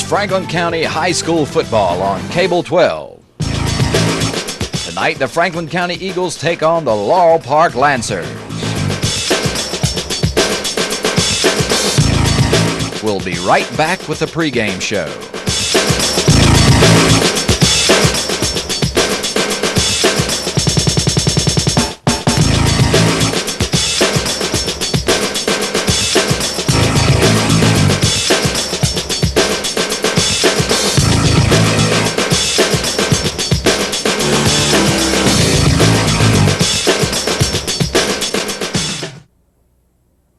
Franklin County High School football on Cable 12. Tonight, the Franklin County Eagles take on the Laurel Park Lancers. We'll be right back with the pregame show.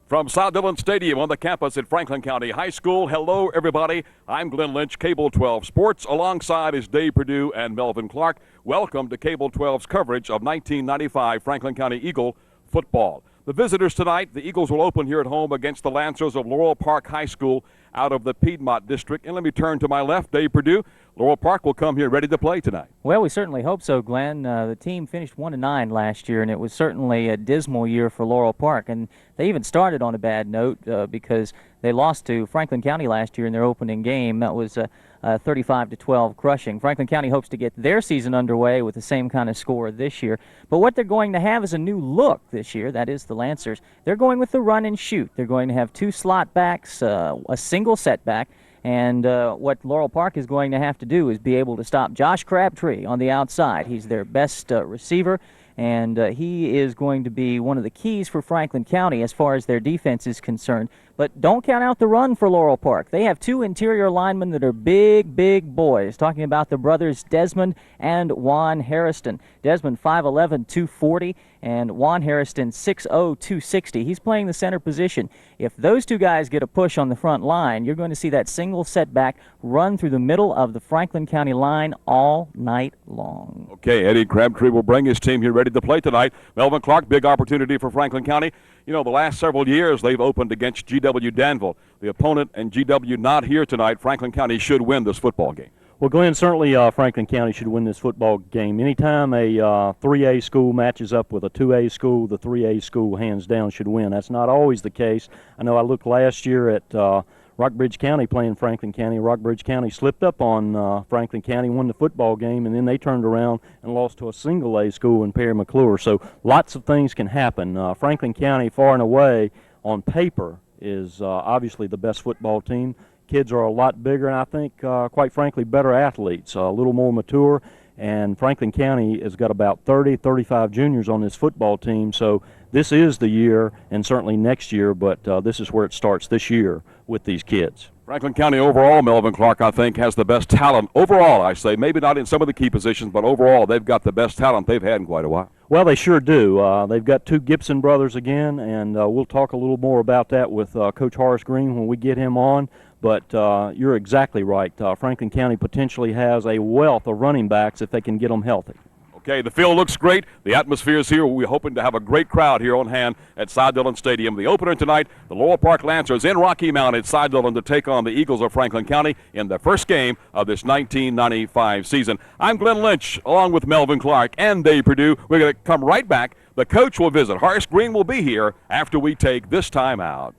From South Dillon Stadium on the campus at Franklin County High School, hello everybody. I'm Glenn Lynch, Cable 12 Sports. Alongside is Dave Perdue and Melvin Clark. Welcome to Cable 12's coverage of 1995 Franklin County Eagle football. The visitors tonight, the Eagles will open here at home against the Lancers of Laurel Park High School out of the Piedmont District. And let me turn to my left, Dave Perdue. Laurel Park will come here ready to play tonight. Well, we certainly hope so, Glenn. The team finished 1-9 last year, and it was certainly a dismal year for Laurel Park. And they even started on a bad note because they lost to Franklin County last year in their opening game. That was 35-12 crushing. Franklin County hopes to get their season underway with the same kind of score this year. But what they're going to have is a new look this year. That is the Lancers. They're going with the run and shoot. They're going to have two slot backs, a single setback. And what Laurel Park is going to have to do is be able to stop Josh Crabtree on the outside. He's their best receiver, and he is going to be one of the keys for Franklin County as far as their defense is concerned. But don't count out the run for Laurel Park. They have two interior linemen that are big, big boys. Talking about the brothers Desmond and Juan Harrison. Desmond 5'11", 240, and Juan Harrison 6'0", 260. He's playing the center position. If those two guys get a push on the front line, you're going to see that single setback run through the middle of the Franklin County line all night long. Okay, Eddie Crabtree will bring his team here ready to play tonight. Melvin Clark, big opportunity for Franklin County. You know, the last several years they've opened against GW Danville. The opponent and GW not here tonight. Franklin County should win this football game. Well, Glenn, certainly Franklin County should win this football game. Anytime a 3A school matches up with a 2A school, the 3A school hands down should win. That's not always the case. I know I looked last year at Rockbridge County playing Franklin County. Rockbridge County slipped up on Franklin County, won the football game, and then they turned around and lost to a single A school in Perry McClure. So lots of things can happen. Franklin County, far and away, on paper, is obviously the best football team. Kids are a lot bigger and I think, quite frankly, better athletes, a little more mature. And Franklin County has got about 30, 35 juniors on this football team. So this is the year, and certainly next year, but this is where it starts this year with these kids. Franklin County overall, Melvin Clark, I think, has the best talent. Overall, I say, maybe not in some of the key positions, but overall, they've got the best talent they've had in quite a while. Well, they sure do. They've got two Gibson brothers again, and we'll talk a little more about that with Coach Horace Green when we get him on. But you're exactly right. Franklin County potentially has a wealth of running backs if they can get them healthy. Okay, the field looks great. The atmosphere is here. We're hoping to have a great crowd here on hand at South Dillon Stadium. The opener tonight, the Laurel Park Lancers in Rocky Mount at South Dillon to take on the Eagles of Franklin County in the first game of this 1995 season. I'm Glenn Lynch, along with Melvin Clark and Dave Perdue. We're going to come right back. The coach will visit. Horace Green will be here after we take this time out.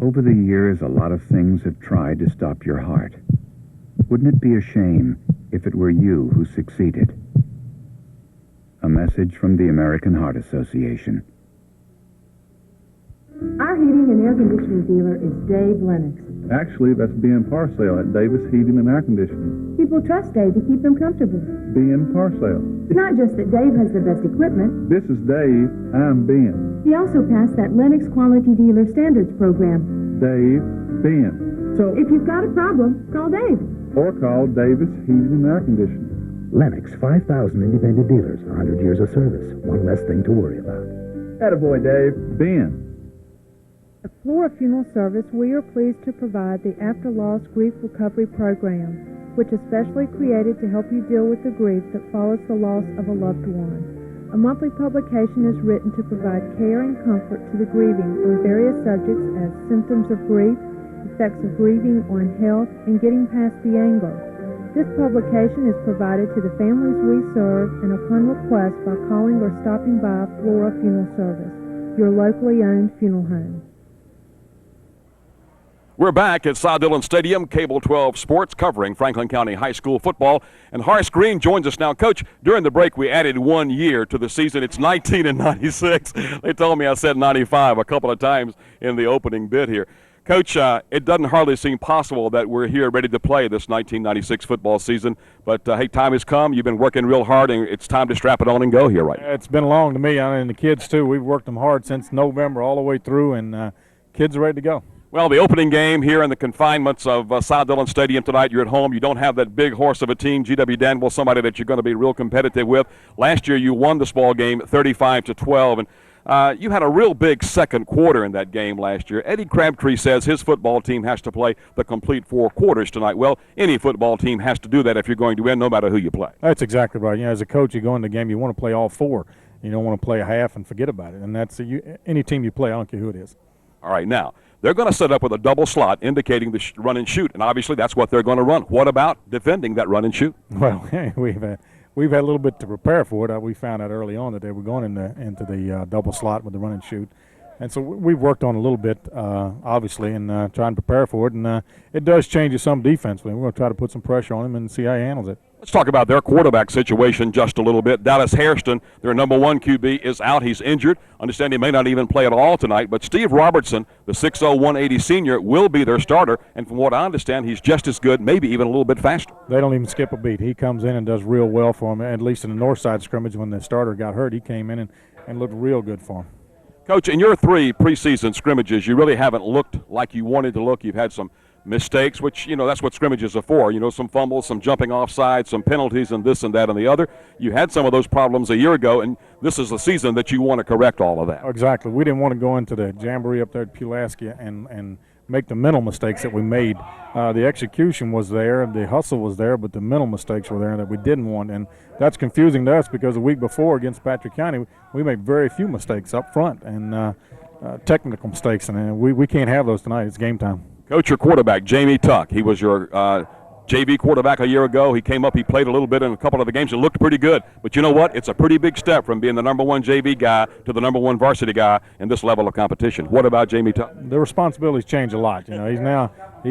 Over the years, a lot of things have tried to stop your heart. Wouldn't it be a shame if it were you who succeeded? A message from the American Heart Association. Our heating and air conditioning dealer is Dave Lennox. Actually, that's Ben Parcell at Davis Heating and Air Conditioning. People trust Dave to keep them comfortable. Ben Parcell. It's not just that Dave has the best equipment. This is Dave. I'm Ben. He also passed that Lennox Quality Dealer Standards program. Dave, Ben. So if you've got a problem, call Dave. Or call Davis Heating and Air Conditioning. Lennox, 5,000 independent dealers, 100 years of service, one less thing to worry about. Attaboy, Dave. Ben. At Flora Funeral Service, we are pleased to provide the After Loss Grief Recovery Program, which is specially created to help you deal with the grief that follows the loss of a loved one. A monthly publication is written to provide care and comfort to the grieving on various subjects as symptoms of grief, effects of grieving on health, and getting past the anger. This publication is provided to the families we serve and upon request by calling or stopping by Flora Funeral Service, your locally owned funeral home. We're back at Cy Dillon Stadium, Cable 12 Sports, covering Franklin County High School football. And Horace Green joins us now. Coach, during the break, we added 1 year to the season. It's 1996. They told me I said 95 a couple of times in the opening bit here. Coach, it doesn't hardly seem possible that we're here ready to play this 1996 football season. But, hey, time has come. You've been working real hard, and it's time to strap it on and go here, right? It's been long to me, and the kids, too. We've worked them hard since November all the way through, and kids are ready to go. Well, the opening game here in the confinements of Cy Dillon Stadium tonight, you're at home. You don't have that big horse of a team, G.W. Danville, somebody that you're going to be real competitive with. Last year you won this ball game 35-12, and you had a real big second quarter in that game last year. Eddie Crabtree says his football team has to play the complete 4 quarters tonight. Well, any football team has to do that if you're going to win, no matter who you play. That's exactly right. You know, as a coach, you go into the game, you want to play all 4. You don't want to play a half and forget about it, and that's any team you play, I don't care who it is. All right, now, they're going to set up with a double slot indicating the run and shoot, and obviously that's what they're going to run. What about defending that run and shoot? Well, we've had a little bit to prepare for it. We found out early on that they were going into the double slot with the run and shoot. And so we've worked on a little bit, obviously, and trying to prepare for it. And it does change some defensively. We're going to try to put some pressure on him and see how he handles it. Let's talk about their quarterback situation just a little bit. Dallas Hairston, their number 1 QB, is out. He's injured. Understand he may not even play at all tonight. But Steve Robertson, the 6'0", 180 senior, will be their starter. And from what I understand, he's just as good, maybe even a little bit faster. They don't even skip a beat. He comes in and does real well for him, at least in the north side scrimmage when the starter got hurt. He came in and looked real good for him. Coach, in your 3 preseason scrimmages, you really haven't looked like you wanted to look. You've had some mistakes, which, you know, that's what scrimmages are for. You know, some fumbles, some jumping offside, some penalties, and this and that and the other. You had some of those problems a year ago, and this is the season that you want to correct all of that. Exactly. We didn't want to go into the jamboree up there at Pulaski and make the mental mistakes that we made. The execution was there, the hustle was there, but the mental mistakes were there that we didn't want. And that's confusing to us because the week before against Patrick County, we made very few mistakes up front and technical mistakes, and we can't have those tonight. It's game time. Coach, your quarterback, Jamie Tuck, he was your JV quarterback a year ago. He came up, he played a little bit in a couple of the games and looked pretty good. But you know what? It's a pretty big step from being the number 1 JV guy to the number 1 varsity guy in this level of competition. What about Jamie Tuck? The responsibilities change a lot. You know, he's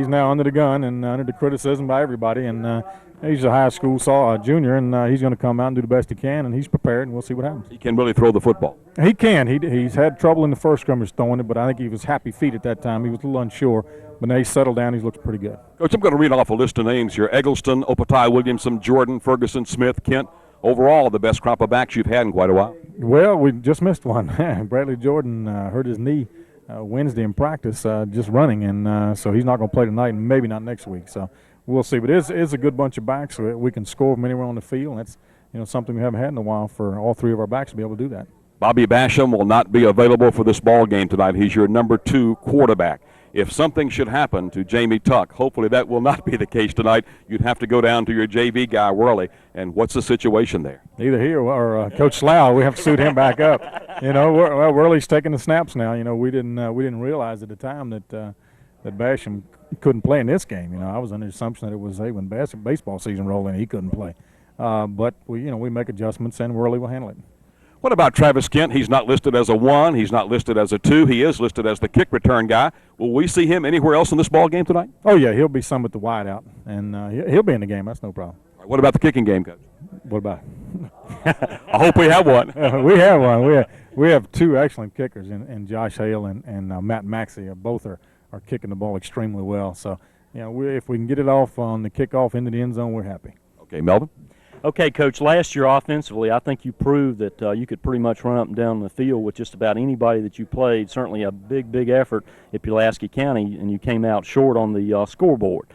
now under the gun and under the criticism by everybody. And he's a high school junior, and he's going to come out and do the best he can, and he's prepared, and we'll see what happens. He can really throw the football. He can. He's had trouble in the first scrimmage throwing it, but I think he was happy feet at that time. He was a little unsure. But now he's settled down. He's looked pretty good. Coach, I'm going to read off a list of names here. Eggleston, Opatai, Williamson, Jordan, Ferguson, Smith, Kent. Overall, the best crop of backs you've had in quite a while. Well, we just missed one. Bradley Jordan hurt his knee Wednesday in practice, just running, and so he's not going to play tonight and maybe not next week. So we'll see. But it's a good bunch of backs. We can score from anywhere on the field, and that's something we haven't had in a while for all 3 of our backs to be able to do that. Bobby Basham will not be available for this ball game tonight. He's your number 2 quarterback. If something should happen to Jamie Tuck, hopefully that will not be the case tonight. You'd have to go down to your JV guy, Worley. And what's the situation there? Either he or Coach Slough. We have to suit him back up. Worley's taking the snaps now. We didn't realize at the time that Basham couldn't play in this game. I was under the assumption that it was when baseball season rolled in, he couldn't play. But we make adjustments and Worley will handle it. What about Travis Kent? He's not listed as a 1. He's not listed as a 2. He is listed as the kick return guy. Will we see him anywhere else in this ball game tonight? Oh, yeah. He'll be some at the wide out, and he'll be in the game. That's no problem. Right, what about the kicking game, Coach? What about it? I hope we have one. We have one. We have 2 excellent kickers in Josh Hale and Matt Maxey. Both are are kicking the ball extremely well. So, if we can get it off on the kickoff into the end zone, we're happy. Okay, Melvin? Okay, Coach, last year offensively, I think you proved that you could pretty much run up and down the field with just about anybody that you played. Certainly a big effort at Pulaski County, and you came out short on the scoreboard.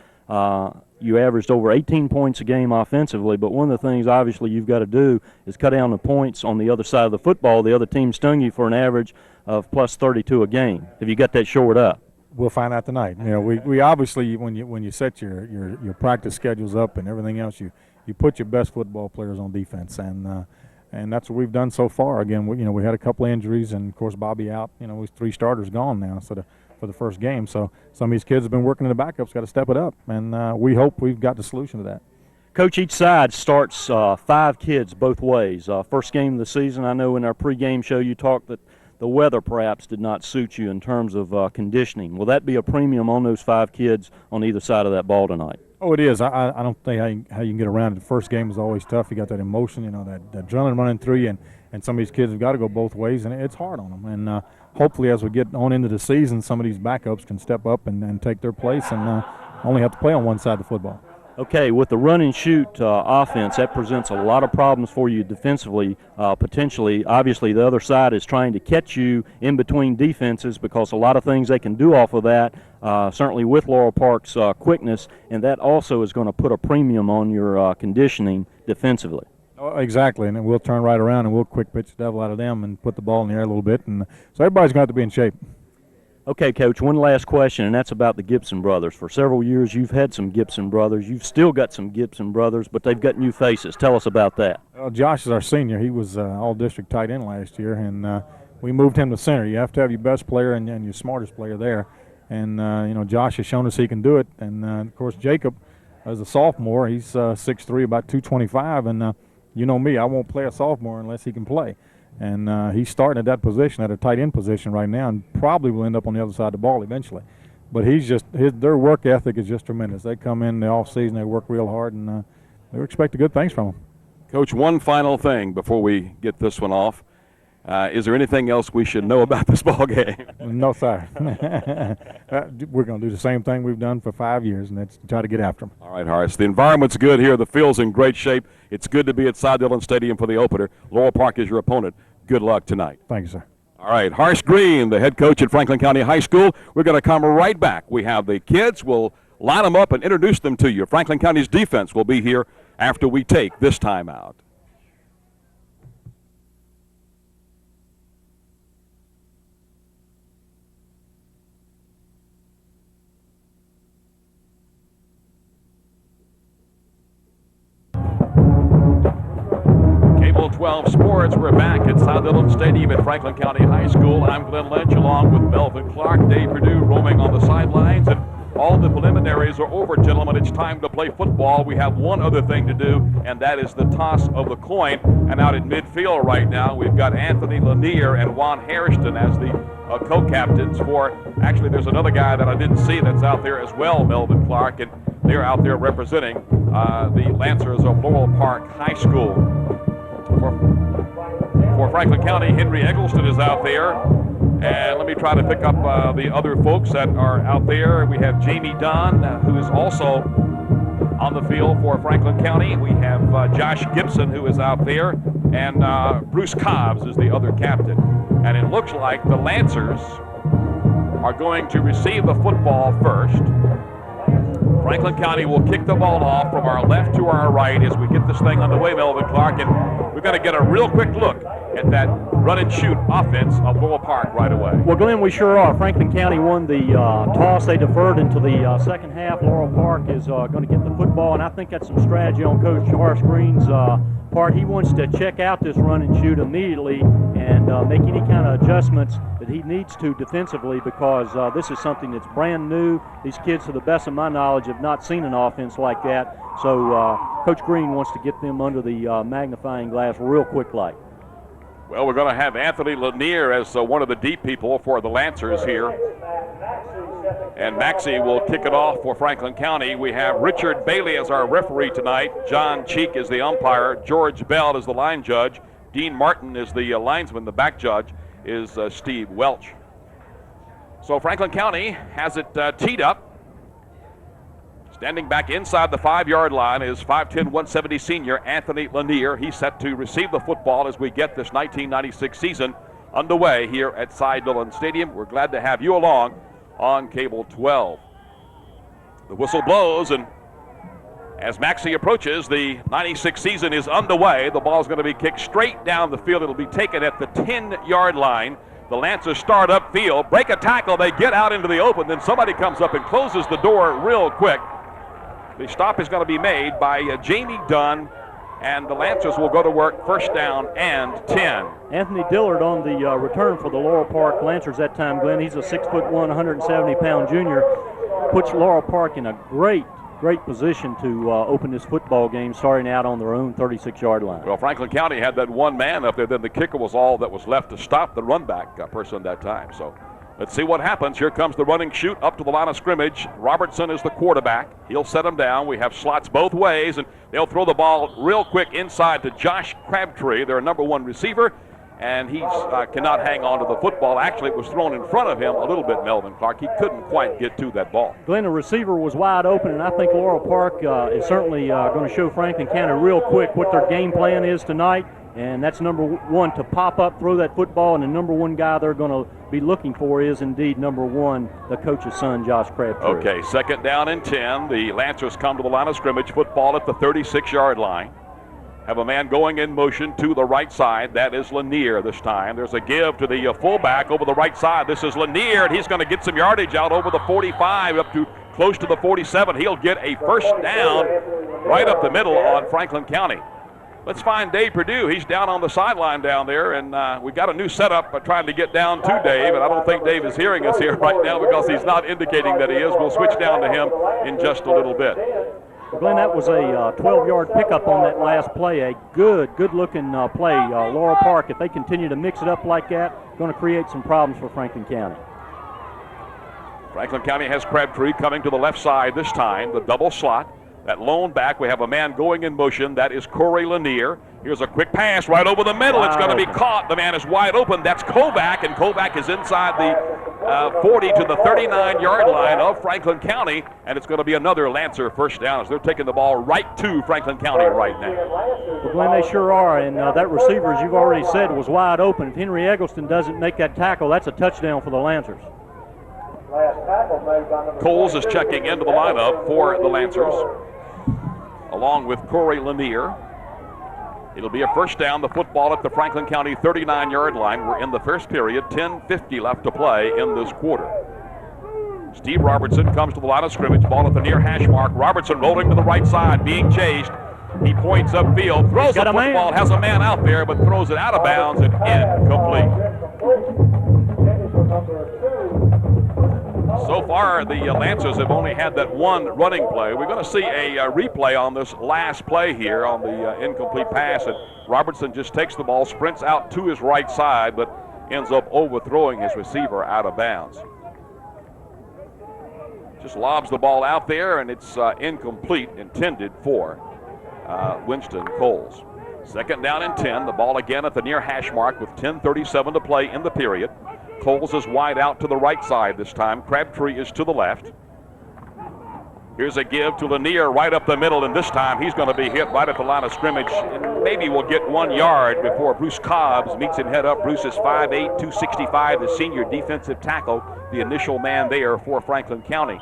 You averaged over 18 points a game offensively, but one of the things obviously you've got to do is cut down the points on the other side of the football. The other team stung you for an average of plus 32 a game. Have you got that shored up? We'll find out tonight. We obviously, when you set your practice schedules up and everything else, you put your best football players on defense, and that's what we've done so far. Again, we had a couple of injuries, and of course Bobby out. With 3 starters gone now, so for the first game. So some of these kids have been working in the backups, got to step it up, and we hope we've got the solution to that. Coach, each side starts 5 kids both ways. First game of the season, I know in our pregame show you talked that the weather perhaps did not suit you in terms of conditioning. Will that be a premium on those 5 kids on either side of that ball tonight? Oh, it is. I don't think how you can get around it. The first game is always tough. You got that emotion, that adrenaline running through you, and some of these kids have got to go both ways, and it's hard on them. And hopefully as we get on into the season, some of these backups can step up and take their place and only have to play on one side of the football. Okay, with the run and shoot offense, that presents a lot of problems for you defensively, potentially. Obviously, the other side is trying to catch you in between defenses because a lot of things they can do off of that, certainly with Laurel Park's quickness, and that also is going to put a premium on your conditioning defensively. Oh, exactly, and then we'll turn right around and we'll quick pitch the devil out of them and put the ball in the air a little bit, and so everybody's going to have to be in shape. Okay, Coach, one last question, and that's about the Gibson brothers. For several years, you've had some Gibson brothers. You've still got some Gibson brothers, but they've got new faces. Tell us about that. Well, Josh is our senior. He was all-district tight end last year, and we moved him to center. You have to have your best player and your smartest player there. And, Josh has shown us he can do it. And, of course, Jacob, as a sophomore, he's 6'3", about 225. And you know me, I won't play a sophomore unless he can play. And he's starting at that position, at a tight end position right now, and probably will end up on the other side of the ball eventually. But their work ethic is just tremendous. They come in the offseason, they work real hard, and we expect good things from them. Coach, one final thing before we get this one off. Is there anything else we should know about this ball game? No, sir. We're going to do the same thing we've done for 5 years, and that's try to get after them. All right, Horace. The environment's good here. The field's in great shape. It's good to be at Cy Dillon Stadium for the opener. Laurel Park is your opponent. Good luck tonight. Thank you, sir. All right, Horace Green, the head coach at Franklin County High School. We're going to come right back. We have the kids. We'll line them up and introduce them to you. Franklin County's defense will be here after we take this timeout. Cable 12 Sports, we're back at Cy Dillon Stadium at Franklin County High School. I'm Glenn Lynch along with Melvin Clark, Dave Perdue roaming on the sidelines, and all the preliminaries are over, gentlemen. It's time to play football. We have one other thing to do, and that is the toss of the coin. And out in midfield right now, we've got Anthony Lanier and Juan Hairston as the co-captains for, actually there's another guy that I didn't see that's out there as well, Melvin Clark, and they're out there representing the Lancers of Laurel Park High School. For Franklin County, Henry Eggleston is out there. And let me try to pick up the other folks that are out there. We have Jamie Dunn, who is also on the field for Franklin County. We have Josh Gibson, who is out there. And Bruce Cobbs is the other captain. And it looks like the Lancers are going to receive the football first. Franklin County will kick the ball off from our left to our right as we get this thing underway, Melvin Clark. And we're going to get a real quick look at that run-and-shoot offense of Laurel Park right away. Well, Glenn, we sure are. Franklin County won the toss. They deferred into the second half. Laurel Park is going to get the football, and I think that's some strategy on Coach Horace Green's part. He wants to check out this run-and-shoot immediately and make any kind of adjustments that he needs to defensively, because this is something that's brand new. These kids, to the best of my knowledge, have not seen an offense like that. So Coach Green wants to get them under the magnifying glass real quick like. Well, we're going to have Anthony Lanier as one of the deep people for the Lancers here. And Maxey will kick it off for Franklin County. We have Richard Bailey as our referee tonight. John Cheek is the umpire. George Bell is the line judge. Dean Martin is the linesman. The back judge is Steve Welch. So Franklin County has it teed up. Standing back inside the 5-yard line is 5'10", 170 senior Anthony Lanier. He's set to receive the football as we get this 1996 season underway here at Cy Dillon Stadium. We're glad to have you along on Cable 12. The whistle blows, and as Maxey approaches, the 96 season is underway. The ball is going to be kicked straight down the field. It'll be taken at the 10-yard line. The Lancers start upfield, break a tackle, they get out into the open, then somebody comes up and closes the door real quick. The stop is going to be made by Jamie Dunn, and the Lancers will go to work first down and 10. Anthony Dillard on the return for the Laurel Park Lancers that time, Glenn. He's a 6'1", 170-pound junior. Puts Laurel Park in a great position to open this football game, starting out on their own 36-yard line. Well, Franklin County had that one man up there. Then the kicker was all that was left to stop the run back person that time. So let's see what happens. Here comes the running shoot up to the line of scrimmage. Robertson is the quarterback. He'll set him down. We have slots both ways, and they'll throw the ball real quick inside to Josh Crabtree, their number 1 receiver, and he cannot hang on to the football. Actually, it was thrown in front of him a little bit, Melvin Clark. He couldn't quite get to that ball. Glenn, the receiver was wide open, and I think Laurel Park is certainly going to show Franklin County real quick what their game plan is tonight. And that's number 1, to pop up, throw that football, and the number 1 guy they're going to be looking for is indeed number 1, the coach's son, Josh Crabtree. Okay, second down and 10. The Lancers come to the line of scrimmage, football at the 36-yard line. Have a man going in motion to the right side. That is Lanier this time. There's a give to the fullback over the right side. This is Lanier, and he's going to get some yardage out over the 45 up to close to the 47. He'll get a first down right up the middle on Franklin County. Let's find Dave Perdue. He's down on the sideline down there, and we've got a new setup trying to get down to Dave, and I don't think Dave is hearing us here right now because he's not indicating that he is. We'll switch down to him in just a little bit. Glenn, that was a 12-yard pickup on that last play. A good-looking play. Laurel Park, if they continue to mix it up like that, going to create some problems for Franklin County. Franklin County has Crabtree coming to the left side this time, the double slot. That lone back, we have a man going in motion. That is Corey Lanier. Here's a quick pass right over the middle. It's going to be caught. The man is wide open. That's Kovac, and Kovac is inside the 40 to the 39-yard line of Franklin County, and it's going to be another Lancer first down as they're taking the ball right to Franklin County right now. Well, Glenn, they sure are, and that receiver, as you've already said, was wide open. If Henry Eggleston doesn't make that tackle, that's a touchdown for the Lancers. Coles is checking into the lineup for the Lancers, along with Corey Lanier. It'll be a first down, the football at the Franklin County 39-yard line. We're in the first period, 10:50 left to play in this quarter. Steve Robertson comes to the line of scrimmage, ball at the near hash mark. Robertson rolling to the right side, being chased. He points upfield, throws the football, has a man out there, but throws it out of bounds and incomplete. So far, the Lancers have only had that one running play. We're going to see a replay on this last play here on the incomplete pass. And Robertson just takes the ball, sprints out to his right side, but ends up overthrowing his receiver out of bounds. Just lobs the ball out there, and it's incomplete, intended for Winston Coles. Second down and 10. The ball again at the near hash mark with 10:37 to play in the period. Coles is wide out to the right side this time. Crabtree is to the left. Here's a give to Lanier right up the middle, and this time he's going to be hit right at the line of scrimmage. And maybe we'll get 1 yard before Bruce Cobbs meets him head up. Bruce is 5'8", 265, the senior defensive tackle, the initial man there for Franklin County.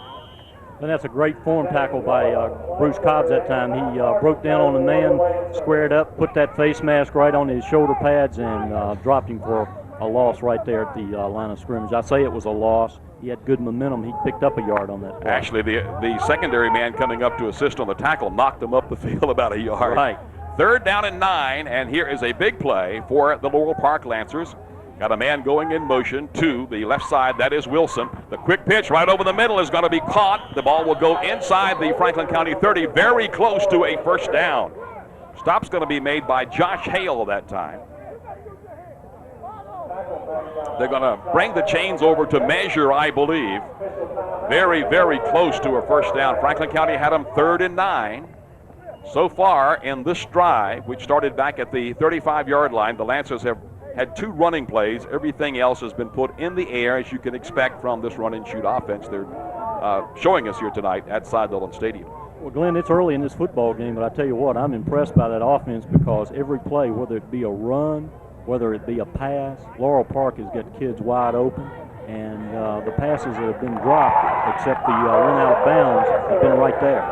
And that's a great form tackle by Bruce Cobbs that time. He broke down on the man, squared up, put that face mask right on his shoulder pads, and dropped him for a loss right there at the line of scrimmage. I say it was a loss. He had good momentum. He picked up a yard on that play. Actually, the secondary man coming up to assist on the tackle knocked him up the field about a yard. Right. Third down and 9, and here is a big play for the Laurel Park Lancers. Got a man going in motion to the left side. That is Wilson. The quick pitch right over the middle is going to be caught. The ball will go inside the Franklin County 30, very close to a first down. Stop's going to be made by Josh Hale that time. They're going to bring the chains over to measure, I believe. Very, very close to a first down. Franklin County had them 3rd and 9. So far in this drive, which started back at the 35-yard line, the Lancers have had 2 running plays. Everything else has been put in the air, as you can expect from this run-and-shoot offense they're showing us here tonight at Side Dillon Stadium. Well, Glenn, it's early in this football game, but I tell you what, I'm impressed by that offense because every play, whether it be a run, whether it be a pass, Laurel Park has got kids wide open, and the passes that have been dropped, except the one out of bounds, have been right there.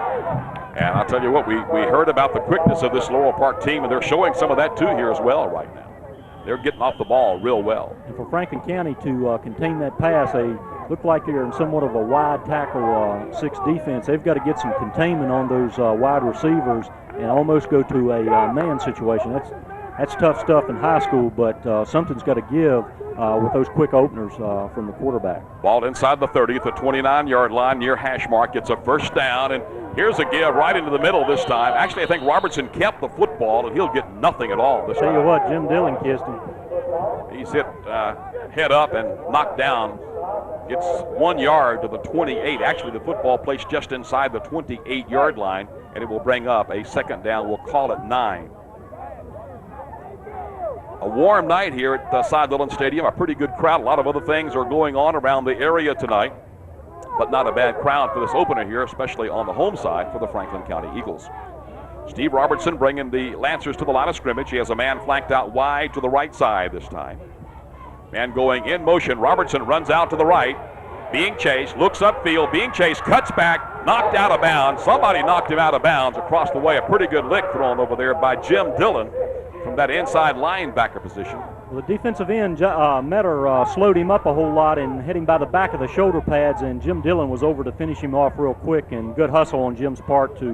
And I'll tell you what, we heard about the quickness of this Laurel Park team, and they're showing some of that too here as well right now. They're getting off the ball real well. And for Franklin County to contain that pass, they look like they're in somewhat of a wide tackle 6 defense. They've got to get some containment on those wide receivers and almost go to a man situation. That's tough stuff in high school, but something's got to give with those quick openers from the quarterback. Ball inside the 30 at the 29-yard line near hash mark. It's a first down, and here's a give right into the middle this time. Actually, I think Robertson kept the football, and he'll get nothing at all this time. Tell you what, Jim Dillon kissed him. He's hit head up and knocked down. It's 1 yard to the 28. Actually, the football placed just inside the 28-yard line, and it will bring up a second down. We'll call it 9. A warm night here at Side Dillon Stadium. A pretty good crowd. A lot of other things are going on around the area tonight, but not a bad crowd for this opener here, especially on the home side for the Franklin County Eagles. Steve Robertson bringing the Lancers to the line of scrimmage. He has a man flanked out wide to the right side this time. Man going in motion. Robertson runs out to the right. Being chased, looks upfield, being chased, cuts back, knocked out of bounds. Somebody knocked him out of bounds across the way. A pretty good lick thrown over there by Jim Dillon from that inside linebacker position. Well, the defensive end, Metter, slowed him up a whole lot and hit him by the back of the shoulder pads, and Jim Dillon was over to finish him off real quick, and good hustle on Jim's part to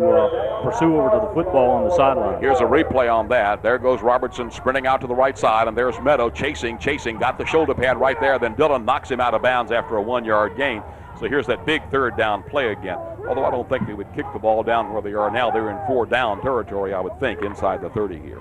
pursue over to the football on the sideline. Here's a replay on that. There goes Robertson sprinting out to the right side, and there's Meadow chasing, got the shoulder pad right there. Then Dillon knocks him out of bounds after a 1-yard gain. So here's that big third down play again. Although I don't think they would kick the ball down where they are now. They're in 4 down territory, I would think, inside the 30 here.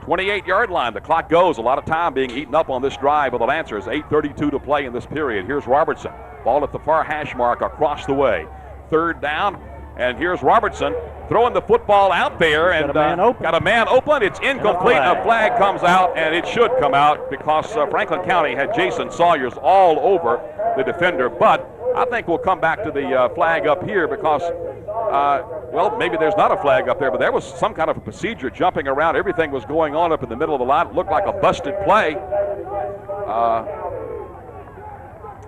28-yard line. The clock goes. A lot of time being eaten up on this drive with the Lancers. 8:32 to play in this period. Here's Robertson. Ball at the far hash mark across the way. 3rd down. And here's Robertson throwing the football out there. And got a man open. It's incomplete. A flag comes out, and it should come out because Franklin County had Jason Sawyers all over the defender. But I think we'll come back to the flag up here because, well, maybe there's not a flag up there, but there was some kind of a procedure jumping around. Everything was going on up in the middle of the line. It looked like a busted play.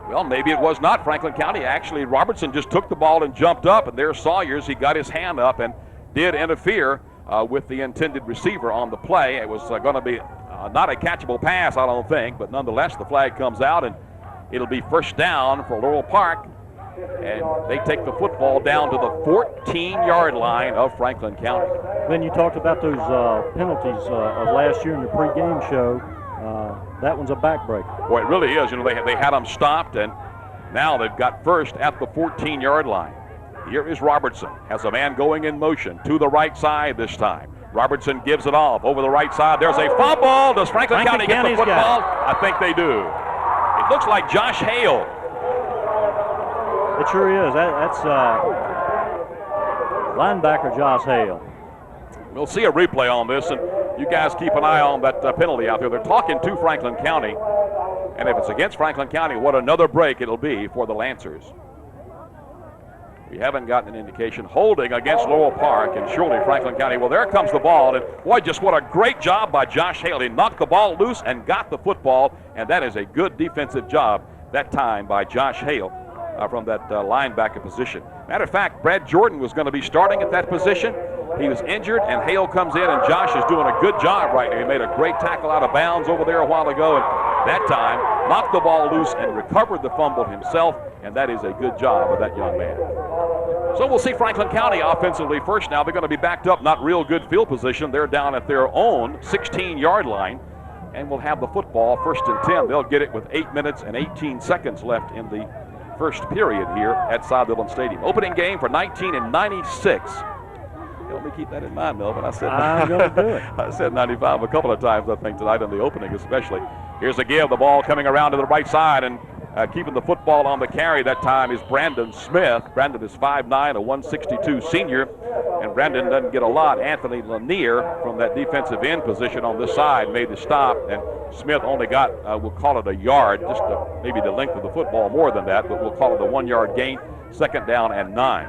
Well, maybe it was not Franklin County. Actually, Robertson just took the ball and jumped up, and there's Sawyers. He got his hand up and did interfere with the intended receiver on the play. It was going to be not a catchable pass, I don't think, but nonetheless, the flag comes out, and it'll be first down for Laurel Park, and they take the football down to the 14-yard line of Franklin County. Then you talked about those penalties of last year in the pregame show. That one's a backbreaker. Boy, it really is. You know, they had them stopped, and now they've got first at the 14-yard line. Here is Robertson. Has a man going in motion to the right side this time. Robertson gives it off over the right side. There's a fumble. Does Franklin County get the football? I think they do. It looks like Josh Hale. It sure is. That's linebacker Josh Hale. We'll see a replay on this, and you guys keep an eye on that penalty out there. They're talking to Franklin County, and if it's against Franklin County, what another break it'll be for the Lancers. We haven't gotten an indication. Holding against Laurel Park, and surely Franklin County. Well, there comes the ball, and boy, just what a great job by Josh Hale. He knocked the ball loose and got the football, and that is a good defensive job that time by Josh Hale from that linebacker position. Matter of fact, Brad Jordan was going to be starting at that position. He was injured, and Hale comes in, and Josh is doing a good job right now. He made a great tackle out of bounds over there a while ago, and that time knocked the ball loose and recovered the fumble himself, and that is a good job of that young man. So we'll see Franklin County offensively first now. They're going to be backed up, not real good field position. They're down at their own 16-yard line, and will have the football 1st and 10. They'll get it with 8 minutes and 18 seconds left in the first period here at Side Dillon Stadium. Opening game for 1996. Let me keep that in mind, Melvin. I'm going to do it. I said 95 a couple of times, I think, tonight in the opening especially. Here's a give. The ball coming around to the right side, and keeping the football on the carry that time is Brandon Smith. Brandon is 5'9", a 162 senior, and Brandon doesn't get a lot. Anthony Lanier from that defensive end position on this side made the stop, and Smith only got, we'll call it a yard, just maybe the length of the football more than that, but we'll call it a 1-yard gain, 2nd down and 9.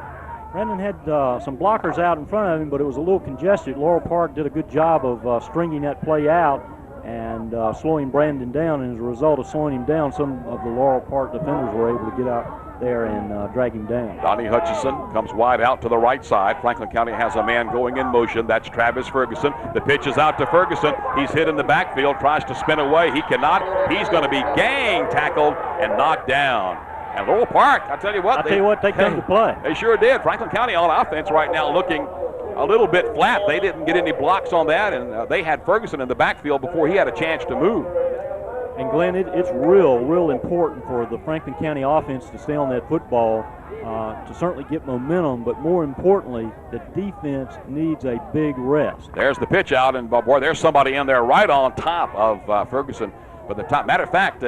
Brandon had some blockers out in front of him, but it was a little congested. Laurel Park did a good job of stringing that play out and slowing Brandon down, and as a result of slowing him down, some of the Laurel Park defenders were able to get out there and drag him down. Donnie Hutchison comes wide out to the right side. Franklin County has a man going in motion. That's Travis Ferguson. The pitch is out to Ferguson. He's hit in the backfield, tries to spin away. He cannot. He's going to be gang tackled and knocked down. And Laurel Park, I tell you what, they come to play. They sure did. Franklin County on offense right now looking a little bit flat. They didn't get any blocks on that, and they had Ferguson in the backfield before he had a chance to move. And Glenn, it's real important for the Franklin County offense to stay on that football, to certainly get momentum, but more importantly, the defense needs a big rest. There's the pitch out, and boy, there's somebody in there right on top of Ferguson. But the time, matter of fact,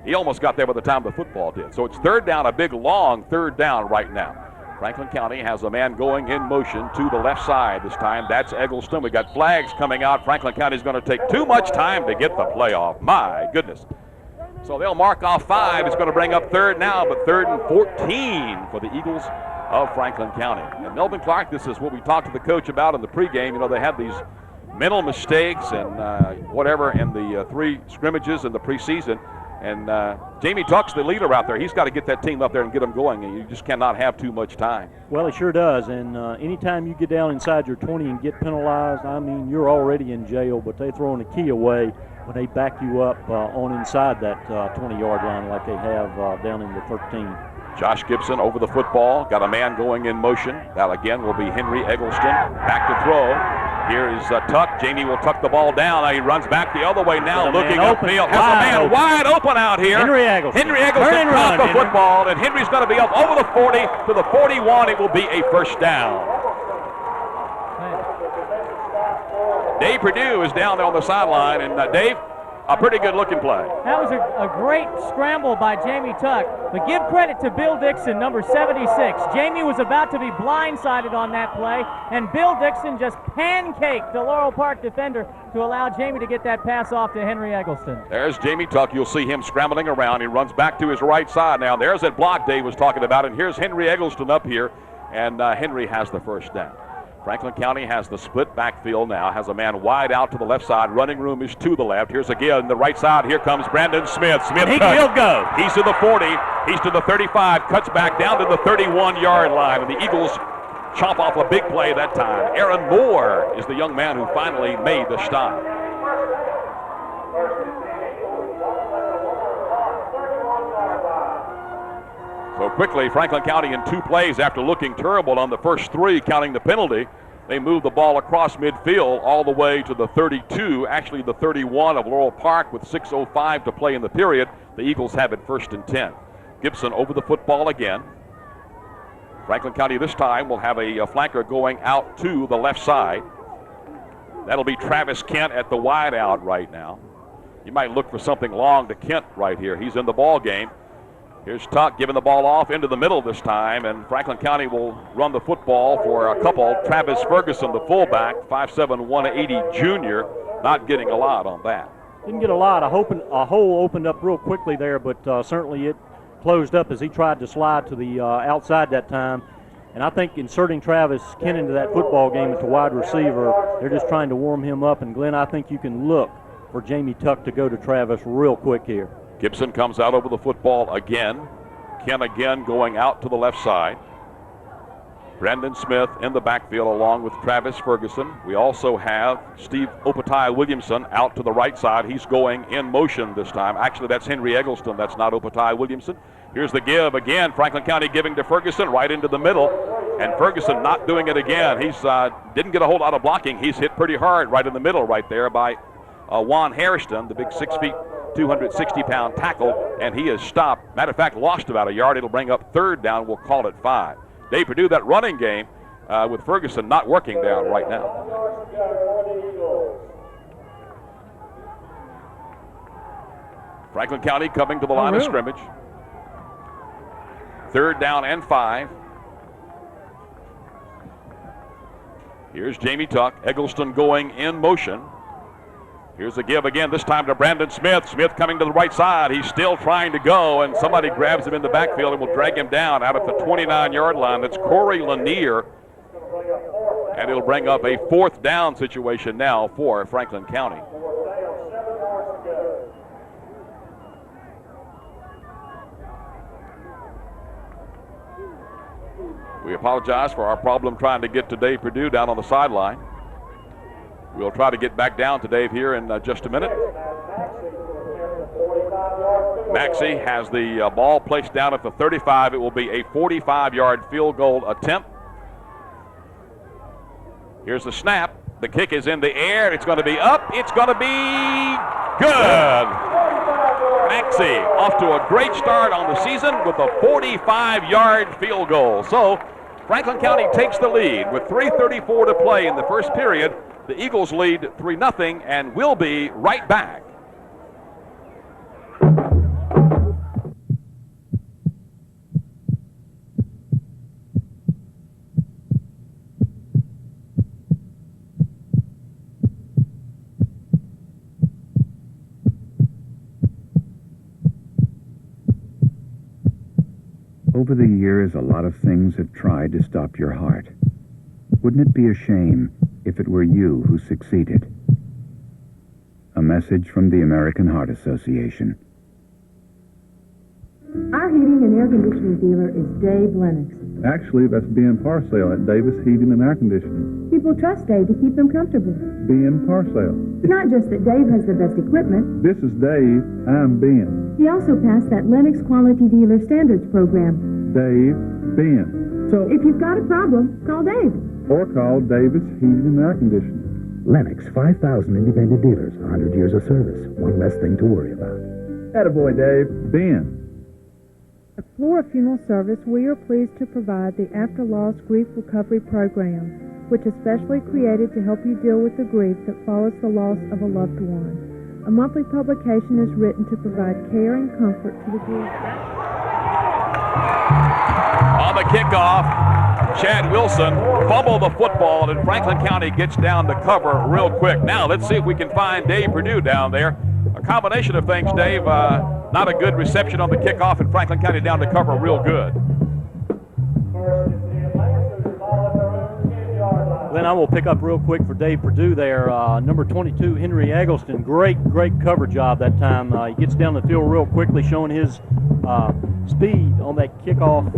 he almost got there by the time the football did. So it's 3rd down, a big long 3rd down right now. Franklin County has a man going in motion to the left side this time. That's Eggleston. We got flags coming out. Franklin County is going to take too much time to get the play off. My goodness. So they'll mark off 5. It's going to bring up 3rd now, but 3rd and 14 for the Eagles of Franklin County. And Melvin Clark, this is what we talked to the coach about in the pregame. You know, they had these mental mistakes and whatever in the 3 scrimmages in the preseason. And Jamie Tuck's the leader out there. He's got to get that team up there and get them going, and you just cannot have too much time. Well, he sure does. And anytime you get down inside your 20 and get penalized, I mean, you're already in jail, but they throwing the key away when they back you up on inside that 20-yard line like they have down in the 13. Josh Gibson over the football, got a man going in motion. That again will be Henry Eggleston. Back to throw. Here is Tuck. Jamie will tuck the ball down. He runs back the other way now, looking upfield. Has a man wide open out here. Henry Eggleston caught the football, and Henry's going to be up over the 40 to the 41. It will be a 1st down. Dave Perdue is down there on the sideline, and Dave, a pretty good looking play. That was a great scramble by Jamie Tuck. But give credit to Bill Dixon, number 76. Jamie was about to be blindsided on that play, and Bill Dixon just pancaked the Laurel Park defender to allow Jamie to get that pass off to Henry Eggleston. There's Jamie Tuck. You'll see him scrambling around. He runs back to his right side now. There's that block Dave was talking about, and here's Henry Eggleston up here, and Henry has the 1st down. Franklin County has the split backfield now, has a man wide out to the left side. Running room is to the left. Here's again the right side. Here comes Brandon Smith. Smith he'll go. He's to the 40. He's to the 35. Cuts back down to the 31-yard line. And the Eagles chomp off a big play that time. Aaron Moore is the young man who finally made the stop. So quickly, Franklin County in 2 plays after looking terrible on the first 3, counting the penalty. They move the ball across midfield all the way to the 32, actually the 31 of Laurel Park with 6:05 to play in the period. The Eagles have it 1st and 10. Gibson over the football again. Franklin County this time will have a flanker going out to the left side. That'll be Travis Kent at the wide out right now. You might look for something long to Kent right here. He's in the ball game. Here's Tuck giving the ball off into the middle this time, and Franklin County will run the football for a couple. Travis Ferguson, the fullback, 5'7", 180 junior, not getting a lot on that. Didn't get a lot. A hole opened up real quickly there, but certainly it closed up as he tried to slide to the outside that time. And I think inserting Travis Kent into that football game as a wide receiver, they're just trying to warm him up. And, Glenn, I think you can look for Jamie Tuck to go to Travis real quick here. Gibson comes out over the football again. Kent again going out to the left side. Brandon Smith in the backfield along with Travis Ferguson. We also have Steve Opatai Williamson out to the right side. He's going in motion this time. Actually, that's Henry Eggleston. That's not Opatai Williamson. Here's the give again. Franklin County giving to Ferguson right into the middle. And Ferguson not doing it again. He's didn't get a whole lot of blocking. He's hit pretty hard right in the middle right there by Juan Hairston, the big 6 feet, 260-pound tackle, and he is stopped. Matter of fact, lost about a yard. It'll bring up 3rd down. We'll call it 5. Dave Perdue, that running game with Ferguson not working down right now. Franklin County coming to the line of scrimmage. 3rd down and 5. Here's Jamie Tuck. Eggleston going in motion. Here's the give again, this time to Brandon Smith. Smith coming to the right side. He's still trying to go, and somebody grabs him in the backfield and will drag him down out at the 29-yard line. That's Corey Lanier. And it'll bring up a 4th down situation now for Franklin County. We apologize for our problem trying to get to Dave Perdue down on the sideline. We'll try to get back down to Dave here in just a minute. Maxey has the ball placed down at the 35. It will be a 45-yard field goal attempt. Here's the snap. The kick is in the air. It's going to be up. It's going to be good. Maxey off to a great start on the season with a 45-yard field goal. So Franklin County takes the lead with 3:34 to play in the first period. The Eagles lead 3-0 and will be right back. Over the years, a lot of things have tried to stop your heart. Wouldn't it be a shame if it were you who succeeded? A message from the American Heart Association. Our heating and air conditioning dealer is Dave Lennox. Actually, that's Ben Parsale at Davis Heating and Air Conditioning. People trust Dave to keep them comfortable. Ben Parsale. It's not just that Dave has the best equipment. This is Dave. I'm Ben. He also passed that Lennox Quality Dealer Standards program. Dave, Ben. So if you've got a problem, call Dave. Or call Davis Heating and Air Conditioning. Lennox, 5,000 independent dealers, 100 years of service, one less thing to worry about. Attaboy, Dave. Ben. At Flora Funeral Service, we are pleased to provide the After Loss Grief Recovery Program, which is specially created to help you deal with the grief that follows the loss of a loved one. A monthly publication is written to provide care and comfort to the grieved. On the kickoff, Chad Wilson fumbled the football, and Franklin County gets down to cover real quick. Now, let's see if we can find Dave Perdue down there. A combination of things, Dave. Not a good reception on the kickoff, and Franklin County down to cover real good. Glenn, I will pick up real quick for Dave Perdue there. Number 22, Henry Eggleston. Great cover job that time. He gets down the field real quickly, showing his speed on that kickoff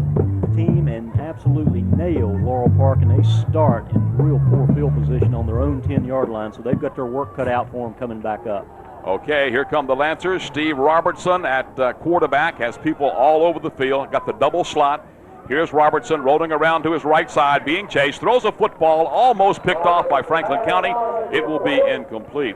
team, and absolutely nailed Laurel Park, and they start in real poor field position on their own 10-yard line, so they've got their work cut out for them coming back up. Okay, here come the Lancers. Steve Robertson at quarterback, has people all over the field, got the double slot. Here's Robertson rolling around to his right side, being chased, throws a football, almost picked off by Franklin County. It will be incomplete.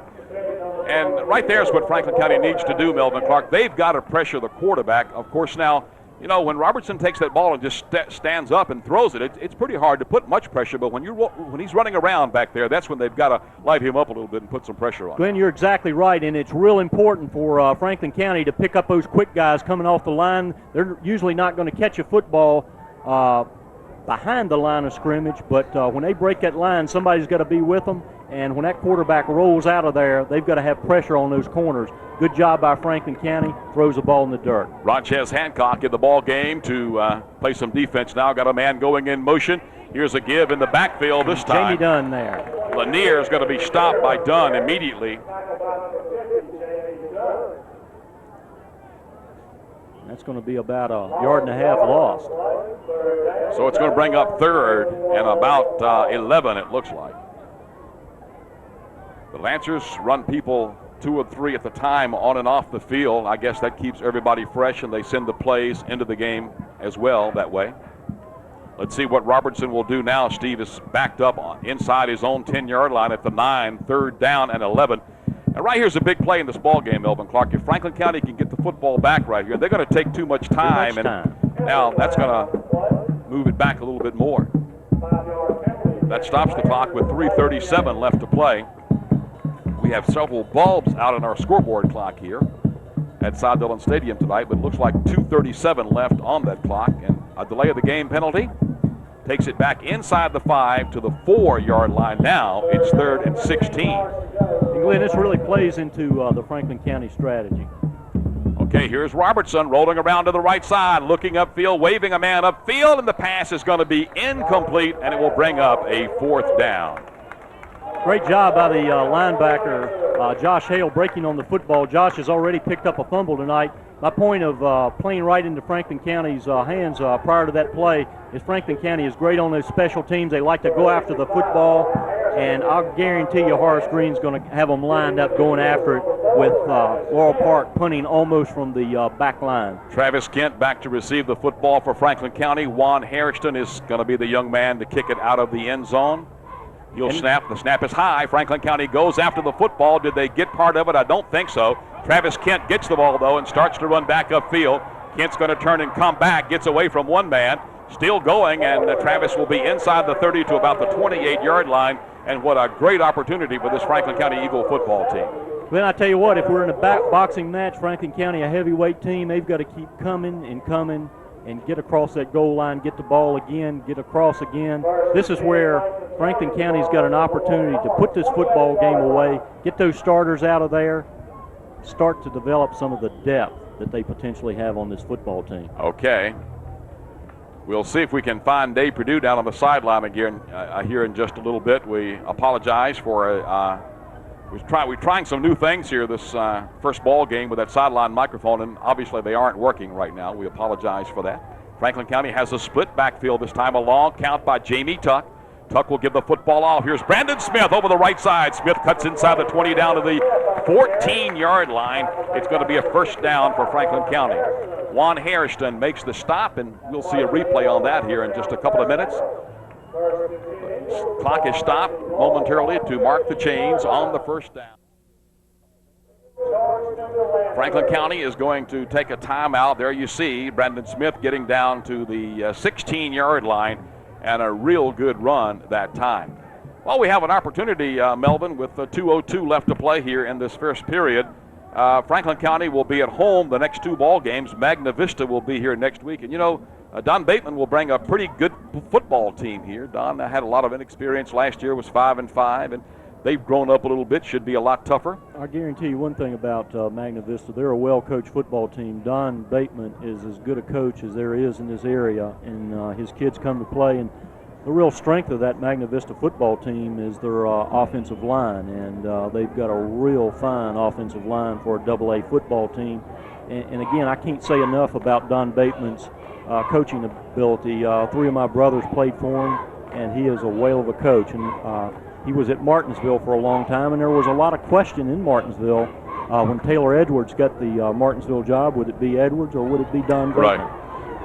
And right there is what Franklin County needs to do, Melvin Clark. They've got to pressure the quarterback. Of course, now, you know, when Robertson takes that ball and just stands up and throws it, it's pretty hard to put much pressure. But when he's running around back there, that's when they've got to light him up a little bit and put some pressure on him. Glenn, you're exactly right, and it's real important for Franklin County to pick up those quick guys coming off the line. They're usually not going to catch a football behind the line of scrimmage, but when they break that line, somebody's got to be with them. And when that quarterback rolls out of there, they've got to have pressure on those corners. Good job by Franklin County. Throws the ball in the dirt. Ronchez Hancock in the ball game to play some defense now. Got a man going in motion. Here's a give in the backfield this time. Jamie Dunn there. Lanier is going to be stopped by Dunn immediately. That's going to be about a yard and a half lost. So it's going to bring up 3rd and about 11, it looks like. The Lancers run people 2 or 3 at the time on and off the field. I guess that keeps everybody fresh, and they send the plays into the game as well that way. Let's see what Robertson will do now. Steve is backed up inside his own 10-yard line at the 9, 3rd down and 11. And right here's a big play in this ball game, Melvin Clark. If Franklin County can get the football back right here, they're going to take too much time. Now that's going to move it back a little bit more. That stops the clock with 3:37 left to play. We have several bulbs out on our scoreboard clock here at South Dillon Stadium tonight, but it looks like 2:37 left on that clock. And a delay of the game penalty. Takes it back inside the 5 to the 4-yard line. Now it's 3rd and 16. And Glenn, this really plays into the Franklin County strategy. Okay, here's Robertson rolling around to the right side, looking upfield, waving a man upfield, and the pass is going to be incomplete, and it will bring up a 4th down. Great job by the linebacker, Josh Hale, breaking on the football. Josh has already picked up a fumble tonight. My point of playing right into Franklin County's hands prior to that play is Franklin County is great on those special teams. They like to go after the football, and I'll guarantee you Horace Green's going to have them lined up going after it with Laurel Park punting almost from the back line. Travis Kent back to receive the football for Franklin County. Juan Hairston is going to be the young man to kick it out of the end zone. He'll snap. The snap is high. Franklin County goes after the football. Did they get part of it? I don't think so. Travis Kent gets the ball, though, and starts to run back upfield. Kent's going to turn and come back, gets away from one man, still going, and Travis will be inside the 30 to about the 28-yard line. And what a great opportunity for this Franklin County Eagle football team. Well, I tell you what, if we're in a boxing match, Franklin County, a heavyweight team, they've got to keep coming and get across that goal line, get the ball again, get across again. This is where Franklin County's got an opportunity to put this football game away, get those starters out of there, start to develop some of the depth that they potentially have on this football team. Okay. We'll see if we can find Dave Perdue down on the sideline again here in just a little bit. We apologize for we're trying some new things here this first ball game with that sideline microphone, and obviously they aren't working right now. We apologize for that. Franklin County has a split backfield this time, a long count by Jamie Tuck. Tuck will give the football off. Here's Brandon Smith over the right side. Smith cuts inside the 20 down to the 14-yard line. It's going to be a first down for Franklin County. Juan Hairston makes the stop, and we'll see a replay on that here in just a couple of minutes. Clock is stopped momentarily to mark the chains on the first down. Franklin County is going to take a timeout. There you see Brandon Smith getting down to the 16-yard line, and a real good run that time. Well, we have an opportunity, Melvin, with 2:02 left to play here in this first period. Franklin County will be at home the next 2 ball games. Magna Vista will be here next week. And, you know, Don Bateman will bring a pretty good football team here. Don had a lot of inexperience last year, was 5-5, and they've grown up a little bit, should be a lot tougher. I guarantee you one thing about Magna Vista. They're a well-coached football team. Don Bateman is as good a coach as there is in this area, and his kids come to play. And the real strength of that Magna Vista football team is their offensive line, and they've got a real fine offensive line for a AA football team. And again, I can't say enough about Don Bateman's coaching ability. 3 of my brothers played for him, and he is a whale of a coach. And he was at Martinsville for a long time, and there was a lot of question in Martinsville when Taylor Edwards got the Martinsville job. Would it be Edwards or would it be Don Bateman? Right.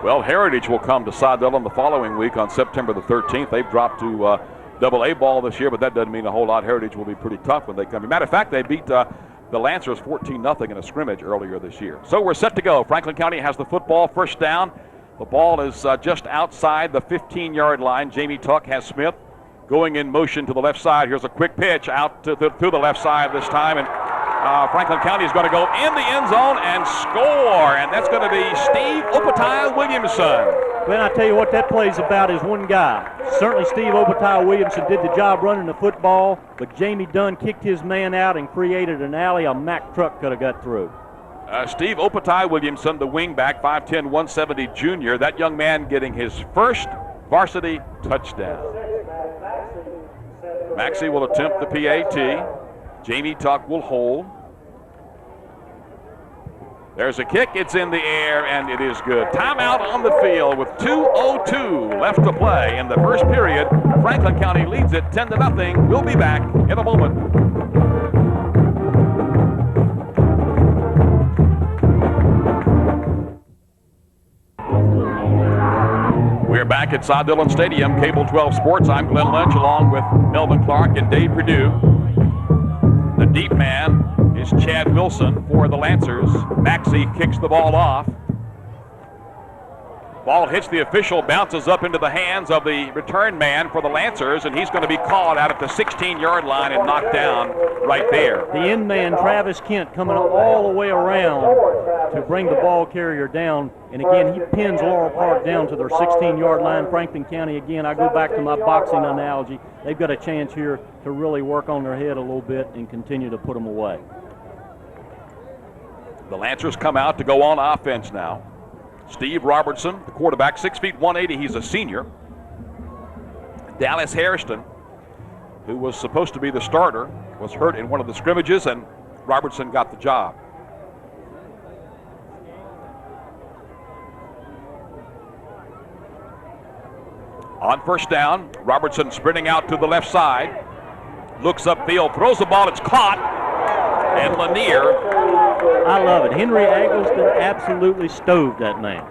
Well, Heritage will come to Sod Dillon the following week on September the 13th. They've dropped to AA ball this year, but that doesn't mean a whole lot. Heritage will be pretty tough when they come. As a matter of fact, they beat the Lancers 14-0 in a scrimmage earlier this year. So we're set to go. Franklin County has the football, first down. The ball is just outside the 15-yard line. Jamie Tuck has Smith going in motion to the left side. Here's a quick pitch out to through the left side this time, and Franklin County is going to go in the end zone and score, and that's going to be Steve Opatai Williamson. Well, I tell you what that play's about is one guy. Certainly Steve Opatai Williamson did the job running the football, but Jamie Dunn kicked his man out and created an alley a Mack truck could have got through. Steve Opatai Williamson, the wingback, 5'10", 170 junior. That young man getting his first varsity touchdown. Maxey will attempt the PAT. Jamie Tuck will hold. There's a kick. It's in the air, and it is good. Timeout on the field with 2:02 left to play in the first period. Franklin County leads it 10-0. We'll be back in a moment. We're back at Sod Dillon Stadium, Cable 12 Sports. I'm Glenn Lynch along with Melvin Clark and Dave Perdue. The deep man is Chad Wilson for the Lancers. Maxey kicks the ball off. Ball hits the official, bounces up into the hands of the return man for the Lancers, and he's going to be called out at the 16-yard line and knocked down right there. The end man, Travis Kent, coming all the way around to bring the ball carrier down. And again, he pins Laurel Park down to their 16-yard line. Franklin County, again, I go back to my boxing analogy. They've got a chance here to really work on their head a little bit and continue to put them away. The Lancers come out to go on offense now. Steve Robertson, the quarterback, 6 feet 180. He's a senior. Dallas Hairston, who was supposed to be the starter, was hurt in one of the scrimmages, and Robertson got the job. On first down, Robertson sprinting out to the left side. Looks upfield, throws the ball, it's caught. And Lanier. I love it. Henry Eggleston absolutely stoved that man.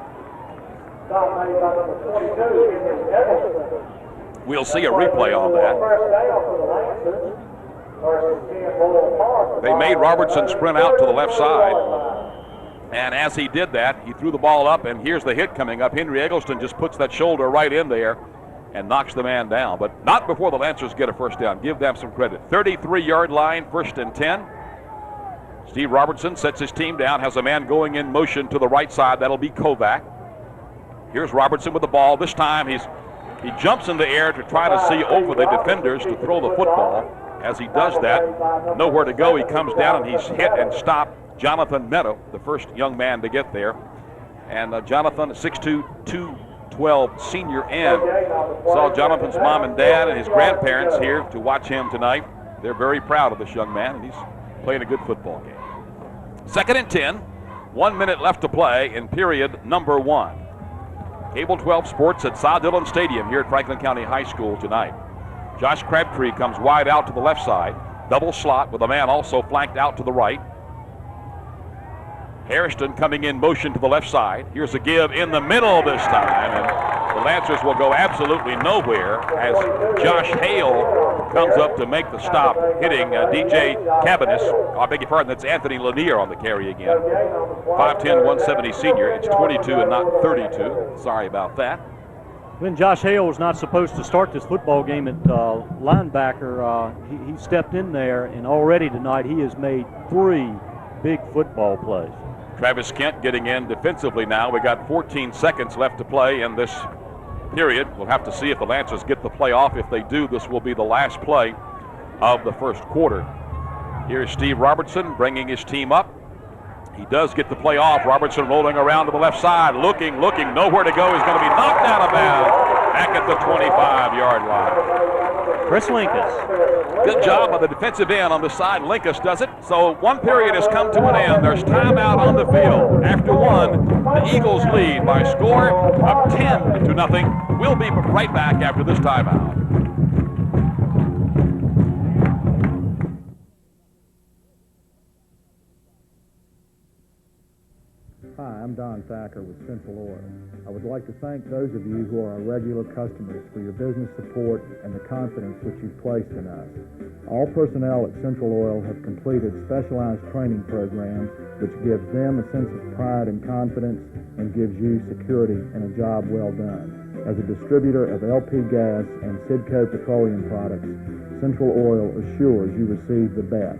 We'll see a replay on that. They made Robertson sprint out to the left side. And as he did that, he threw the ball up, and here's the hit coming up. Henry Eggleston just puts that shoulder right in there and knocks the man down. But not before the Lancers get a first down. Give them some credit. 33-yard line, 1st and 10. Steve Robertson sets his team down, has a man going in motion to the right side. That'll be Kovac. Here's Robertson with the ball. This time he jumps in the air to try to see over the defenders to throw the football. As he does that, nowhere to go. He comes down and he's hit and stopped. Jonathan Meadow, the first young man to get there. And Jonathan, 6'2", 212 senior end. Saw Jonathan's mom and dad and his grandparents here to watch him tonight. They're very proud of this young man, and he's playing a good football game. 2nd and 10, 1 minute left to play in period number 1. Cable 12 Sports at South Dillon Stadium here at Franklin County High School tonight. Josh Crabtree comes wide out to the left side. Double slot with a man also flanked out to the right. Hairston coming in motion to the left side. Here's a give in the middle this time. And the Lancers will go absolutely nowhere as Josh Hale comes up to make the stop, hitting DJ Cabanis. I beg your pardon, that's Anthony Lanier on the carry again. 5'10", 170 senior. It's 22 and not 32. Sorry about that. When Josh Hale was not supposed to start this football game at linebacker, he stepped in there, and already tonight he has made 3 big football plays. Travis Kent getting in defensively now. We got 14 seconds left to play in this period. We'll have to see if the Lancers get the play off. If they do, this will be the last play of the first quarter. Here's Steve Robertson bringing his team up. He does get the play off. Robertson rolling around to the left side, looking, nowhere to go. He's going to be knocked out of bounds back at the 25-yard line. Chris Linkus. Good job by the defensive end on the side. Linkus does it. So one period has come to an end. There's timeout on the field. After one, the Eagles lead by a score of 10-0. We'll be right back after this timeout. Hi, I'm Don Thacker with Central Oil. I would like to thank those of you who are our regular customers for your business support and the confidence which you've placed in us. All personnel at Central Oil have completed specialized training programs which gives them a sense of pride and confidence and gives you security in a job well done. As a distributor of LP gas and Sidco petroleum products, Central Oil assures you receive the best.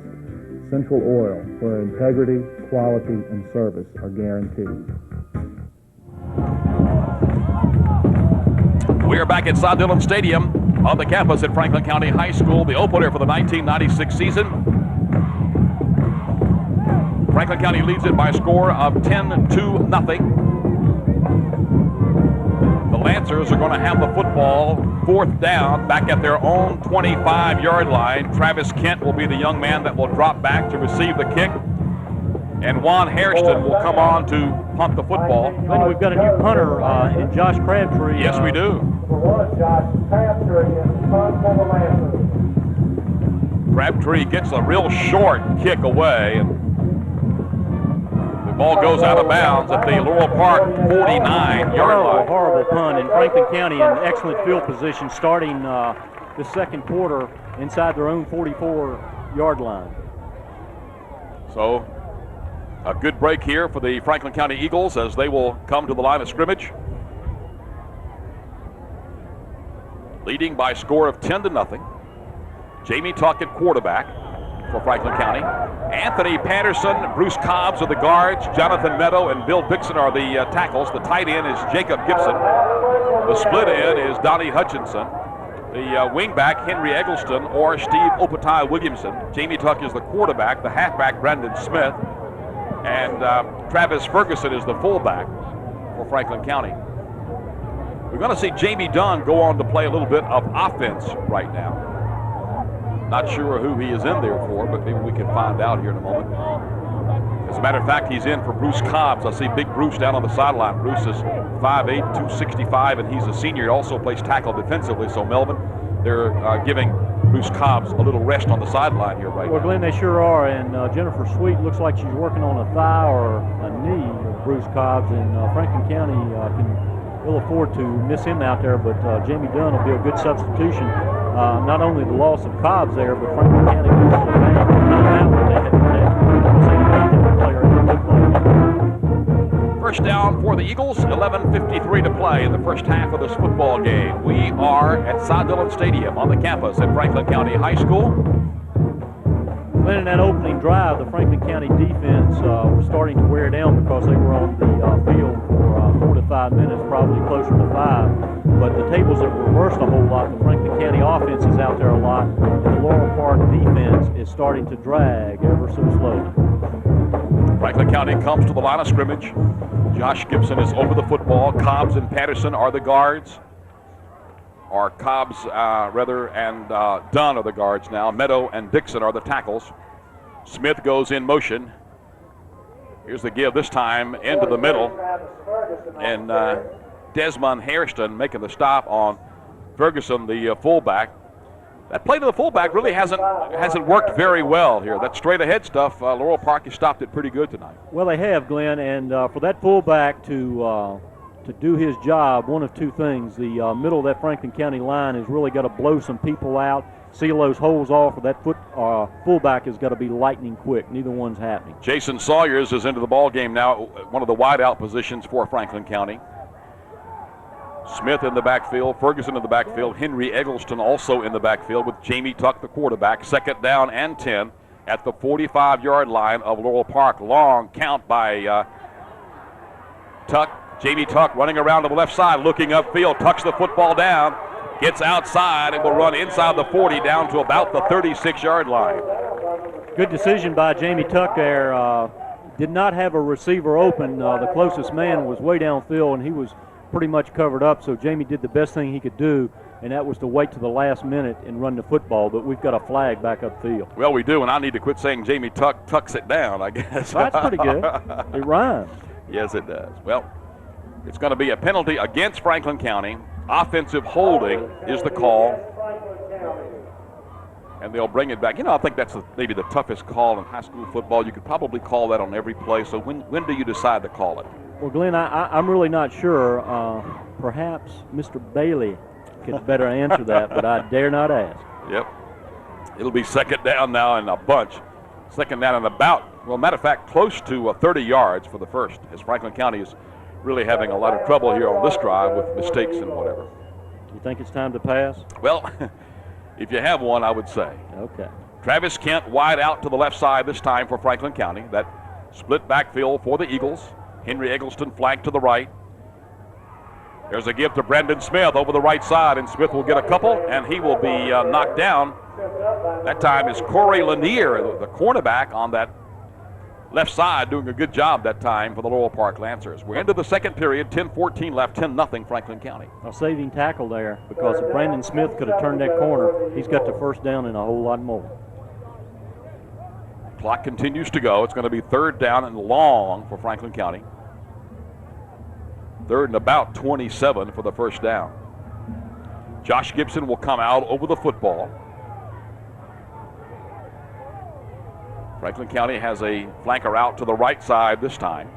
Central Oil, where integrity, quality, and service are guaranteed. We are back at South Dillon Stadium on the campus at Franklin County High School, the opener for the 1996 season. Franklin County leads it by a score of 10-0. The Lancers are going to have the football 4th down back at their own 25-yard line. Travis Kent will be the young man that will drop back to receive the kick. And Juan Hairston will come on to punt the football. Then we've got a new punter in Josh Crabtree. Yes, we do. Crabtree gets a real short kick away. And the ball goes out of bounds at the Laurel Park 49-yard line. Horrible punt, and Franklin County in excellent field position starting the second quarter inside their own 44-yard line. So a good break here for the Franklin County Eagles as they will come to the line of scrimmage. Leading by a score of 10-0. Jamie Tuck at quarterback. for Franklin County. Anthony Patterson, Bruce Cobbs are the guards. Jonathan Meadow and Bill Dixon are the tackles. The tight end is Jacob Gibson. The split end is Donnie Hutchinson. The wingback, Henry Eggleston or Steve Opatai Williamson. Jamie Tuck is the quarterback. The halfback, Brandon Smith. And Travis Ferguson is the fullback for Franklin County. We're going to see Jamie Dunn go on to play a little bit of offense right now. Not sure who he is in there for, but maybe we can find out here in a moment. As a matter of fact, he's in for Bruce Cobbs. I see Big Bruce down on the sideline. Bruce is 5'8", 265, and he's a senior. He also plays tackle defensively. So, Melvin, they're giving Bruce Cobbs a little rest on the sideline here right now. Well, Glenn, they sure are, and Jennifer Sweet looks like she's working on a thigh or a knee of Bruce Cobbs, and Franklin County can ill afford to miss him out there, but Jamie Dunn will be a good substitution. Not only the loss of Cobbs there, but Franklin County goes to the bank for timeout that they had to take. First down for the Eagles, 11:53 to play in the first half of this football game. We are at Cy Dillon Stadium on the campus at Franklin County High School. Glenn, in that opening drive, the Franklin County defense was starting to wear down because they were on the field for 4 to 5 minutes, probably closer to 5. But the tables have reversed a whole lot. The Franklin County offense is out there a lot, and the Laurel Park defense is starting to drag ever so slowly. Franklin County comes to the line of scrimmage. Josh Gibson is over the football. Cobbs and Patterson are the guards. Or Cobbs, and Dunn are the guards now. Meadow and Dixon are the tackles. Smith goes in motion. Here's the give this time into the middle. And Desmond Hairston making the stop on Ferguson, the fullback. That play to the fullback really hasn't worked very well here. That straight ahead stuff, Laurel Park has stopped it pretty good tonight. Well, they have, Glenn, and for that fullback to do his job, one of two things. The middle of that Franklin County line has really got to blow some people out, seal those holes off, or that fullback has got to be lightning quick. Neither one's happening. Jason Sawyers is into the ball game now, one of the wideout positions for Franklin County. Smith in the backfield, Ferguson in the backfield, Henry Eggleston also in the backfield with Jamie Tuck, the quarterback. Second down and 10 at the 45-yard line of Laurel Park. Long count by Tuck. Jamie Tuck running around to the left side, looking upfield, tucks the football down, gets outside, and will run inside the 40 down to about the 36-yard line. Good decision by Jamie Tuck there. Did not have a receiver open. The closest man was way downfield, and he was pretty much covered up, so Jamie did the best thing he could do, and that was to wait to the last minute and run the football, but we've got a flag back upfield. Well, we do, and I need to quit saying Jamie Tuck tucks it down, I guess. That's pretty good. It rhymes. Yes, it does. Well, it's going to be a penalty against Franklin County. Offensive holding is the call, and they'll bring it back. You know, I think that's maybe the toughest call in high school football. You could probably call that on every play, so when do you decide to call it? Well, Glenn, I'm really not sure. Perhaps Mr. Bailey could better answer that, but I dare not ask. Yep. It'll be second down now in a bunch. Second down and about, well, matter of fact, close to 30 yards for the first, as Franklin County is really having a lot of trouble here on this drive with mistakes and whatever. You think it's time to pass? Well, if you have one, I would say. Okay. Travis Kent wide out to the left side this time for Franklin County. That split backfield for the Eagles. Henry Eggleston flanked to the right. There's a give to Brandon Smith over the right side, and Smith will get a couple, and he will be knocked down. That time is Corey Lanier, the cornerback on that left side, doing a good job that time for the Laurel Park Lancers. We're into the second period, 10-14 left, 10-0 Franklin County. A saving tackle there, because if Brandon Smith could have turned that corner, he's got the first down and a whole lot more. Clock continues to go. It's going to be third down and long for Franklin County. Third and about 27 for the first down. Josh Gibson will come out over the football. Franklin County has a flanker out to the right side this time.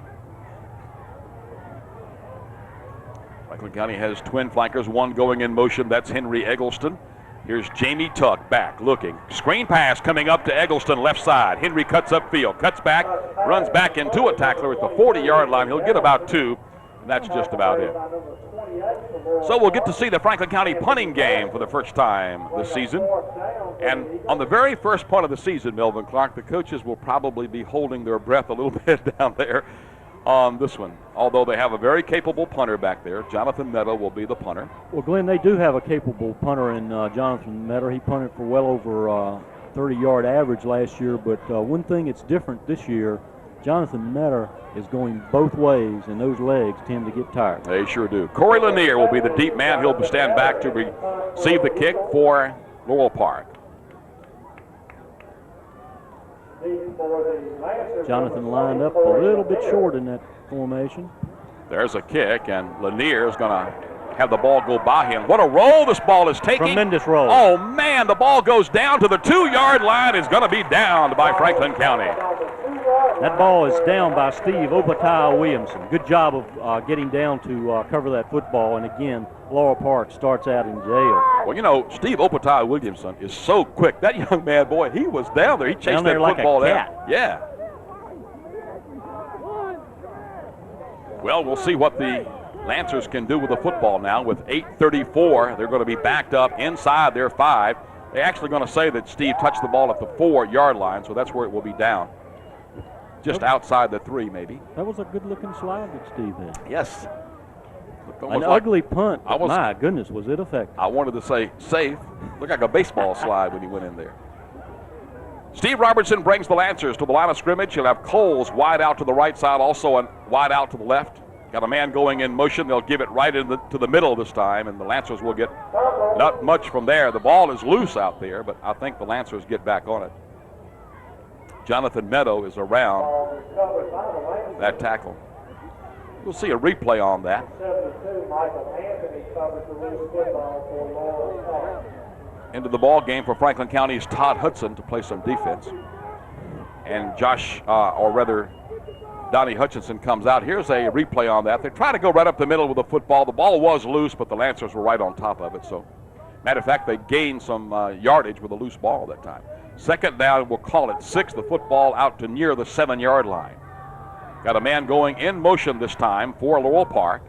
Franklin County has twin flankers, one going in motion. That's Henry Eggleston. Here's Jamie Tuck back looking. Screen pass coming up to Eggleston left side. Henry cuts upfield, cuts back, runs back into a tackler at the 40-yard line. He'll get about two, and that's just about it. So we'll get to see the Franklin County punting game for the first time this season. And on the very first punt of the season, Melvin Clark, the coaches will probably be holding their breath a little bit down there on this one, although they have a very capable punter back there. Jonathan Meadow will be the punter. Well, Glenn, they do have a capable punter in Jonathan Meadow. He punted for well over 30-yard average last year, but one thing that's different this year, Jonathan Meadow is going both ways, and those legs tend to get tired. They sure do. Corey Lanier will be the deep man. He'll stand back to receive the kick for Laurel Park. Jonathan lined up a little bit short in that formation. There's a kick, and Lanier is going to have the ball go by him. What a roll this ball is taking. Tremendous roll. Oh, man, the ball goes down to the 2-yard line. It's going to be downed by Franklin County. That ball is down by Steve Obatiah Williamson. Good job of getting down to cover that football. And again, Laurel Park starts out in jail. Well, you know, Steve Obatiah Williamson is so quick. That young man, boy, he was down there. He chased that football down. Yeah. Well, we'll see what the Lancers can do with the football now. With 8:34, they're going to be backed up inside their 5. They're actually going to say that Steve touched the ball at the 4-yard line, so that's where it will be down. Just outside the 3, maybe. That was a good-looking slide that Steve had. Yes. An ugly punt. My goodness, was it effective? I wanted to say safe. Looked like a baseball slide when he went in there. Steve Robertson brings the Lancers to the line of scrimmage. He'll have Coles wide out to the right side, also a wide out to the left. Got a man going in motion. They'll give it right to the middle this time, and the Lancers will get not much from there. The ball is loose out there, but I think the Lancers get back on it. Jonathan Meadow is around that tackle. We'll see a replay on that. Into the ball game for Franklin County's Todd Hudson to play some defense. And Donnie Hutchinson comes out. Here's a replay on that. They try to go right up the middle with the football. The ball was loose, but the Lancers were right on top of it. So, matter of fact, they gained some yardage with a loose ball that time. Second down, we'll call it 6. The football out to near the 7-yard line. Got a man going in motion this time for Laurel Park.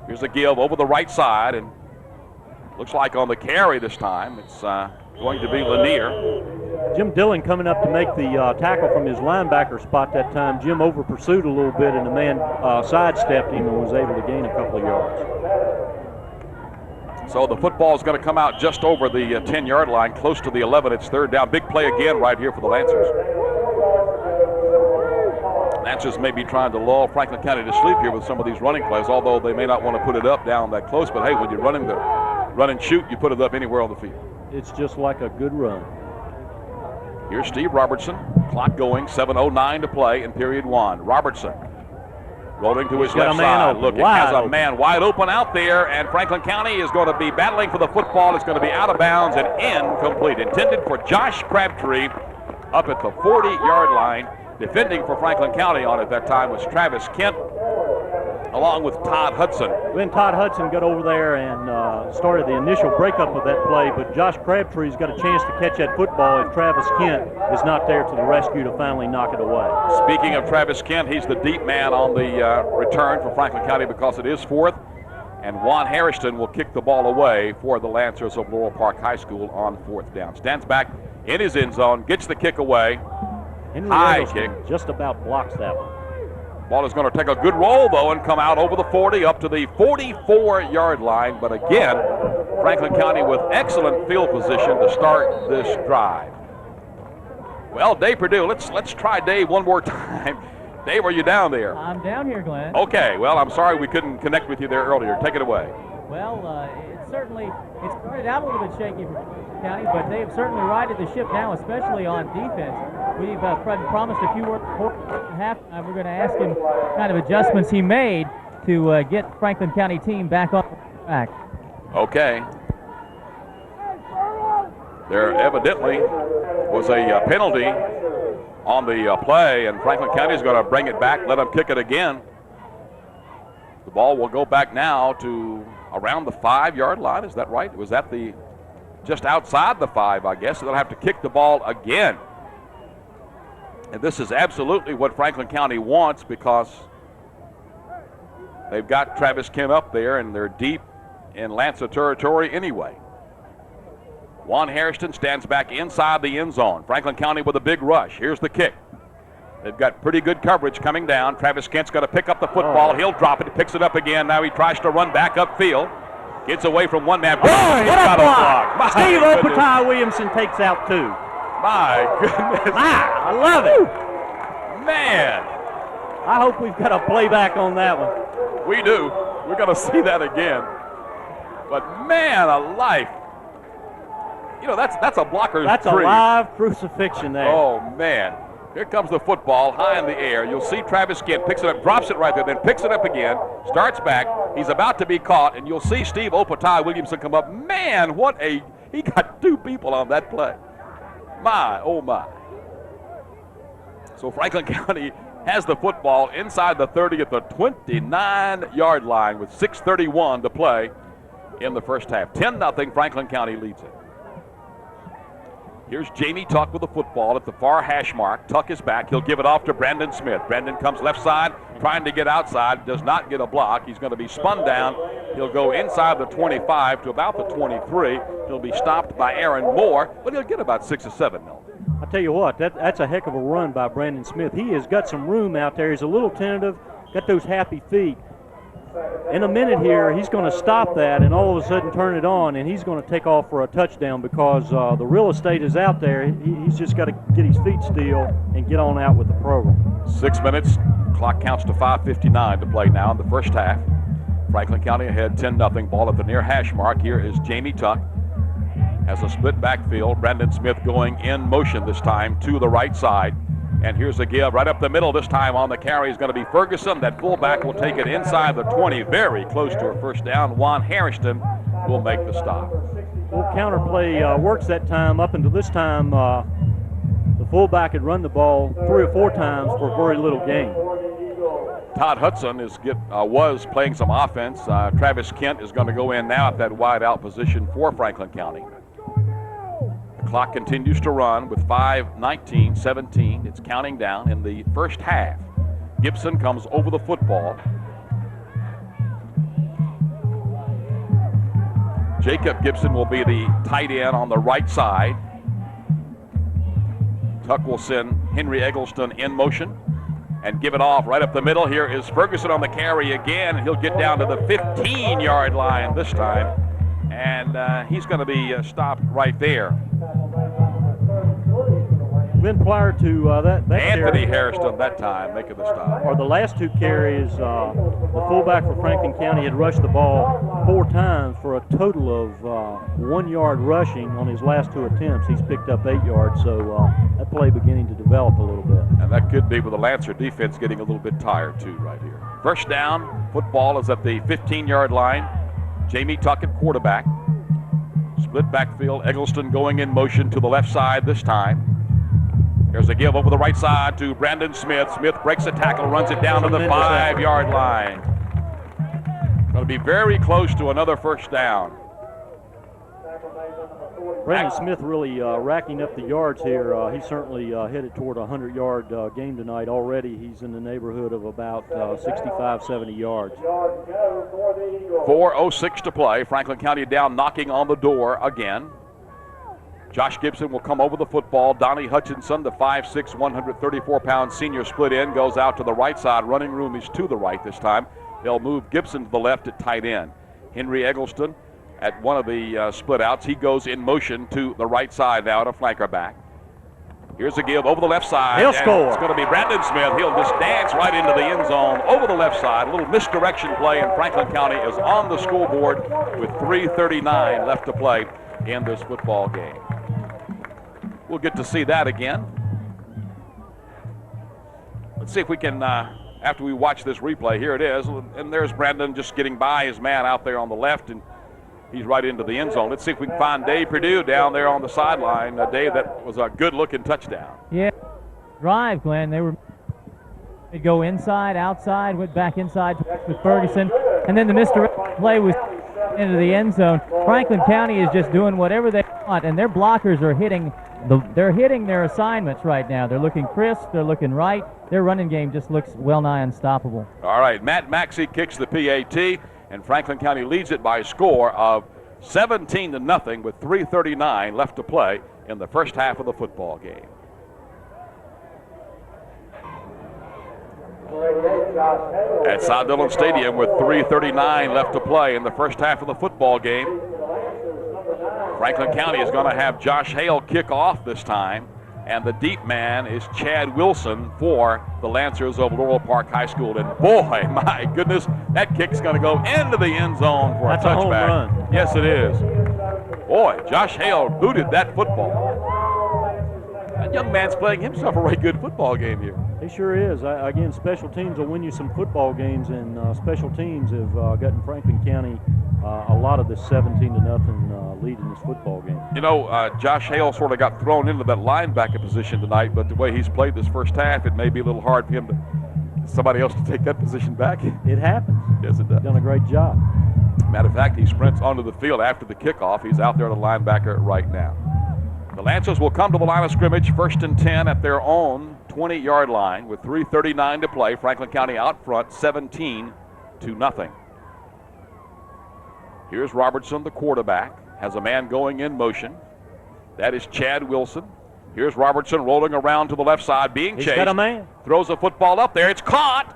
Here's a give over the right side, and looks like on the carry this time, it's going to be Lanier. Jim Dillon coming up to make the tackle from his linebacker spot that time. Jim over-pursued a little bit, and the man sidestepped him and was able to gain a couple of yards. So the football is going to come out just over the 10-yard line, close to the 11. It's third down. Big play again right here for the Lancers. Lancers may be trying to lull Franklin County to sleep here with some of these running plays, although they may not want to put it up down that close. But, hey, when you're running the run and shoot, you put it up anywhere on the field. It's just like a good run. Here's Steve Robertson. Clock going, 7:09 to play in period 1. Robertson rolling to his left side. Look, it has a man wide open out there, and Franklin County is going to be battling for the football. It's going to be out of bounds and incomplete. Intended for Josh Crabtree up at the 40-yard line. Defending for Franklin County on it that time was Travis Kent, along with Todd Hudson. Then Todd Hudson got over there and started the initial breakup of that play, but Josh Crabtree's got a chance to catch that football if Travis Kent is not there to the rescue to finally knock it away. Speaking of Travis Kent, he's the deep man on the return for Franklin County because it is 4th, and Juan Harrison will kick the ball away for the Lancers of Laurel Park High School on 4th down. Stands back in his end zone, gets the kick away. High kick. Just about blocks that one. Ball is going to take a good roll, though, and come out over the 40 up to the 44-yard line. But again, Franklin County with excellent field position to start this drive. Well, Dave Perdue, let's try Dave one more time. Dave, are you down there? I'm down here, Glenn. Okay, well, I'm sorry we couldn't connect with you there earlier. Take it away. Well, it started out a little bit shaky for County, but they have certainly righted the ship now, especially on defense. We've promised a few words before halftime. We're going to ask him what kind of adjustments he made to get Franklin County team back on track. Okay. There evidently was a penalty on the play, and Franklin County is going to bring it back, let them kick it again. The ball will go back now to around the 5-yard line. Is that right? Was that just outside the 5, I guess? So they'll have to kick the ball again. And this is absolutely what Franklin County wants because they've got Travis Kent up there, and they're deep in Lancer territory anyway. Juan Hairston stands back inside the end zone. Franklin County with a big rush. Here's the kick. They've got pretty good coverage coming down. Travis Kent's got to pick up the football. He'll drop it. Picks it up again. Now he tries to run back upfield. Gets away from one man. What a block! Steve goodness. Williamson takes out 2. My goodness. I love it. Man. I hope we've got a playback on that one. We do. We're going to see that again. But man alive. You know, that's a blocker's That's dream. a live crucifixion there. Oh, man. Here comes the football high in the air. You'll see Travis Kent picks it up, drops it right there, then picks it up again, starts back. He's about to be caught, and you'll see Steve Opatai Williamson come up. Man, he got 2 people on that play. My, oh my. So Franklin County has the football inside the 30 at the 29-yard line with 6:31 to play in the first half. 10-0, Franklin County leads it. Here's Jamie Tuck with the football at the far hash mark. Tuck is back. He'll give it off to Brandon Smith. Brandon comes left side, trying to get outside. Does not get a block. He's going to be spun down. He'll go inside the 25 to about the 23. He'll be stopped by Aaron Moore, but he'll get about 6 or 7 now. I tell you what, that's a heck of a run by Brandon Smith. He has got some room out there. He's a little tentative, got those happy feet. In a minute here, he's going to stop that and all of a sudden turn it on, and he's going to take off for a touchdown because the real estate is out there. He's just got to get his feet still and get on out with the program. 6 minutes. Clock counts to 5:59 to play now in the first half. Franklin County ahead 10-0. Ball at the near hash mark. Here is Jamie Tuck. Has a split backfield. Brandon Smith going in motion this time to the right side. And here's a give right up the middle this time on the carry is going to be Ferguson. That fullback will take it inside the 20, very close to a first down. Juan Hairston will make the stop. Well, counterplay works that time. Up until this time, the fullback had run the ball 3 or 4 times for very little gain. Todd Hudson was playing some offense. Travis Kent is going to go in now at that wide out position for Franklin County. Clock continues to run with 5:19, 17. It's counting down in the first half. Gibson comes over the football. Jacob Gibson will be the tight end on the right side. Tuck will send Henry Eggleston in motion and give it off right up the middle. Here is Ferguson on the carry again. He'll get down to the 15-yard line this time. And he's going to be stopped right there. Then prior to that Anthony carry, Hairston that time making the stop. Or the last 2 carries, the fullback for Franklin County had rushed the ball 4 times for a total of 1 yard rushing on his last 2 attempts. He's picked up 8 yards, so that play beginning to develop a little bit. And that could be with the Lancer defense getting a little bit tired too right here. First down, football is at the 15-yard line. Jamie Tuck at quarterback. Split backfield, Eggleston going in motion to the left side this time. There's a give over the right side to Brandon Smith. Smith breaks a tackle, runs it down to the 5-yard line. Going to be very close to another first down. Brandon Smith really racking up the yards here. He's certainly headed toward a 100-yard game tonight already. He's in the neighborhood of about 65, 70 yards. 4:06 to play. Franklin County down, knocking on the door again. Josh Gibson will come over the football. Donnie Hutchinson, the 5'6", 134-pound senior, split in, goes out to the right side. Running room is to the right this time. They'll move Gibson to the left at tight end. Henry Eggleston at one of the split outs. He goes in motion to the right side now at a flanker back. Here's a give over the left side. He'll score. It's going to be Brandon Smith. He'll just dance right into the end zone over the left side. A little misdirection play, and Franklin County is on the scoreboard with 3:39 left to play in this football game. We'll get to see that again. Let's see if we can, after we watch this replay, here it is. And there's Brandon just getting by his man out there on the left, and he's right into the end zone. Let's see if we can find Dave Perdue down there on the sideline. Dave, that was a good-looking touchdown. Yeah, drive, Glenn. They'd go inside, outside, went back inside with Ferguson, and then the misdirection play was into the end zone. Franklin County is just doing whatever they want, and their blockers are hitting their assignments right now. They're looking crisp, they're looking right. Their running game just looks well nigh unstoppable. All right, Matt Maxey kicks the PAT. and Franklin County leads it by a score of 17-0 with 3:39 left to play in the first half of the football game. At South Dillon Stadium with 3:39 left to play in the first half of the football game. Franklin County is going to have Josh Hale kick off this time, and the deep man is Chad Wilson for the Lancers of Laurel Park High School. And boy, my goodness, that kick's going to go into the end zone for a touchback. That's a home run. Yes, it is. Boy, Josh Hale booted that football. That young man's playing himself a really good football game here. He sure is. Again, special teams will win you some football games, and special teams have gotten Franklin County a lot of this 17-0 lead in this football game. You know, Josh Hale sort of got thrown into that linebacker position tonight, but the way he's played this first half, it may be a little hard for him to somebody else to take that position back. It happens. Yes, it does. He's done a great job. Matter of fact, he sprints onto the field after the kickoff. He's out there at the linebacker right now. The Lancers will come to the line of scrimmage, 1st and 10 at their own 20-yard line with 3:39 to play. Franklin County out front, 17-0. Here's Robertson, the quarterback, has a man going in motion. That is Chad Wilson. Here's Robertson rolling around to the left side, being chased. He's got a man. Throws the football up there. It's caught.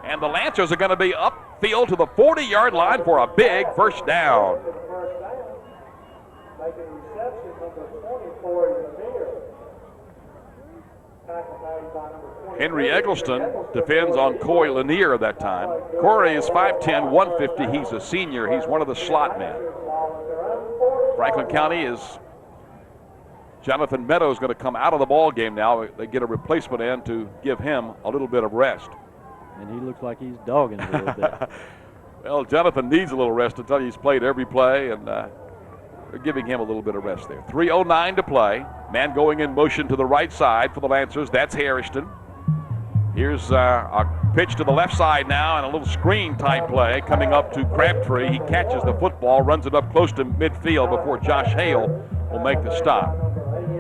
And the Lancers are going to be upfield to the 40-yard line for a big first down. Henry Eggleston defends on Coy Lanier that time. Corey is 5'10", 150. He's a senior. He's one of the slot men. Franklin County is Jonathan Meadows going to come out of the ball game now. They get a replacement in to give him a little bit of rest. And he looks like he's dogging it a little bit. Well, Jonathan needs a little rest. I tell you, he's played every play, and they're giving him a little bit of rest there. 3:09 to play. Man going in motion to the right side for the Lancers. That's Hairston. Here's a pitch to the left side now, and a little screen type play coming up to Crabtree. He catches the football, runs it up close to midfield before Josh Hale will make the stop.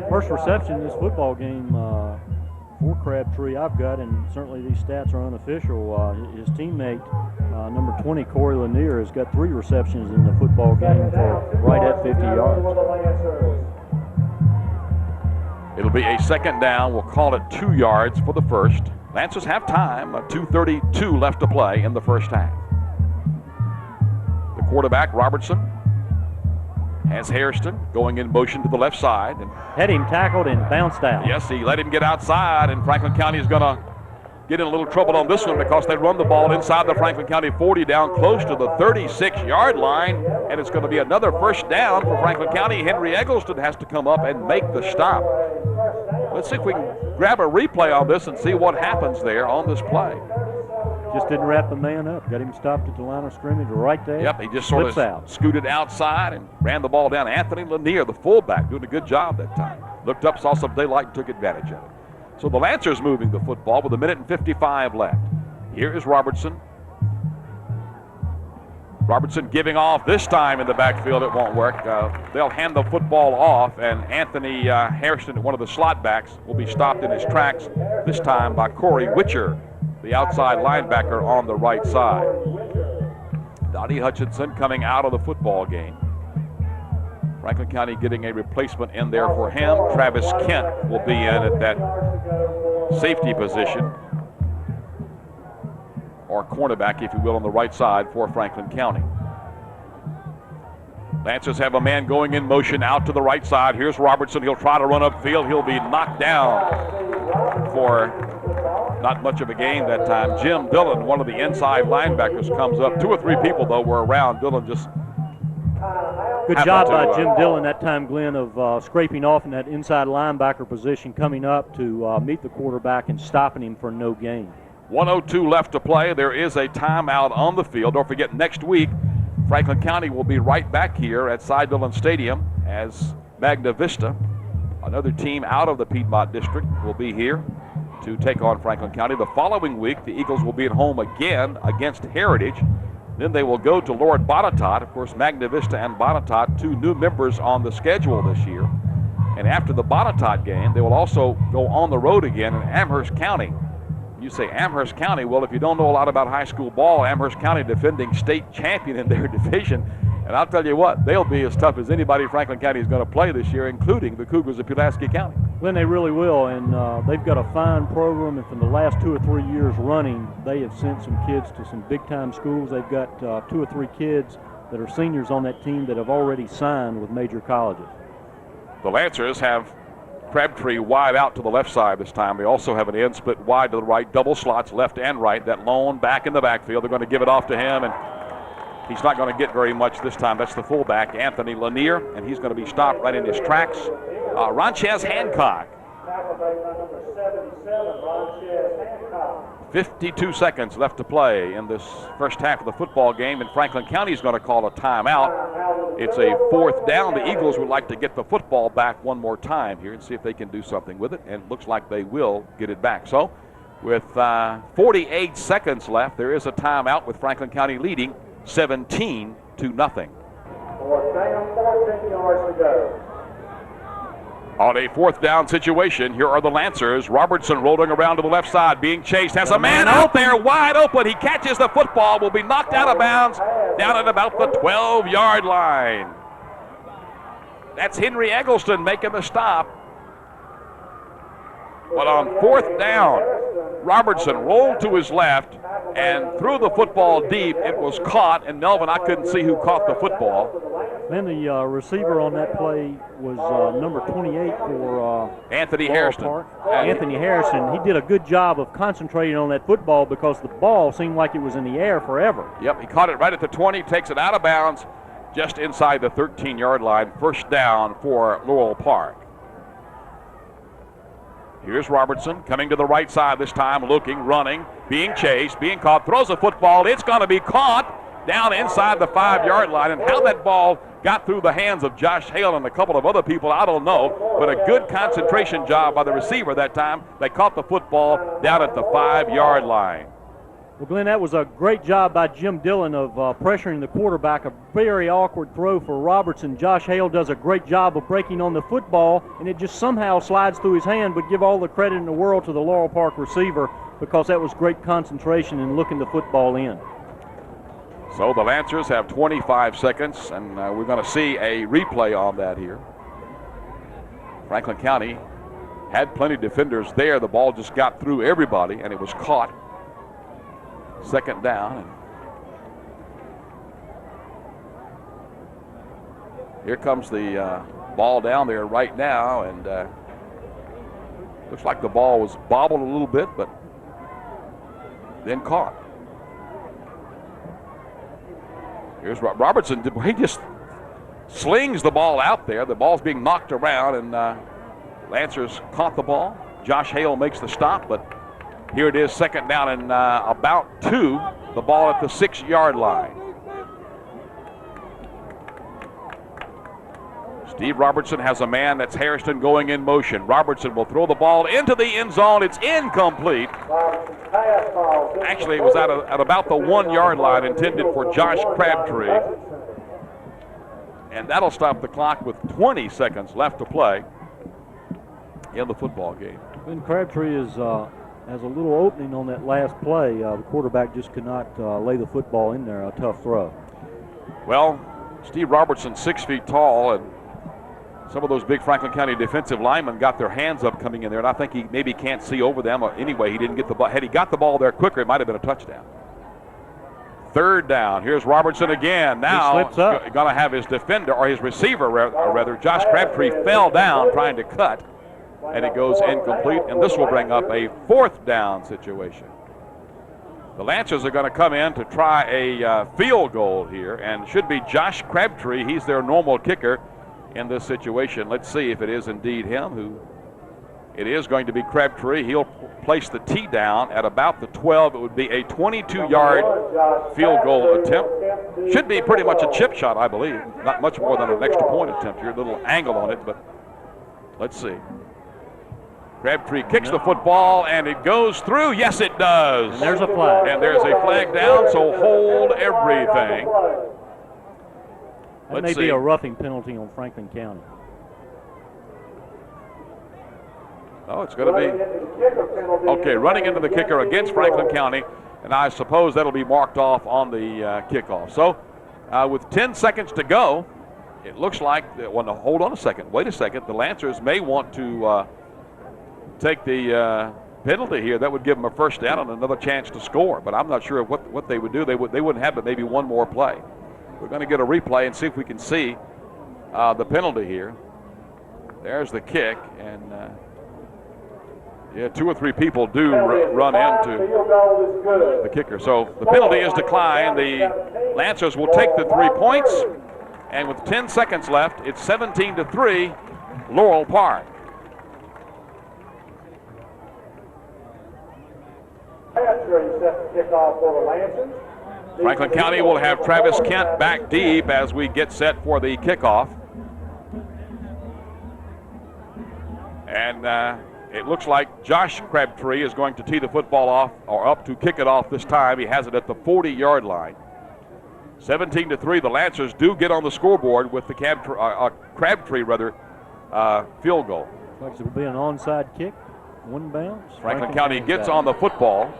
First reception in this football game for Crabtree I've got, and certainly these stats are unofficial. His teammate, number 20, Corey Lanier, has got 3 receptions in the football game for right at 50 yards. It'll be a second down. We'll call it 2 yards for the first. Lancers have time, 2:32 left to play in the first half. The quarterback, Robertson, has Hairston going in motion to the left side. And had him tackled and bounced out. Yes, he let him get outside, and Franklin County is going to get in a little trouble on this one because they run the ball inside the Franklin County 40 down close to the 36-yard line, and it's going to be another first down for Franklin County. Henry Eggleston has to come up and make the stop. Let's see if we can grab a replay on this and see what happens there on this play. Just didn't wrap the man up. Got him stopped at the line of scrimmage right there. Yep, he just sort of scooted outside and ran the ball down. Anthony Lanier, the fullback, doing a good job that time. Looked up, saw some daylight, and took advantage of it. So the Lancers moving the football with 1:55 left. Here is Robertson. Robertson giving off this time in the backfield. It won't work. They'll hand the football off, and Anthony Hairston, one of the slot backs, will be stopped in his tracks, this time by Corey Witcher, the outside linebacker on the right side. Donnie Hutchinson coming out of the football game. Franklin County getting a replacement in there for him. Travis Kent will be in at that safety position, or cornerback, if you will, on the right side for Franklin County. Lancers have a man going in motion out to the right side. Here's Robertson. He'll try to run upfield. He'll be knocked down for not much of a gain that time. Jim Dillon, one of the inside linebackers, comes up. 2 or 3 people, though, were around. Dillon just good job by Jim Dillon that time, Glenn, of scraping off in that inside linebacker position, coming up to meet the quarterback and stopping him for no gain. 1:02 left to play. There is a timeout on the field. Don't forget, next week, Franklin County will be right back here at Cy Dillon Stadium as Magna Vista, another team out of the Piedmont District, will be here to take on Franklin County. The following week, the Eagles will be at home again against Heritage. Then they will go to Lord Botetourt. Of course, Magna Vista and Botetourt, 2 new members on the schedule this year. And after the Botetourt game, they will also go on the road again in Amherst County. You say Amherst County. Well, if you don't know a lot about high school ball, Amherst County defending state champion in their division. And I'll tell you what, they'll be as tough as anybody Franklin County is going to play this year, including the Cougars of Pulaski County. Well, they really will, and they've got a fine program, and for the last 2 or 3 years running, they have sent some kids to some big-time schools. They've got 2 or 3 kids that are seniors on that team that have already signed with major colleges. The Lancers have Crabtree wide out to the left side this time. They also have an end split wide to the right, double slots left and right. That lone back in the backfield. They're going to give it off to him, and he's not going to get very much this time. That's the fullback, Anthony Lanier, and he's going to be stopped right in his tracks. Ronchez Hancock. 52 seconds left to play in this first half of the football game, and Franklin County is going to call a timeout. It's a 4th down. The Eagles would like to get the football back one more time here and see if they can do something with it, and it looks like they will get it back. So with 48 seconds left, there is a timeout with Franklin County leading 17-0. 4th down, 14 yards to go. On a 4th down situation, here are the Lancers. Robertson rolling around to the left side, being chased. Has a man out there wide open. He catches the football, will be knocked out of bounds down at about the 12-yard line. That's Henry Eggleston making the stop. But on 4th down, Robertson rolled to his left and threw the football deep. It was caught, and Melvin, I couldn't see who caught the football. Then the receiver on that play was number 28 for Anthony Harrison. Anthony Harrison. He did a good job of concentrating on that football because the ball seemed like it was in the air forever. Yep, he caught it right at the 20, takes it out of bounds just inside the 13-yard line. 1st down for Laurel Park. Here's Robertson coming to the right side this time, looking, running, being chased, being caught, throws a football. It's going to be caught down inside the 5-yard line. And how that ball got through the hands of Josh Hale and a couple of other people, I don't know. But a good concentration job by the receiver that time. They caught the football down at the 5-yard line. Well, Glenn, that was a great job by Jim Dillon of pressuring the quarterback. A very awkward throw for Robertson. Josh Hale does a great job of breaking on the football, and it just somehow slides through his hand, but give all the credit in the world to the Laurel Park receiver because that was great concentration and looking the football in. So the Lancers have 25 seconds, and we're going to see a replay on that here. Franklin County had plenty of defenders there. The ball just got through everybody, and it was caught. 2nd down. And here comes the ball down there right now, and looks like the ball was bobbled a little bit, but then caught. Here's Robertson. He just slings the ball out there. The ball's being knocked around, and Lancers caught the ball. Josh Hale makes the stop, but here it is, 2nd down and about 2. The ball at the 6-yard line. Steve Robertson has a man. That's Harrison going in motion. Robertson will throw the ball into the end zone. It's incomplete. Actually, it was at about the 1-yard line, intended for Josh Crabtree. And that'll stop the clock with 20 seconds left to play in the football game. Ben Crabtree has a little opening on that last play. The quarterback just could not lay the football in there. A tough throw. Well, Steve Robertson, 6 feet tall, and some of those big Franklin County defensive linemen got their hands up coming in there, and I think he maybe can't see over them. Anyway, he didn't get the ball. Had he got the ball there quicker, it might have been a touchdown. 3rd down. Here's Robertson again. Now going to have his defender, or his receiver rather, Josh Crabtree fell down trying to cut, and it goes incomplete, and this will bring up a 4th down situation. The Lancers are going to come in to try a field goal here, and should be Josh Crabtree. He's their normal kicker in this situation. Let's see if it is indeed him. It is going to be Crabtree. He'll place the tee down at about the 12. It would be a 22-yard field goal attempt. Should be pretty much a chip shot, I believe. Not much more than an extra point attempt here. A little angle on it, but let's see. Crabtree kicks the football, and it goes through. Yes, it does. And there's a flag. And there's a flag down, so hold everything. That may be a roughing penalty on Franklin County. Oh, it's going to be okay. Running into the kicker against Franklin County, and I suppose that'll be marked off on the kickoff. So, with 10 seconds to go, it looks like. Well, hold on a second. Wait a second. The Lancers may want to take the penalty here. That would give them a first down and another chance to score. But I'm not sure what they would do. They wouldn't have but maybe one more play. We're going to get a replay and see if we can see the penalty here. There's the kick, and yeah, 2 or 3 people do run into the kicker. So the penalty is declined. The Lancers will take the 3 points, and with 10 seconds left, it's 17-3, Laurel Park. Franklin County will have Travis Kent back deep as we get set for the kickoff. And it looks like Josh Crabtree is going to tee the football off, or up to kick it off this time. He has it at the 40-yard line. 17-3, the Lancers do get on the scoreboard with the Crabtree field goal. Looks like it'll be an onside kick, one bounce. Franklin County gets on the football,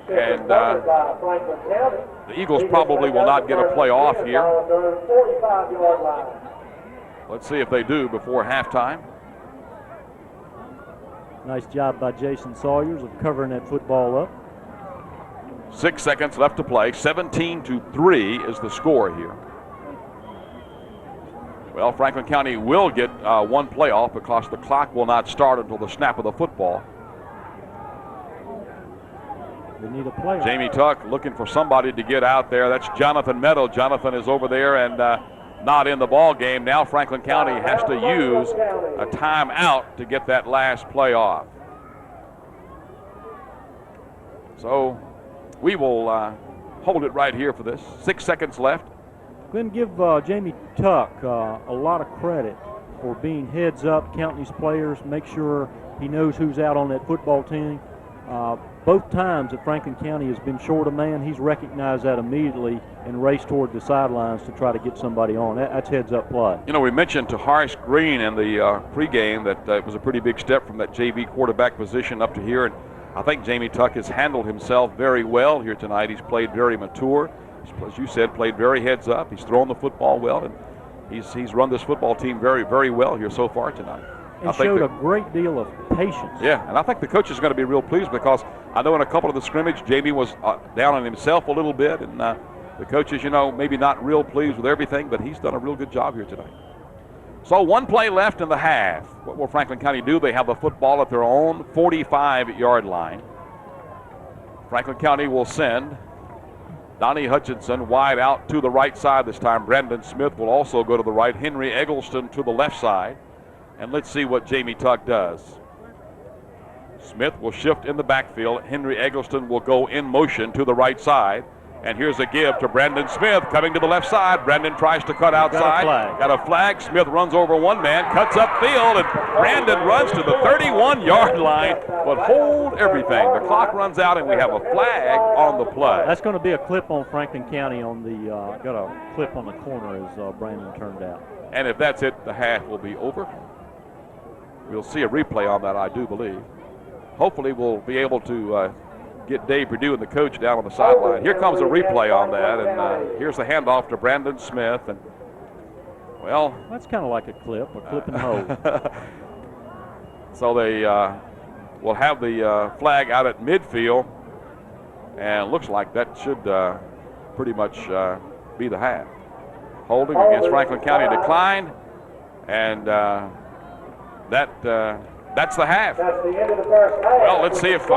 and the Eagles probably will not get a play off here. Let's see if they do before halftime. Nice job by Jason Sawyers of covering that football up. 6 seconds left to play. 17-3 is the score here. Well, Franklin County will get one play off because the clock will not start until the snap of the football. They need a player. Jamie Tuck looking for somebody to get out there. That's Jonathan Meadow. Jonathan is over there and not in the ball game. Now Franklin County has to use a timeout to get that last play off. So we will hold it right here for this. 6 seconds left. Glenn, give Jamie Tuck a lot of credit for being heads up, counting his players, make sure he knows who's out on that football team. Both times that Franklin County has been short a man, he's recognized that immediately and raced toward the sidelines to try to get somebody on. That's heads-up play. You know, we mentioned to Horace Green in the pregame that it was a pretty big step from that JV quarterback position up to here, and I think Jamie Tuck has handled himself very well here tonight. He's played very mature. As you said, played very heads up. He's thrown the football well, and he's run this football team very, very well here so far tonight. And showed a great deal of patience. Yeah, and I think the coach is going to be real pleased because I know in a couple of the scrimmage, Jamie was down on himself a little bit, and the coaches, you know, maybe not real pleased with everything, but he's done a real good job here tonight. So 1 play left in the half. What will Franklin County do? They have the football at their own 45-yard line. Franklin County will send Donnie Hutchinson wide out to the right side this time. Brandon Smith will also go to the right. Henry Eggleston to the left side. And let's see what Jamie Tuck does. Smith will shift in the backfield. Henry Eggleston will go in motion to the right side. And here's a give to Brandon Smith coming to the left side. Brandon tries to cut outside. Got a flag. Smith runs over one man, cuts upfield, and Brandon runs to the 31-yard line. But hold everything. The clock runs out, and we have a flag on the play. That's going to be a clip on Franklin County on the got a clip on the corner as Brandon turned out. And if that's it, the half will be over. We'll see a replay on that, I do believe. Hopefully we'll be able to get Dave Perdue and the coach down on the sideline. Here comes a replay on that, and here's the handoff to Brandon Smith. And well, that's kind of like a clip and hold. So they will have the flag out at midfield, and it looks like that should pretty much be the half. Holding against Franklin County declined, and that's the half. Well, let's see if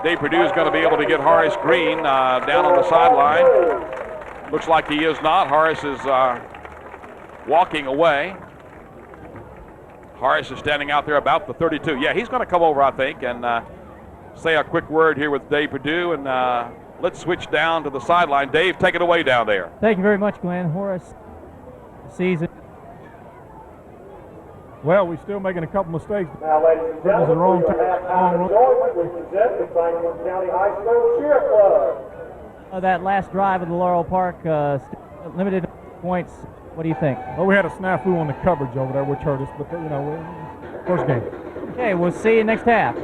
Dave Perdue is going to be able to get Horace Green down on the sideline. Looks like he is not. Horace is walking away. Horace is standing out there about the 32. Yeah, he's going to come over, I think, and say a quick word here with Dave Perdue, and let's switch down to the sideline. Dave, take it away down there. Thank you very much, Glenn. Horace season. Well, we're still making a couple mistakes. Now, ladies and gentlemen, for your halftime enjoyment, we present the Franklin County High School Cheer Club. That last drive of the Laurel Park, limited points. What do you think? Well, we had a snafu on the coverage over there, which hurt us, but, you know, first game. Okay, we'll see you next half.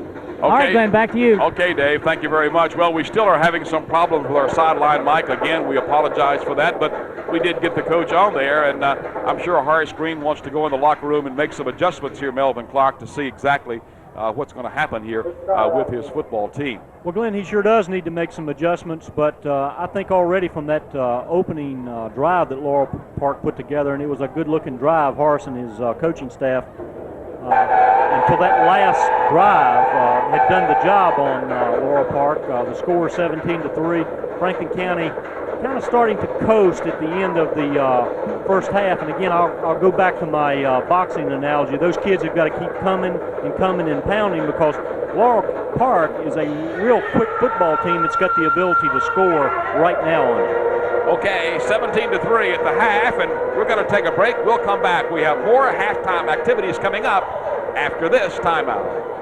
All right, Glenn, back to you. Okay, Dave, thank you very much. Well, we still are having some problems with our sideline mic. Again, we apologize for that, but we did get the coach on there, and I'm sure Horace Green wants to go in the locker room and make some adjustments here, Melvin Clark, to see exactly what's going to happen here with his football team. Well, Glenn, he sure does need to make some adjustments, but I think already from that opening drive that Laurel Park put together, and it was a good-looking drive, Horace and his coaching staff, until that last drive had done the job on Laurel Park. The score 17-3. Franklin County kind of starting to coast at the end of the first half. And again, I'll go back to my boxing analogy. Those kids have got to keep coming and pounding, because Laurel Park is a real quick football team that's got the ability to score right now on it. Okay, 17-3 at the half, and we're going to take a break. We'll come back. We have more halftime activities coming up after this timeout.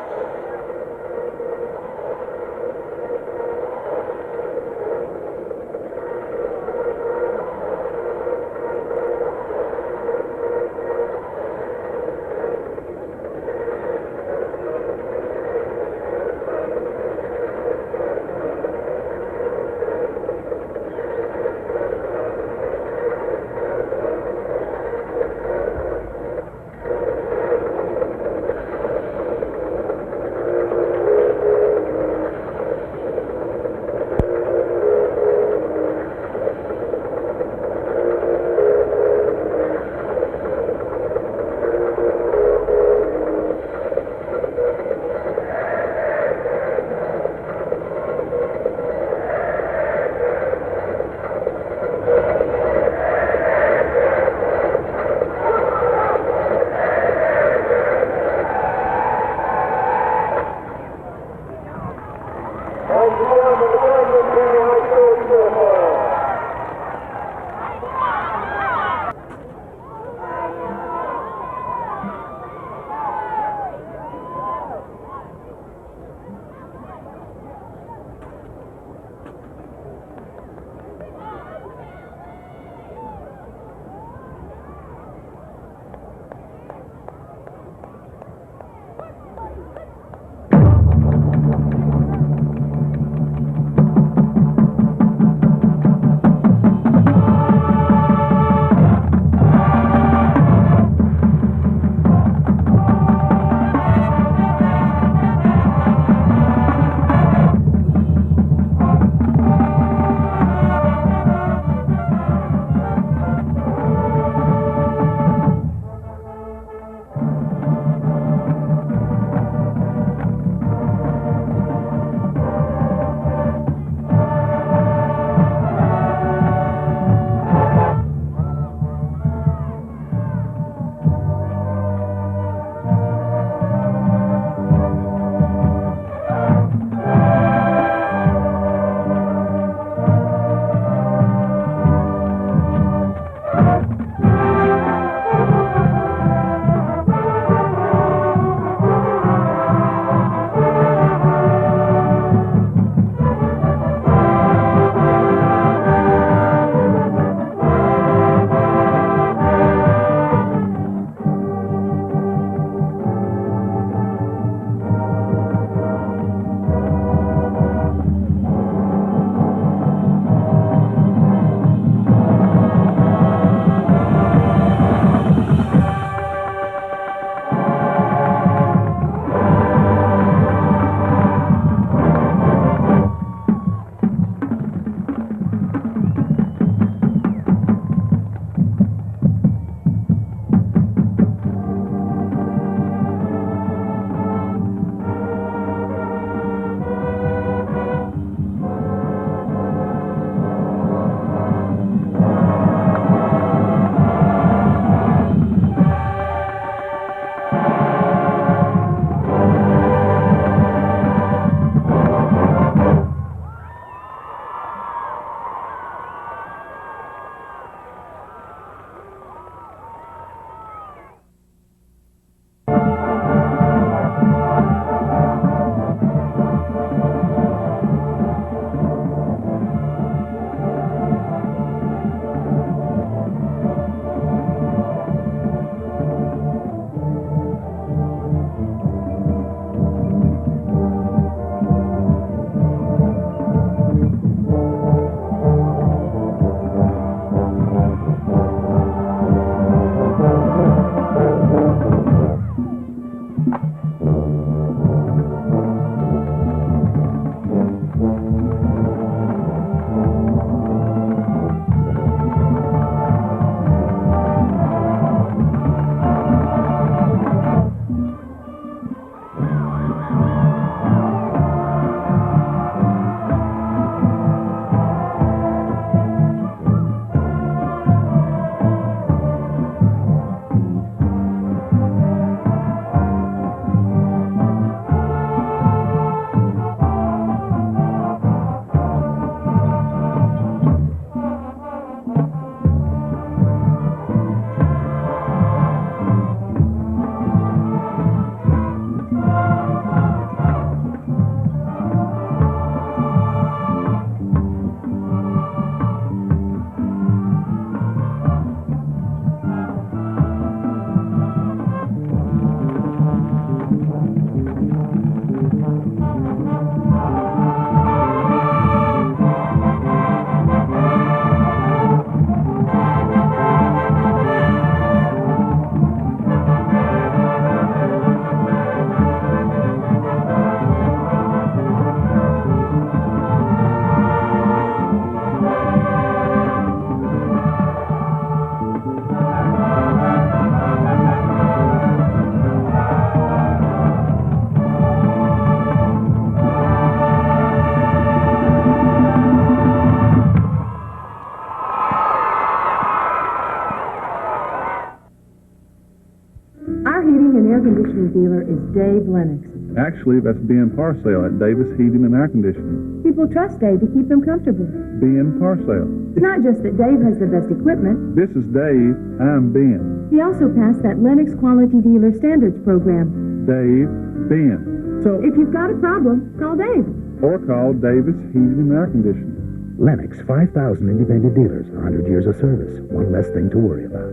conditioning dealer is Dave Lennox. Actually, that's Ben Parcell at Davis Heating and Air Conditioning. People trust Dave to keep them comfortable. Ben Parcell. It's not just that Dave has the best equipment. This is Dave. I'm Ben. He also passed that Lennox Quality Dealer Standards program. Dave, Ben. So, If you've got a problem, call Dave. or call Davis Heating and Air Conditioning. Lennox, 5,000 independent dealers, 100 years of service, one less thing to worry about.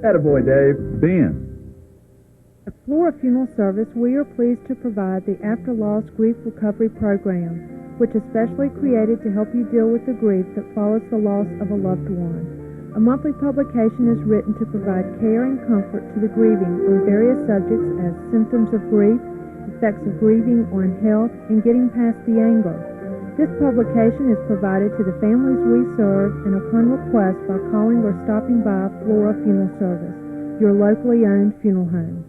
Attaboy, Dave. Ben. At Flora Funeral Service, we are pleased to provide the After Loss Grief Recovery Program, which is specially created to help you deal with the grief that follows the loss of a loved one. A monthly publication is written to provide care and comfort to the grieving on various subjects as symptoms of grief, effects of grieving on health, and getting past the anger. This publication is provided to the families we serve and upon request by calling or stopping by Flora Funeral Service, your locally owned funeral home.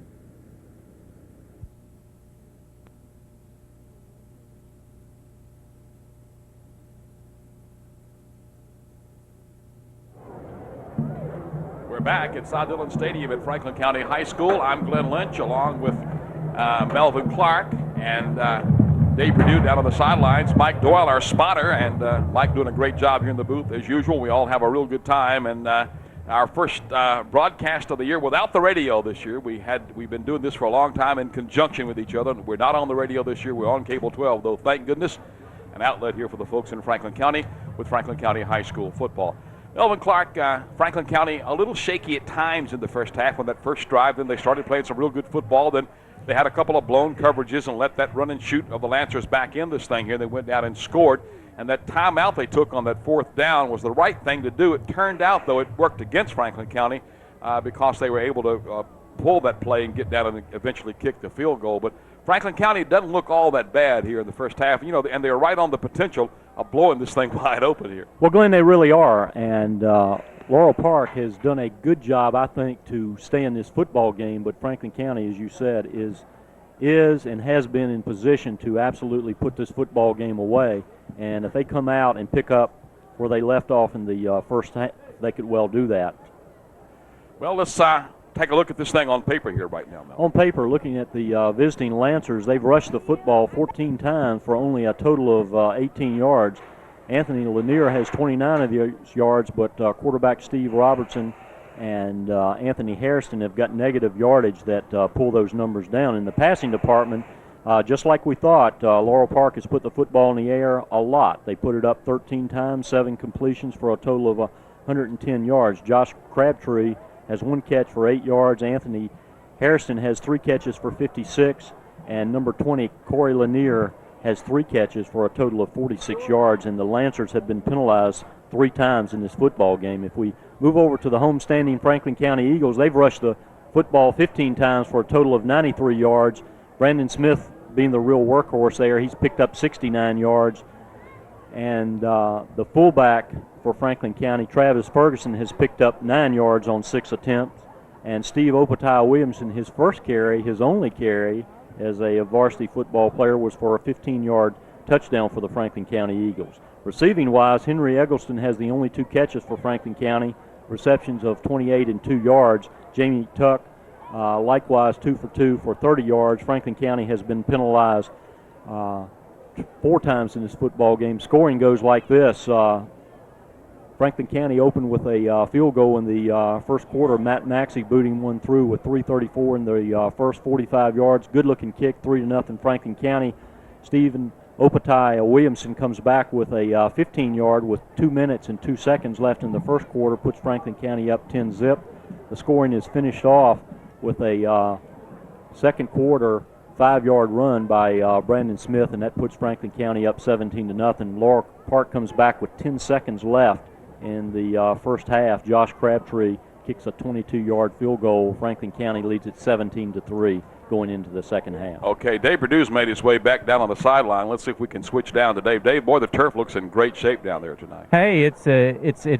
We're back at South Dillon Stadium at Franklin County High School. I'm Glenn Lynch along with Melvin Clark and Dave Perdue down on the sidelines. Mike Doyle, our spotter, and Mike doing a great job here in the booth as usual. We all have a real good time, and our first broadcast of the year without the radio this year. We've been doing this for a long time in conjunction with each other. We're not on the radio this year. We're on Cable 12, though, thank goodness. An outlet here for the folks in Franklin County with Franklin County High School football. Melvin Clark, Franklin County, a little shaky at times in the first half when that first drive. Then they started playing some real good football. Then they had a couple of blown coverages and let that run and shoot of the Lancers back in this thing here. They went down and scored. And that timeout they took on that fourth down was the right thing to do. It turned out, though, it worked against Franklin County because they were able to pull that play and get down and eventually kick the field goal. But Franklin County doesn't look all that bad here in the first half, and they're right on the potential of blowing this thing wide open here. Well, Glenn, they really are, and Laurel Park has done a good job, I think, to stay in this football game, but Franklin County, as you said, is and has been in position to absolutely put this football game away, and if they come out and pick up where they left off in the first half, they could well do that. Well, let's take a look at this thing on paper here right now, Mel. On paper, looking at the visiting Lancers, they've rushed the football 14 times for only a total of 18 yards. Anthony Lanier has 29 of those yards, but quarterback Steve Robertson and Anthony Hairston have got negative yardage that pull those numbers down. In the passing department, just like we thought, Laurel Park has put the football in the air a lot. They put it up 13 times, 7 completions for a total of 110 yards. Josh Crabtree has 1 catch for 8 yards. Anthony Hairston has 3 catches for 56. And number 20, Corey Lanier, has 3 catches for a total of 46 yards. And the Lancers have been penalized 3 times in this football game. If we move over to the homestanding Franklin County Eagles, they've rushed the football 15 times for a total of 93 yards. Brandon Smith being the real workhorse there, he's picked up 69 yards. And the fullback for Franklin County, Travis Ferguson, has picked up 9 yards on 6 attempts. And Steve Opatai Williamson, his first carry, his only carry as a varsity football player, was for a 15-yard touchdown for the Franklin County Eagles. Receiving-wise, Henry Eggleston has the only 2 catches for Franklin County, receptions of 28 and 2 yards. Jamie Tuck, likewise 2 for 2 for 30 yards. Franklin County has been penalized 4 times in this football game. Scoring goes like this. Franklin County opened with a field goal in the first quarter. Matt Maxey booting one through with 3:34 in the first 45 yards. Good-looking kick, 3-0 Franklin County. Stephen Opatai Williamson comes back with a 15-yard with 2 minutes and 2 seconds left in the first quarter, puts Franklin County up 10-zip. The scoring is finished off with a second quarter 5-yard run by Brandon Smith, and that puts Franklin County up 17-0. Laurel Park comes back with 10 seconds left in the first half. Josh Crabtree kicks a 22-yard field goal. Franklin County leads it 17-3 going into the second half. Okay, Dave Perdue's made his way back down on the sideline. Let's see if we can switch down to Dave. Dave, boy, the turf looks in great shape down there tonight. Hey, it's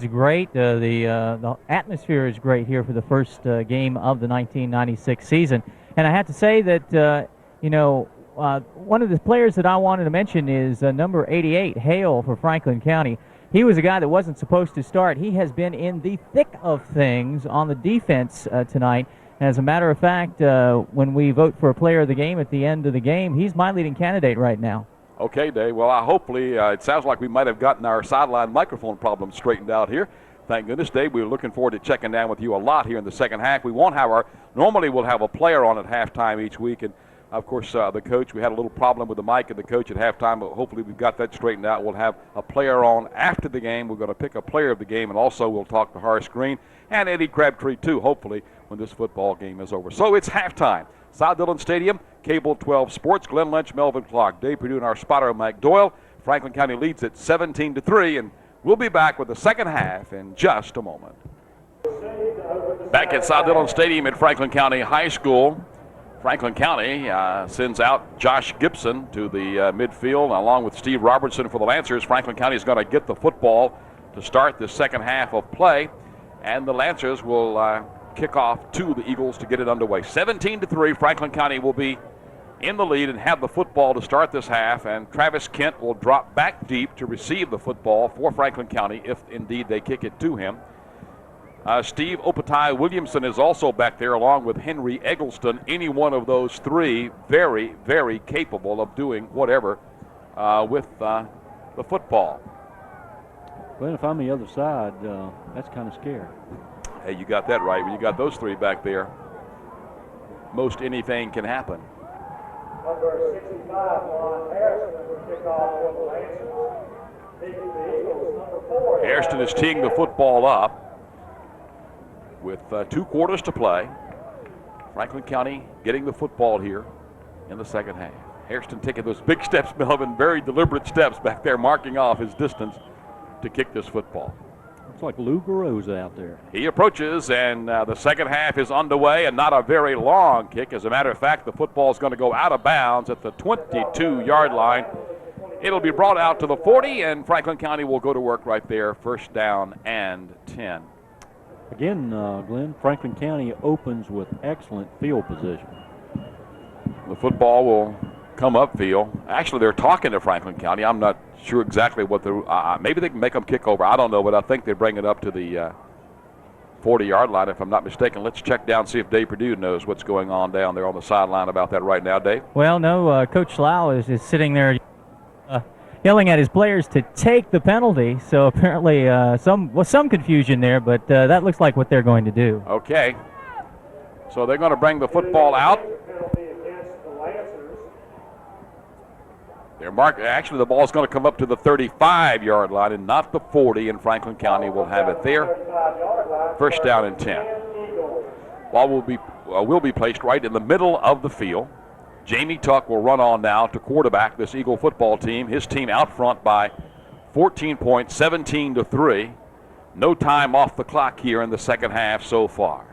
great. The atmosphere is great here for the first game of the 1996 season. And I have to say that one of the players that I wanted to mention is number 88, Hale, for Franklin County. He was a guy that wasn't supposed to start. He has been in the thick of things on the defense tonight. As a matter of fact, when we vote for a player of the game at the end of the game, he's my leading candidate right now. Okay, Dave. Well, hopefully it sounds like we might have gotten our sideline microphone problem straightened out here. Thank goodness, Dave. We're looking forward to checking down with you a lot here in the second half. We won't have normally we'll have a player on at halftime each week, and of course the coach, we had a little problem with the mic and the coach at halftime, but hopefully we've got that straightened out. We'll have a player on after the game. We're going to pick a player of the game, and also we'll talk to Horace Green and Eddie Crabtree too, hopefully, when this football game is over. So it's halftime. South Dillon Stadium, Cable 12 Sports, Glenn Lynch, Melvin Clark, Dave Perdue, and our spotter Mike Doyle. Franklin County leads at 17-3, and we'll be back with the second half in just a moment. Back at South Dillon Stadium at Franklin County High School. Franklin County sends out Josh Gibson to the midfield along with Steve Robertson for the Lancers. Franklin County is going to get the football to start the second half of play, and the Lancers will kick off to the Eagles to get it underway. 17-3, Franklin County will be in the lead and have the football to start this half, and Travis Kent will drop back deep to receive the football for Franklin County if indeed they kick it to him. Steve Opatai Williamson is also back there along with Henry Eggleston. Any one of those three very, very capable of doing whatever with the football. Well, if I'm the other side, that's kind of scary. Hey, you got that right. When you got those three back there, most anything can happen. Number 65, Ron Harrison, will kick off for the Lancers. The Eagles, number 4. Hairston is teeing the football up with 2 quarters to play. Franklin County getting the football here in the second half. Hairston taking those big steps, Melvin, very deliberate steps back there, marking off his distance to kick this football. It's like Lou Garreau's out there. He approaches, and the second half is underway, and not a very long kick. As a matter of fact, the football is going to go out of bounds at the 22-yard line. It'll be brought out to the 40, and Franklin County will go to work right there, first down and 10. Again, Glenn, Franklin County opens with excellent field position. The football will come upfield. Actually, they're talking to Franklin County. I'm not sure exactly what maybe they can make them kick over. I don't know, but I think they bring it up to the 40-yard line, if I'm not mistaken. Let's check down, see if Dave Perdue knows what's going on down there on the sideline about that right now. Dave? Well, no, Coach Lau is sitting there yelling at his players to take the penalty. So apparently some confusion there, but that looks like what they're going to do. Okay. So they're going to bring the football out. Actually, the ball is going to come up to the 35-yard line and not the 40, and Franklin County will have it there. First down and 10. Ball will be placed right in the middle of the field. Jamie Tuck will run on now to quarterback this Eagle football team. His team out front by 14 points, 17-3. No time off the clock here in the second half so far.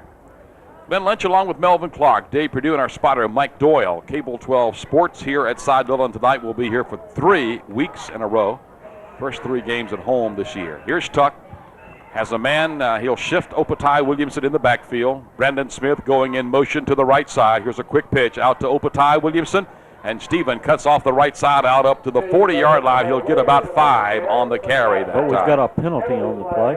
Ben Lynch along with Melvin Clark, Dave Perdue, and our spotter Mike Doyle. Cable 12 Sports here at South Dillon tonight. Will be here for 3 weeks in a row. First 3 games at home this year. Here's Tuck. Has a man. He'll shift Opatai Williamson in the backfield. Brandon Smith going in motion to the right side. Here's a quick pitch out to Opatai Williamson. And Stephen cuts off the right side out up to the 40-yard line. He'll get about 5 on the carry that time. But we've got a penalty on the play.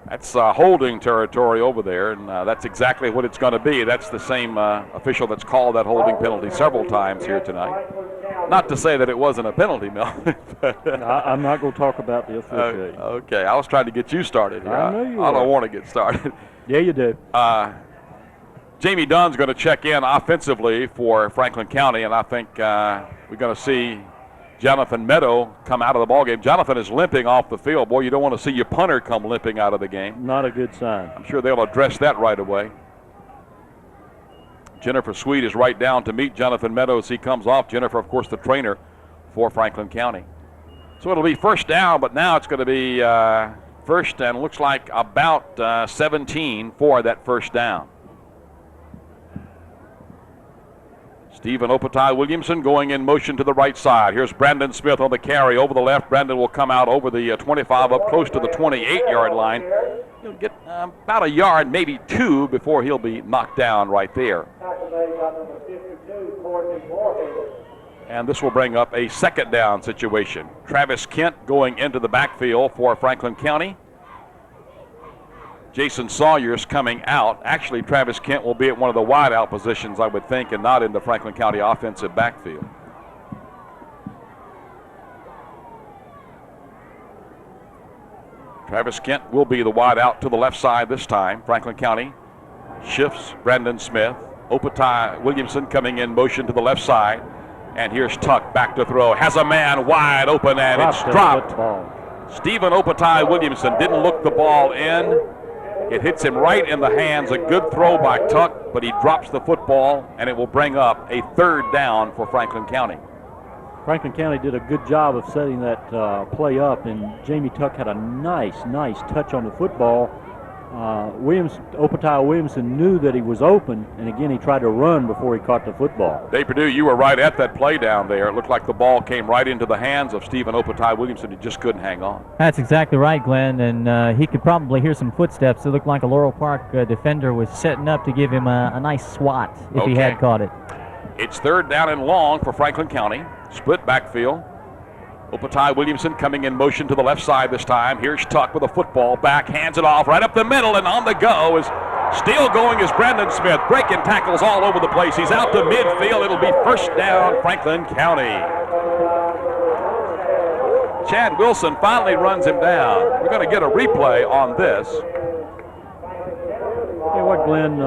That's holding territory over there, and that's exactly what it's going to be. That's the same official that's called that holding penalty several times here tonight. Not to say that it wasn't a penalty, Mel. I'm not going to talk about the officiating. Okay, I was trying to get you started here. I know you I don't want to get started. Yeah, you do. Jamie Dunn's going to check in offensively for Franklin County, and I think we're going to see Jonathan Meadow come out of the ballgame. Jonathan is limping off the field. Boy, you don't want to see your punter come limping out of the game. Not a good sign. I'm sure they'll address that right away. Jennifer Sweet is right down to meet Jonathan Meadow as he comes off. Jennifer, of course, the trainer for Franklin County. So it'll be first down, but now it's going to be first and looks like about 17 for that first down. Stephen Opatai Williamson going in motion to the right side. Here's Brandon Smith on the carry over the left. Brandon will come out over the 25 up close to the 28-yard line. He'll get about a yard, maybe 2, before he'll be knocked down right there. And this will bring up a second down situation. Travis Kent going into the backfield for Franklin County. Jason Sawyer's coming out. Actually, Travis Kent will be at one of the wide-out positions, I would think, and not in the Franklin County offensive backfield. Travis Kent will be the wide-out to the left side this time. Franklin County shifts Brandon Smith. Opatai Williamson coming in motion to the left side. And here's Tuck back to throw. Has a man wide open, and it's dropped. Stephen Opatai Williamson didn't look the ball in. It hits him right in the hands. A good throw by Tuck, but he drops the football, and it will bring up a 3rd down for Franklin County. Franklin County did a good job of setting that play up, and Jamie Tuck had a nice touch on the football. Opatai Williamson knew that he was open, and again, he tried to run before he caught the football. Dave Perdue, you were right at that play down there. It looked like the ball came right into the hands of Stephen Opatai Williamson. He just couldn't hang on. That's exactly right, Glenn, and he could probably hear some footsteps. It looked like a Laurel Park defender was setting up to give him a nice swat if he had caught it. It's 3rd down and long for Franklin County. Split backfield. Opatai Williamson coming in motion to the left side this time. Here's Tuck with a football back, hands it off right up the middle, and on the go is still going is Brandon Smith, breaking tackles all over the place. He's out to midfield. It'll be 1st down, Franklin County. Chad Wilson finally runs him down. We're going to get a replay on this. Hey, what, Glenn?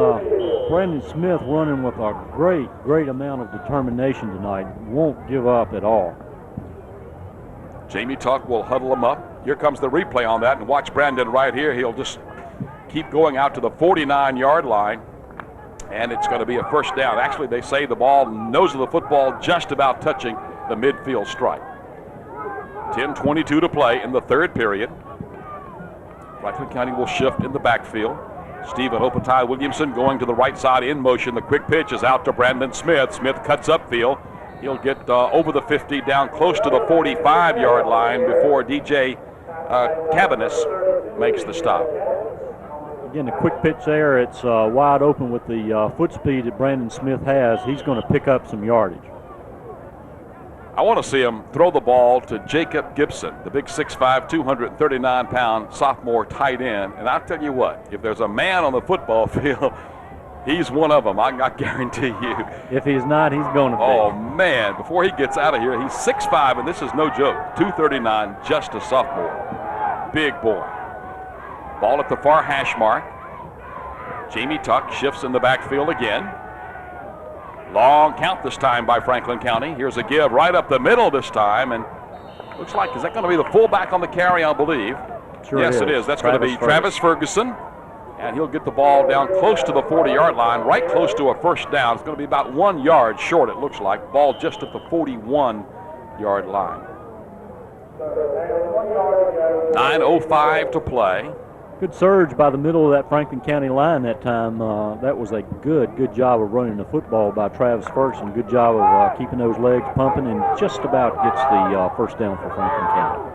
Brandon Smith running with a great amount of determination tonight. Won't give up at all. Jamie Tuck will huddle him up. Here comes the replay on that, and watch Brandon right here. He'll just keep going out to the 49-yard line, and it's going to be a 1st down. Actually, they say the ball, nose of the football, just about touching the midfield stripe. 10:22 to play in the 3rd period. Franklin County will shift in the backfield. Stephen Opatai Williamson going to the right side in motion. The quick pitch is out to Brandon Smith. Smith cuts upfield. He'll get over the 50, down close to the 45-yard line before DJ Cabanis makes the stop. Again, the quick pitch there, it's wide open with the foot speed that Brandon Smith has. He's going to pick up some yardage. I want to see him throw the ball to Jacob Gibson, the big 6'5", 239-pound sophomore tight end. And I'll tell you what, if there's a man on the football field, he's one of them, I guarantee you. If he's not, he's going to be. Oh, man, before he gets out of here, he's 6'5", and this is no joke, 239, just a sophomore. Big boy. Ball at the far hash mark. Jamie Tuck shifts in the backfield again. Long count this time by Franklin County. Here's a give right up the middle this time, and looks like, is that going to be the fullback on the carry, I believe? Sure yes, it is. That's going to be Travis Ferguson. And he'll get the ball down close to the 40-yard line, right close to a 1st down. It's going to be about 1 yard short, it looks like. Ball just at the 41-yard line. 9:05 to play. Good surge by the middle of that Franklin County line that time. That was a good job of running the football by Travis Ferguson. Good job of keeping those legs pumping, and just about gets the 1st down for Franklin County.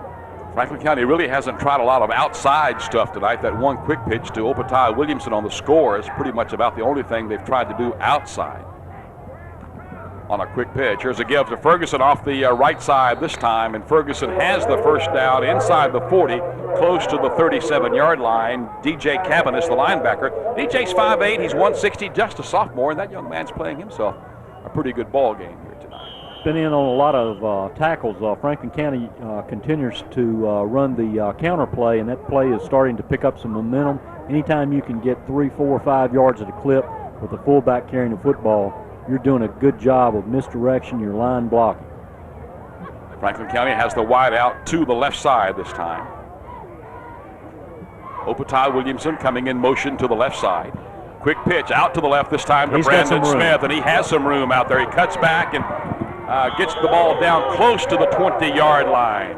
Franklin County really hasn't tried a lot of outside stuff tonight. That one quick pitch to Opatai Williamson on the score is pretty much about the only thing they've tried to do outside on a quick pitch. Here's a give to Ferguson off the right side this time, and Ferguson has the 1st down inside the 40, close to the 37-yard line. DJ Cabanis, the linebacker. DJ's 5'8", he's 160, just a sophomore, and that young man's playing himself a pretty good ball game here tonight. Been in on a lot of tackles. Franklin County continues to run the counter play, and that play is starting to pick up some momentum. Anytime you can get 3, 4, 5 yards at a clip with the fullback carrying the football, you're doing a good job of misdirection, your line blocking. Franklin County has the wide out to the left side this time. Opatai Williamson coming in motion to the left side. Quick pitch out to the left this time to Brandon Smith, and he has some room out there. He cuts back and gets the ball down close to the 20-yard line.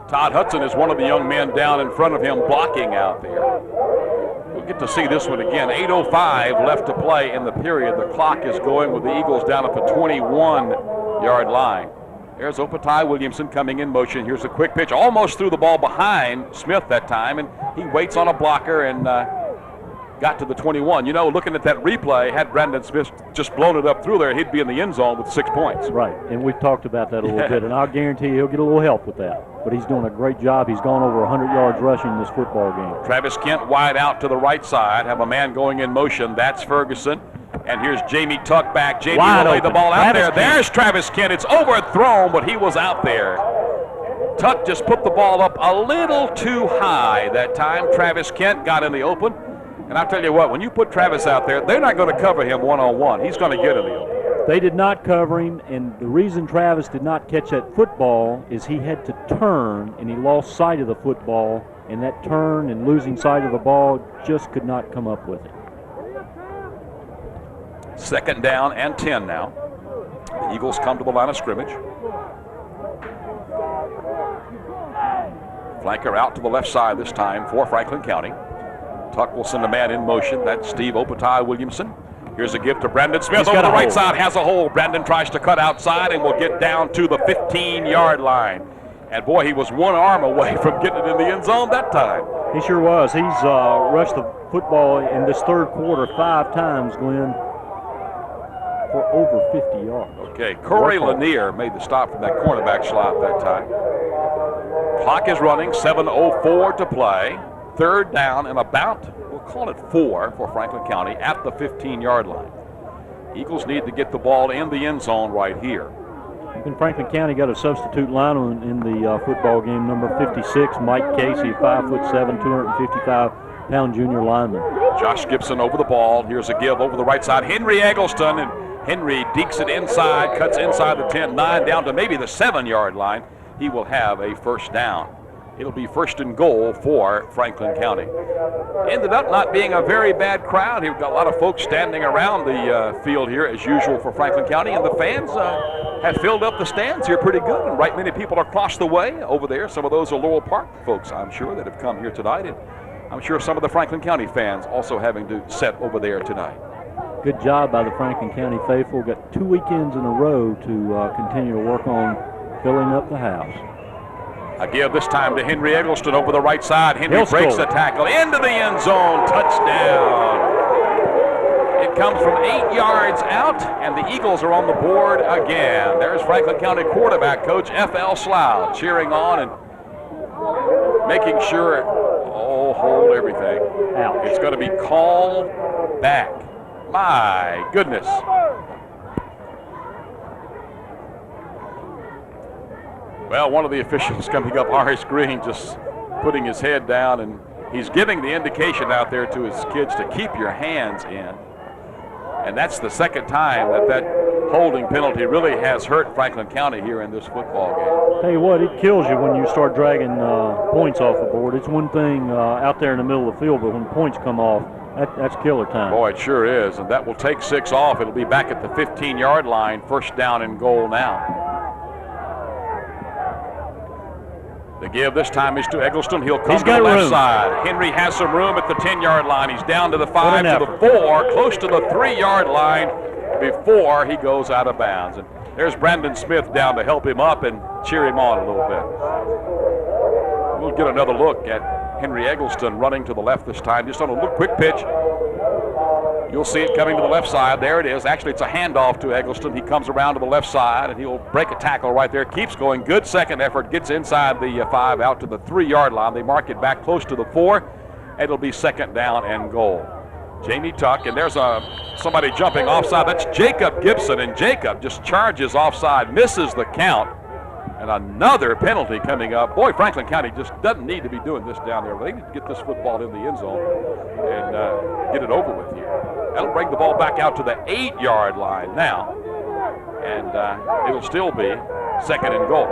Todd Hudson is one of the young men down in front of him blocking out there. We'll get to see this one again. 8:05 left to play in the period. The clock is going with the Eagles down at the 21-yard line. There's Opatai Williamson coming in motion. Here's a quick pitch. Almost threw the ball behind Smith that time, and he waits on a blocker and got to the 21. You know, looking at that replay, had Brandon Smith just blown it up through there, he'd be in the end zone with 6 points. Right, and we've talked about that a little bit, and I'll guarantee he'll get a little help with that. but he's doing a great job. He's gone over 100 yards rushing this football game. Travis Kent wide out to the right side. Have a man going in motion. That's Ferguson. And here's Jamie Tuck back. Jamie will lay the ball out there. There's Travis Kent. It's overthrown, but he was out there. Tuck just put the ball up a little too high that time. Travis Kent got in the open. And I'll tell you what, when you put Travis out there, they're not going to cover him one-on-one. He's going to get in the open. They did not cover him, and the reason Travis did not catch that football is he had to turn, and he lost sight of the football, and that turn and losing sight of the ball just could not come up with it. 2nd down and 10 now. The Eagles come to the line of scrimmage. Flanker out to the left side this time for Franklin County. Tuck will send a man in motion. That's Steve Opatai Williamson. Here's a give to Brandon Smith over the right side. Has a hole. Brandon tries to cut outside and will get down to the 15-yard line. And boy, he was one arm away from getting it in the end zone that time. He sure was. He's rushed the football in this 3rd quarter 5 times, Glenn, for over 50 yards. Okay, Corey Lanier made the stop from that cornerback slot that time. Clock is running, 7:04 to play. 3rd down and about, we'll call it 4 for Franklin County at the 15-yard line. Eagles need to get the ball in the end zone right here. And Franklin County got a substitute lineman in the football game, number 56, Mike Casey, 5'7", 255-pound junior lineman. Josh Gibson over the ball. Here's a give over the right side. Henry Eggleston, and Henry dekes it inside, cuts inside the 10, 9 down to maybe the 7-yard line. He will have a 1st down. It'll be 1st and goal for Franklin County. Ended up not being a very bad crowd. We've got a lot of folks standing around the field here as usual for Franklin County, and the fans have filled up the stands here pretty good, and right many people are across the way over there. Some of those are Laurel Park folks, I'm sure, that have come here tonight, and I'm sure some of the Franklin County fans also having to set over there tonight. Good job by the Franklin County faithful. Got 2 weekends in a row to continue to work on filling up the house. A give this time to Henry Eggleston over the right side. Henry breaks the tackle into the end zone. Touchdown. It comes from 8 yards out, and the Eagles are on the board again. There's Franklin County quarterback coach F.L. Slough cheering on and making sure, hold everything. Ouch. It's going to be called back. My goodness. Well, one of the officials coming up, Horace Green, just putting his head down, and he's giving the indication out there to his kids to keep your hands in. And that's the 2nd time that holding penalty really has hurt Franklin County here in this football game. Tell you what, it kills you when you start dragging points off the board. It's one thing out there in the middle of the field, but when points come off, that's killer time. Boy, it sure is, and that will take 6 off. It'll be back at the 15-yard line, 1st down and goal now. The give this time is to Eggleston. He'll come to the left side. Henry has some room at the 10-yard line. He's down to the 5, to the 4, close to the 3-yard line before he goes out of bounds. And there's Brandon Smith down to help him up and cheer him on a little bit. We'll get another look at Henry Eggleston running to the left this time. Just on a little quick pitch. You'll see it coming to the left side. There it is. Actually, it's a handoff to Eggleston. He comes around to the left side, and he'll break a tackle right there. Keeps going. Good second effort. Gets inside the 5 out to the 3-yard line. They mark it back close to the 4. It'll be 2nd down and goal. Jamie Tuck, and there's somebody jumping offside. That's Jacob Gibson, and Jacob just charges offside, misses the count. And another penalty coming up. Boy, Franklin County just doesn't need to be doing this down there. They need to get this football in the end zone and get it over with here. That'll bring the ball back out to the 8-yard line now. And it'll still be 2nd and goal.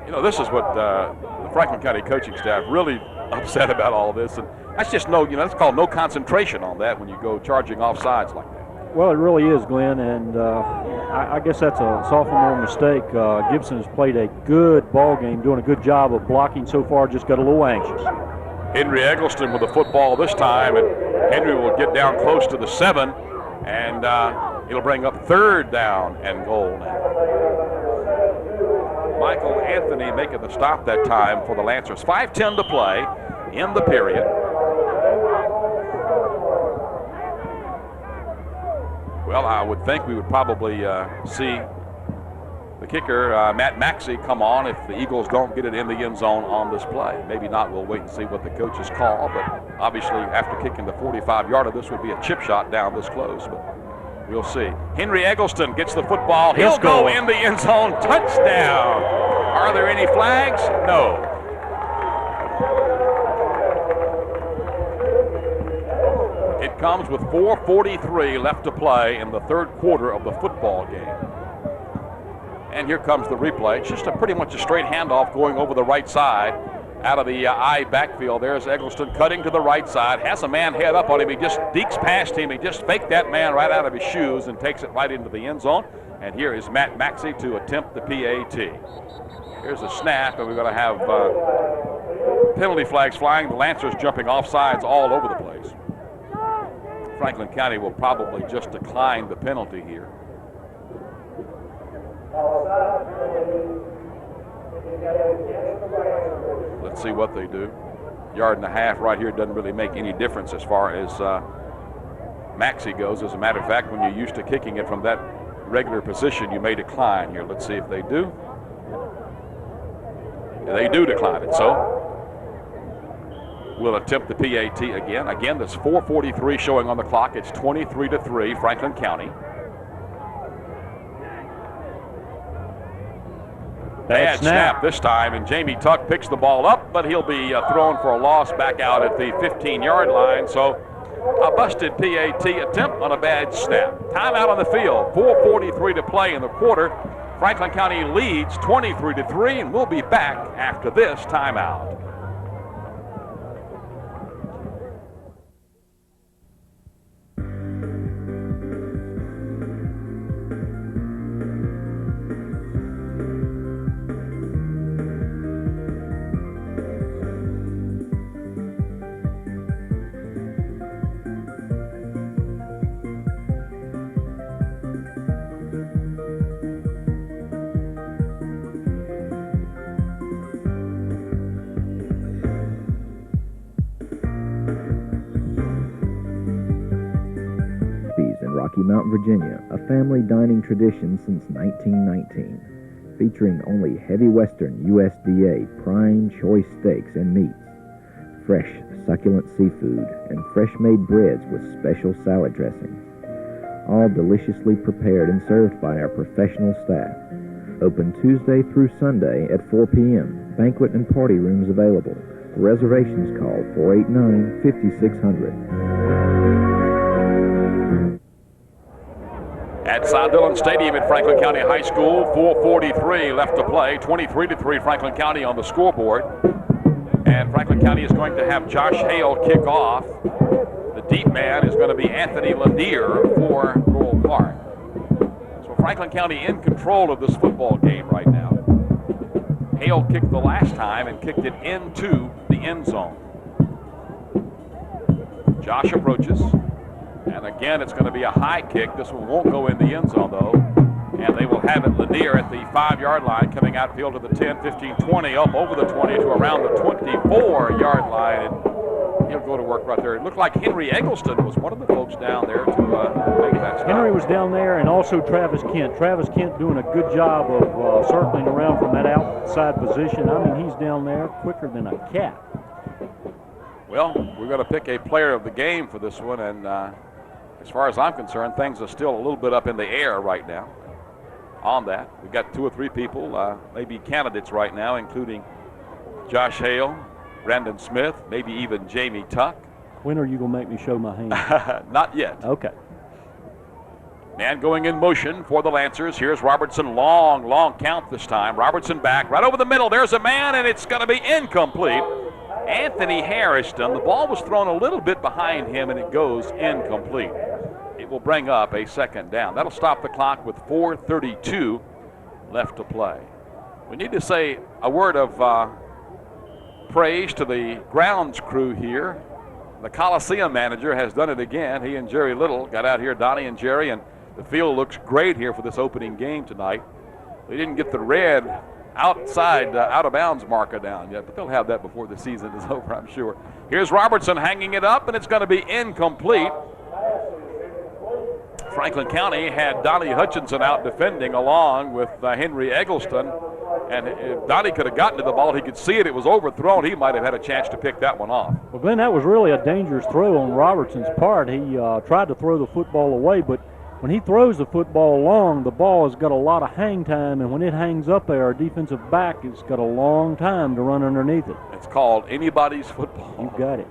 You know, this is what the Franklin County coaching staff really upset about all this. And that's just that's called no concentration on that when you go charging offsides like that. Well, it really is, Glenn, and I guess that's a sophomore mistake. Gibson has played a good ball game, doing a good job of blocking so far, just got a little anxious. Henry Eggleston with the football this time, and Henry will get down close to the 7, and it'll bring up 3rd down and goal now. Michael Anthony making the stop that time for the Lancers. 5:10 to play in the period. Well, I would think we would probably see the kicker, Matt Maxey, come on if the Eagles don't get it in the end zone on this play. Maybe not. We'll wait and see what the coaches call. But obviously, after kicking the 45-yarder, this would be a chip shot down this close. But we'll see. Henry Eggleston gets the football. He'll go in the end zone. Touchdown. Are there any flags? No. It comes with 4:43 left to play in the third quarter of the football game. And here comes the replay. It's just pretty much a straight handoff going over the right side out of the I backfield. There's Eggleston cutting to the right side. Has a man head up on him. He just deeks past him. He just faked that man right out of his shoes and takes it right into the end zone. And here is Matt Maxey to attempt the PAT. Here's a snap, and we're going to have penalty flags flying. The Lancers jumping off sides all over the place. Franklin County will probably just decline the penalty here. Let's see what they do. Yard and a half right here doesn't really make any difference as far as Maxey goes. As a matter of fact, when you're used to kicking it from that regular position, you may decline here. Let's see if they do. They do decline it, so we'll attempt the PAT again. Again, there's 4:43 showing on the clock. It's 23-3, Franklin County. Bad snap this time, and Jamie Tuck picks the ball up, but he'll be thrown for a loss back out at the 15-yard line. So a busted PAT attempt on a bad snap. Timeout on the field. 4:43 to play in the quarter. Franklin County leads 23-3, and we'll be back after this timeout. Mount Virginia, a family dining tradition since 1919, featuring only heavy Western USDA prime choice steaks and meats, fresh succulent seafood, and fresh-made breads with special salad dressings, all deliciously prepared and served by our professional staff. Open Tuesday through Sunday at 4 p.m. Banquet and party rooms available. For reservations, call 489-5600. At South Dillon Stadium at Franklin County High School, 4:43 left to play, 23-3 Franklin County on the scoreboard. And Franklin County is going to have Josh Hale kick off. The deep man is going to be Anthony Lanier for Laurel Park. So Franklin County in control of this football game right now. Hale kicked the last time and kicked it into the end zone. Josh approaches. And again, it's going to be a high kick. This one won't go in the end zone, though. And they will have it Lanier at the 5-yard line, coming outfield to the 10, 15, 20, up over the 20 to around the 24-yard line. And he'll go to work right there. It looked like Henry Eggleston was one of the folks down there to make that stop. Henry was down there, and also Travis Kent. Travis Kent doing a good job of circling around from that outside position. I mean, he's down there quicker than a cat. Well, we're going to pick a player of the game for this one, and as far as I'm concerned, things are still a little bit up in the air right now on that. We've got 2 or 3 people, maybe candidates right now, including Josh Hale, Brandon Smith, maybe even Jamie Tuck. When are you going to make me show my hand? Not yet. Okay. Man going in motion for the Lancers. Here's Robertson. Long count this time. Robertson back right over the middle. There's a man, and it's going to be incomplete. Anthony Harrison, the ball was thrown a little bit behind him, and it goes incomplete. It will bring up a second down. That'll stop the clock with 4:32 left to play. We need to say a word of praise to the grounds crew here. The Coliseum manager has done it again. He and Jerry Little got out here, Donnie and Jerry, and the field looks great here for this opening game tonight. They didn't get the red outside out-of-bounds marker down yet, but they'll have that before the season is over, I'm sure. Here's Robertson hanging it up, and it's going to be incomplete. Franklin County had Donnie Hutchinson out defending along with Henry Eggleston. And if Donnie could have gotten to the ball, he could see it. It was overthrown. He might have had a chance to pick that one off. Well, Glenn, that was really a dangerous throw on Robertson's part. He tried to throw the football away, but when he throws the football long, the ball has got a lot of hang time, and when it hangs up there, our defensive back has got a long time to run underneath it. It's called anybody's football. You got it.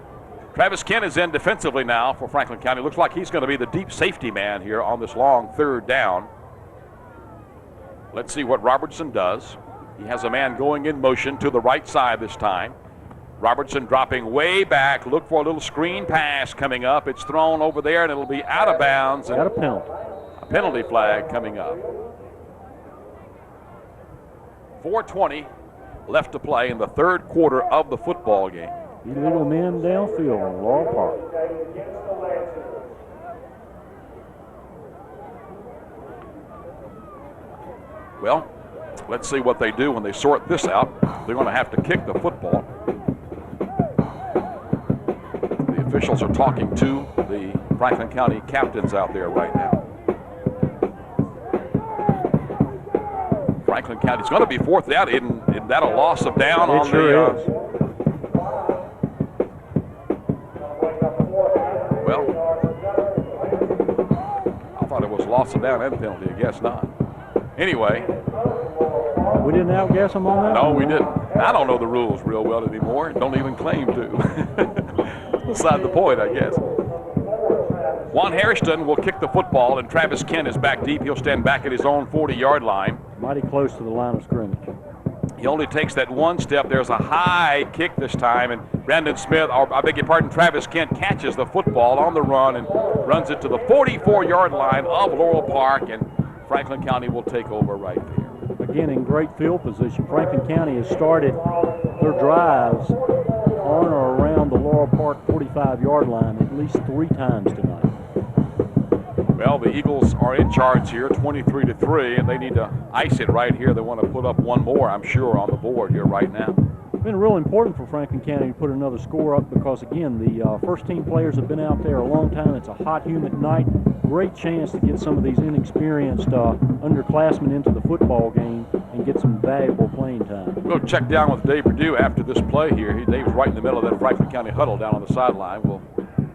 Travis Kent is in defensively now for Franklin County. Looks like he's going to be the deep safety man here on this long third down. Let's see what Robertson does. He has a man going in motion to the right side this time. Robertson dropping way back. Look for a little screen pass coming up. It's thrown over there, and it'll be out of bounds. Got a penalty. A penalty flag coming up. 4:20 left to play in the third quarter of the football game. Illegal men downfield on Laurel Park. Well, let's see what they do when they sort this out. They're going to have to kick the football. The officials are talking to the Franklin County captains out there right now. Franklin County's going to be fourth out. Isn't that a loss of down on sure the... is. Well, I thought it was loss of down and penalty. I guess not. Anyway. We didn't outguess them on that? No, we didn't. I don't know the rules real well anymore. Don't even claim to. Beside the point, I guess. Juan Hairston will kick the football, and Travis Kent is back deep. He'll stand back at his own 40-yard line. Mighty close to the line of scrimmage. He only takes that one step. There's a high kick this time, and Brandon Smith, or I beg your pardon, Travis Kent catches the football on the run and runs it to the 44-yard line of Laurel Park, and Franklin County will take over right there. Again, in great field position. Franklin County has started their drives on or around the Laurel Park 45-yard line at least 3 times tonight. Well, the Eagles are in charge here, 23-3, and they need to ice it right here. They want to put up one more, I'm sure, on the board here right now. It's been real important for Franklin County to put another score up because, again, the first-team players have been out there a long time. It's a hot, humid night. Great chance to get some of these inexperienced underclassmen into the football game and get some valuable playing time. We'll check down with Dave Perdue after this play here. Dave's right in the middle of that Franklin County huddle down on the sideline. We'll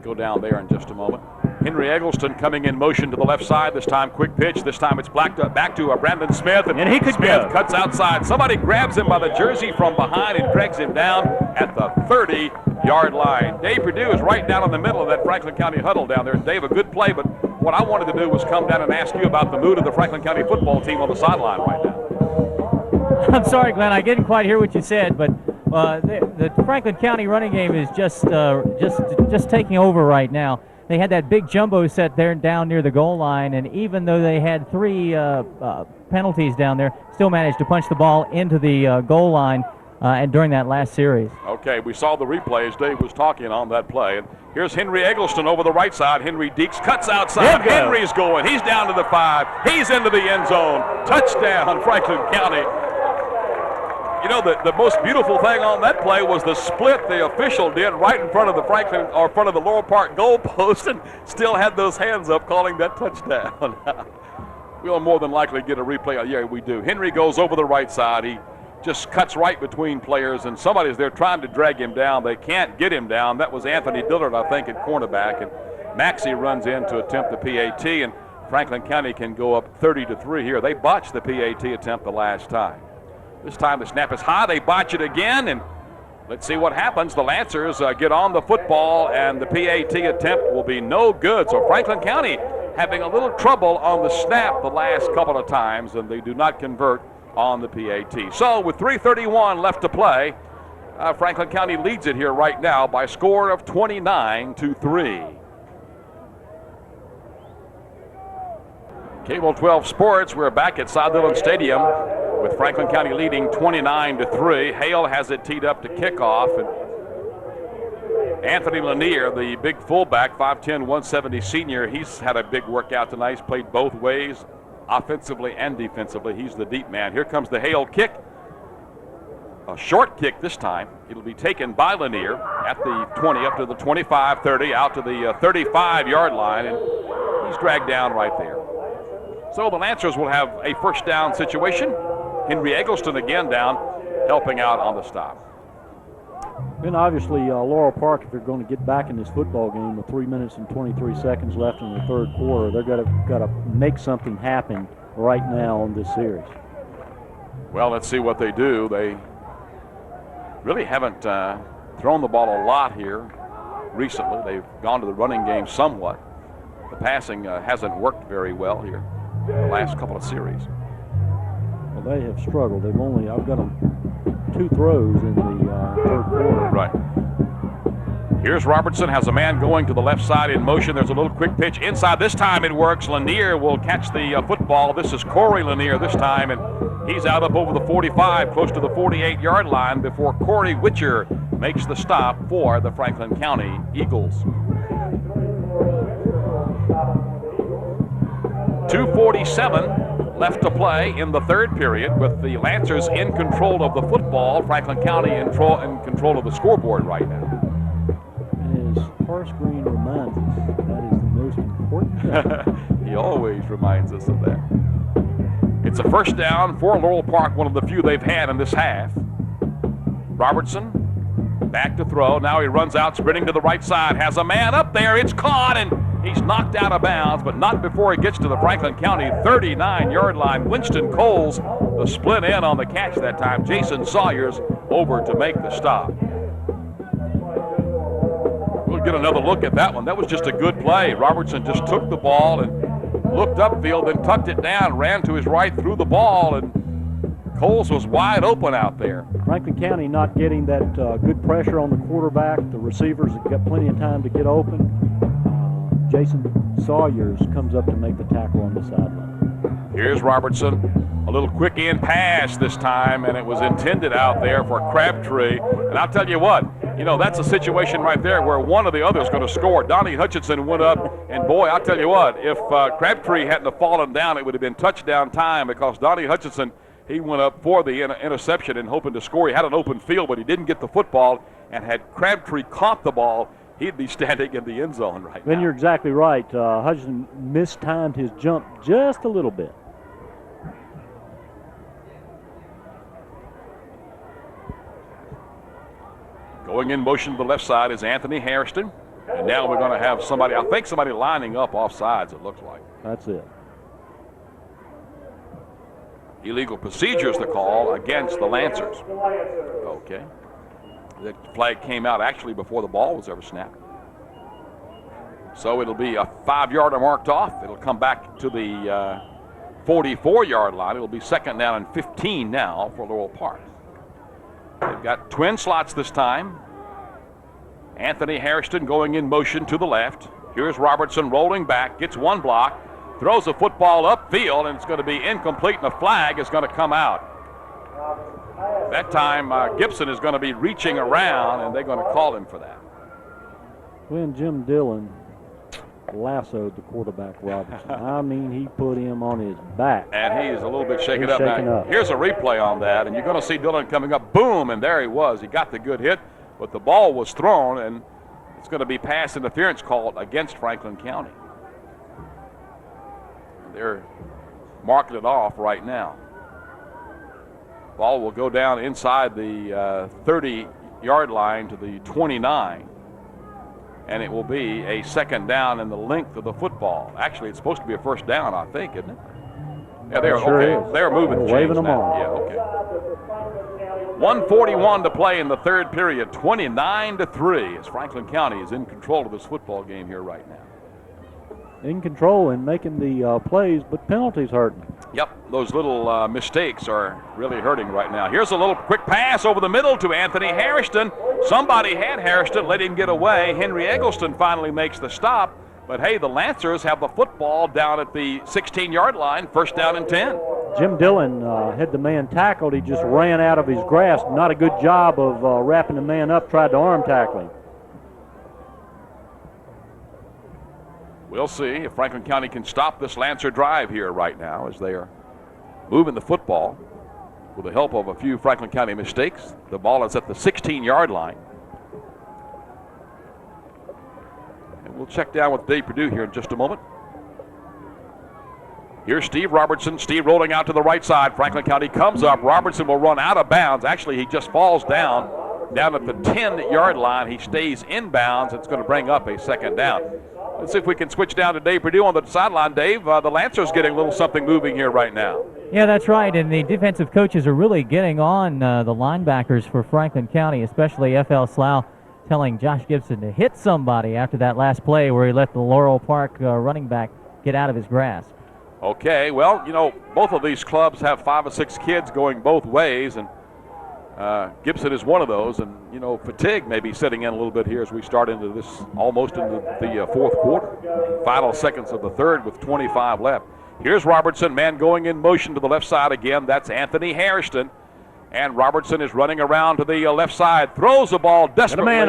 go down there in just a moment. Henry Eggleston coming in motion to the left side. This time, quick pitch. This time, it's back to Brandon Smith. And he could Smith go. Cuts outside. Somebody grabs him by the jersey from behind and drags him down at the 30-yard line. Dave Perdue is right down in the middle of that Franklin County huddle down there. Dave, a good play, but what I wanted to do was come down and ask you about the mood of the Franklin County football team on the sideline right now. I'm sorry, Glenn. I didn't quite hear what you said, but the Franklin County running game is just taking over right now. They had that big jumbo set there down near the goal line, and even though they had 3 penalties down there, still managed to punch the ball into the goal line and during that last series. Okay, we saw the replay as Dave was talking on that play. And here's Henry Eggleston over the right side. Henry Deeks cuts outside. Henry's going. He's down to the 5. He's into the end zone. Touchdown, Franklin County. You know, the most beautiful thing on that play was the split the official did right in front of the front of the Laurel Park goal post, and still had those hands up calling that touchdown. We'll more than likely get a replay. Yeah, we do. Henry goes over the right side. He just cuts right between players, and somebody's there trying to drag him down. They can't get him down. That was Anthony Dillard, I think, at cornerback, and Maxey runs in to attempt the PAT, and Franklin County can go up 30-3 here. They botched the PAT attempt the last time. This time the snap is high. They botch it again, and let's see what happens. The Lancers get on the football, and the PAT attempt will be no good. So Franklin County having a little trouble on the snap the last couple of times, and they do not convert on the PAT. So with 3:31 left to play, Franklin County leads it here right now by a score of 29-3. Cable 12 Sports, we're back at South Dillon Stadium with Franklin County leading 29-3. Hale has it teed up to kickoff, and Anthony Lanier, the big fullback, 5'10", 170 senior, he's had a big workout tonight. He's played both ways, offensively and defensively. He's the deep man. Here comes the Hale kick. A short kick this time. It'll be taken by Lanier at the 20, up to the 25, 30, out to the 35-yard line. And He's dragged down right there. So the Lancers will have a first down situation. Henry Eggleston again down, helping out on the stop. And obviously, Laurel Park, if they're going to get back in this football game with 3 minutes and 23 seconds left in the third quarter, they're got to make something happen right now in this series. Well, let's see what they do. They really haven't thrown the ball a lot here recently. They've gone to the running game somewhat. The passing hasn't worked very well here the last couple of series. Well, they have struggled. I've got them 2 throws in the third quarter. Right. Here's Robertson, has a man going to the left side in motion. There's a little quick pitch inside. This time it works. Lanier will catch the football. This is Corey Lanier this time, and he's out up over the 45, close to the 48-yard line before Corey Witcher makes the stop for the Franklin County Eagles. 2:47 left to play in the third period with the Lancers in control of the football. Franklin County in control of the scoreboard right now. As Parsgreen reminds us, that is the most important thing. He always reminds us of that. It's a first down for Laurel Park, one of the few they've had in this half. Robertson back to throw. Now he runs out, sprinting to the right side. Has a man up there. It's caught, and he's knocked out of bounds, but not before he gets to the Franklin County 39-yard line. Winston Coles, the split in on the catch that time. Jason Sawyers over to make the stop. We'll get another look at that one. That was just a good play. Robertson just took the ball and looked upfield, then tucked it down, ran to his right, threw the ball, and Coles was wide open out there. Franklin County not getting that good pressure on the quarterback. The receivers have got plenty of time to get open. Jason Sawyers comes up to make the tackle on the sideline. Here's Robertson. A little quick in pass this time, and it was intended out there for Crabtree. And I'll tell you what, that's a situation right there where one of the others is going to score. Donnie Hutchinson went up, and boy, I'll tell you what, if Crabtree hadn't have fallen down, it would have been touchdown time, because Donnie Hutchinson, he went up for the interception and hoping to score. He had an open field, but he didn't get the football, and had Crabtree caught the ball, he'd be standing in the end zone right now. Then you're exactly right. Hutchinson mistimed his jump just a little bit. Going in motion to the left side is Anthony Hairston. And now we're going to have somebody lining up off sides, it looks like. That's it. Illegal procedures to call against the Lancers. Okay. The flag came out actually before the ball was ever snapped. So it'll be a 5-yarder marked off. It'll come back to the 44-yard line. It'll be second down and 15 now for Laurel Park. They've got twin slots this time. Anthony Hairston going in motion to the left. Here's Robertson rolling back, gets one block, throws the football upfield, and it's going to be incomplete, and the flag is going to come out. That time, Gibson is going to be reaching around, and they're going to call him for that. When Jim Dillon lassoed the quarterback, Robertson, I mean, he put him on his back. And he's a little bit shaken up now. Here's a replay on that, and you're going to see Dillon coming up. Boom, and there he was. He got the good hit, but the ball was thrown, and it's going to be pass interference called against Franklin County. They're marking it off right now. Ball will go down inside the 30-yard line to the 29, and it will be a second down in the length of the football. Actually, it's supposed to be a first down, I think, isn't it? Yeah, they're okay. They're moving the waving them now. on. Yeah, okay. 1:41 to play in the third period, 29-3, as Franklin County is in control of this football game here right now. In control and making the plays, but penalties hurting. Yep, those little mistakes are really hurting right now. Here's a little quick pass over the middle to Anthony Hairston. Somebody had Hairston, let him get away. Henry Eggleston finally makes the stop. But, hey, the Lancers have the football down at the 16-yard line, first down and 10. Jim Dillon had the man tackled. He just ran out of his grasp. Not a good job of wrapping the man up, tried to arm tackle him. We'll see if Franklin County can stop this Lancer drive here right now as they are moving the football with the help of a few Franklin County mistakes. The ball is at the 16-yard line. And we'll check down with Dave Perdue here in just a moment. Here's Steve Robertson. Steve rolling out to the right side. Franklin County comes up. Robertson will run out of bounds. Actually, he just falls down at the 10-yard line. He stays inbounds. It's going to bring up a second down. Let's see if we can switch down to Dave Perdue on the sideline. Dave, the Lancers getting a little something moving here right now. Yeah, that's right, and the defensive coaches are really getting on the linebackers for Franklin County, especially F.L. Slough, telling Josh Gibson to hit somebody after that last play where he let the Laurel Park running back get out of his grasp. Okay, well, you know, both of these clubs have 5 or 6 kids going both ways, and Gibson is one of those, and, you know, fatigue may be setting in a little bit here as we start into this, almost into the fourth quarter. Final seconds of the third with 25 left. Here's Robertson, man going in motion to the left side again. That's Anthony Hairston. And Robertson is running around to the left side, throws the ball desperately. Has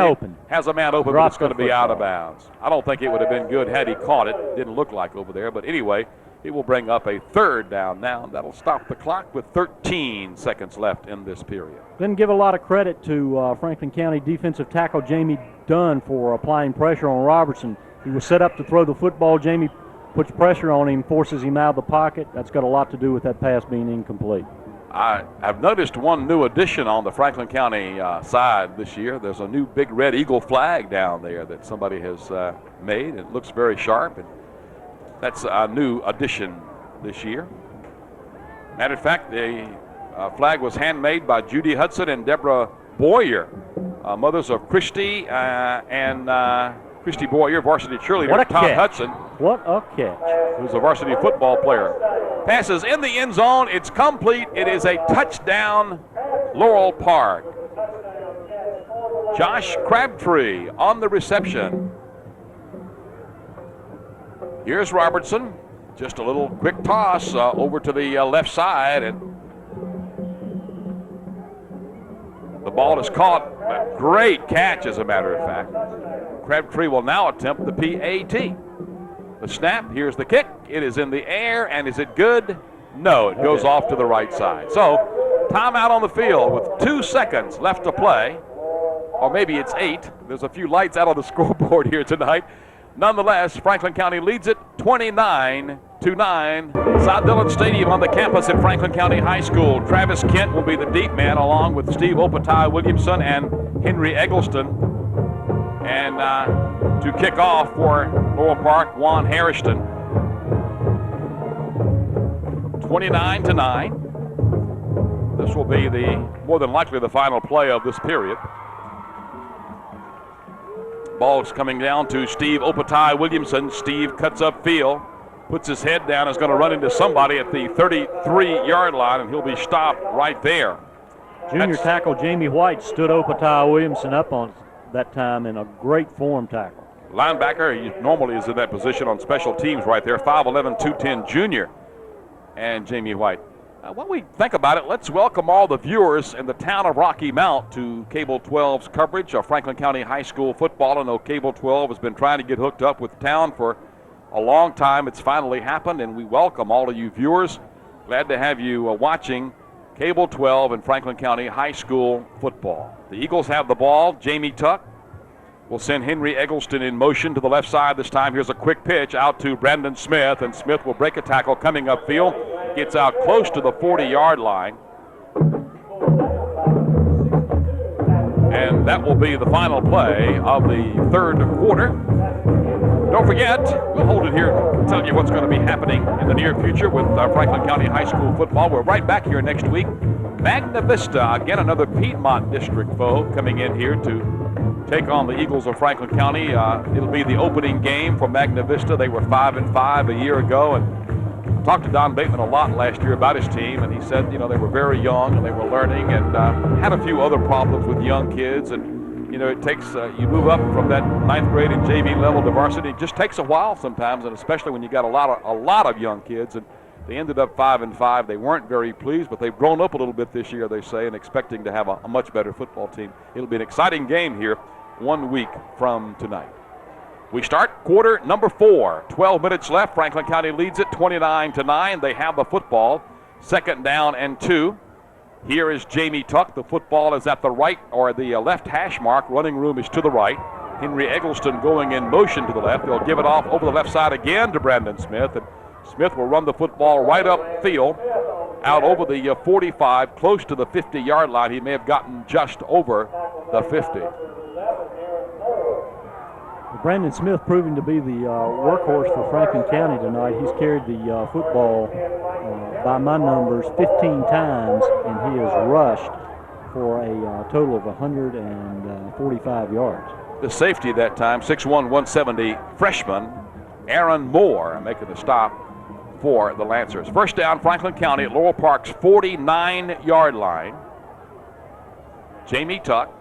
a man open, but it's going to be out of bounds. I don't think it would have been good had he caught it. Didn't look like over there, but anyway, it will bring up a third down now. That'll stop the clock with 13 seconds left in this period. Didn't give a lot of credit to Franklin County defensive tackle Jamie Dunn for applying pressure on Robertson. He was set up to throw the football. Jamie puts pressure on him, forces him out of the pocket. That's got a lot to do with that pass being incomplete. I've noticed one new addition on the Franklin County side this year. There's a new big red eagle flag down there that somebody has made. It looks very sharp, and that's a new addition this year. Matter of fact, the flag was handmade by Judy Hudson and Deborah Boyer, mothers of Christy and Christy Boyer, varsity cheerleader. Tom Hudson. What a catch. Who's a varsity football player. Passes in the end zone. It's complete. It is a touchdown, Laurel Park. Josh Crabtree on the reception. Here's Robertson. Just a little quick toss over to the left side, and the ball is caught. A great catch, as a matter of fact. Crabtree will now attempt the PAT. The snap, here's the kick. It is in the air, and is it good? No, it goes off to the right side. So, timeout on the field with 2 seconds left to play. Or maybe it's 8. There's a few lights out on the scoreboard here tonight. Nonetheless, Franklin County leads it 29-9. South Dillon Stadium on the campus at Franklin County High School. Travis Kent will be the deep man along with Steve Opatai Williamson and Henry Eggleston. And to kick off for Laurel Park, Juan Hairston. 29-9. This will be more than likely the final play of this period. Ball's coming down to Steve Opatai Williamson. Steve cuts up field, puts his head down, is going to run into somebody at the 33-yard line, and he'll be stopped right there. Junior tackle Jamie White stood Opatai Williamson up on that time in a great form tackle. Linebacker, he normally is in that position on special teams right there. 5'11", 210 junior, and Jamie White. While we think about it, let's welcome all the viewers in the town of Rocky Mount to Cable 12's coverage of Franklin County High School football. I know Cable 12 has been trying to get hooked up with town for a long time. It's finally happened, and we welcome all of you viewers. Glad to have you watching Cable 12 and Franklin County High School football. The Eagles have the ball. Jamie Tuck will send Henry Eggleston in motion to the left side this time. Here's a quick pitch out to Brandon Smith, and Smith will break a tackle coming upfield. Gets out close to the 40-yard line. And that will be the final play of the third quarter. Don't forget, we'll hold it here and tell you what's going to be happening in the near future with Franklin County High School football. We're right back here next week. Magna Vista, again, another Piedmont District foe coming in here to take on the Eagles of Franklin County. It'll be the opening game for Magna Vista. They were 5-5 a year ago, and talked to Don Bateman a lot last year about his team, and he said, you know, they were very young and they were learning and had a few other problems with young kids. And, you know, it takes, you move up from that 9th grade and JV level to varsity. It just takes a while sometimes, and especially when you got a lot of young kids. And they ended up 5-5. They weren't very pleased, but they've grown up a little bit this year, they say, and expecting to have a much better football team. It'll be an exciting game here 1 week from tonight. We start quarter number 4. 12 minutes left. Franklin County leads it 29-9. They have the football. 2nd down and 2. Here is Jamie Tuck. The football is at the right or the left hash mark. Running room is to the right. Henry Eggleston going in motion to the left. They'll give it off over the left side again to Brandon Smith. And Smith will run the football right up field, out over the 45, close to the 50-yard line. He may have gotten just over the 50. Brandon Smith proving to be the workhorse for Franklin County tonight. He's carried the football, by my numbers, 15 times, and he has rushed for a total of 145 yards. The safety that time, 6'1", 170 freshman, Aaron Moore, making the stop for the Lancers. First down, Franklin County at Laurel Park's 49-yard line. Jamie Tuck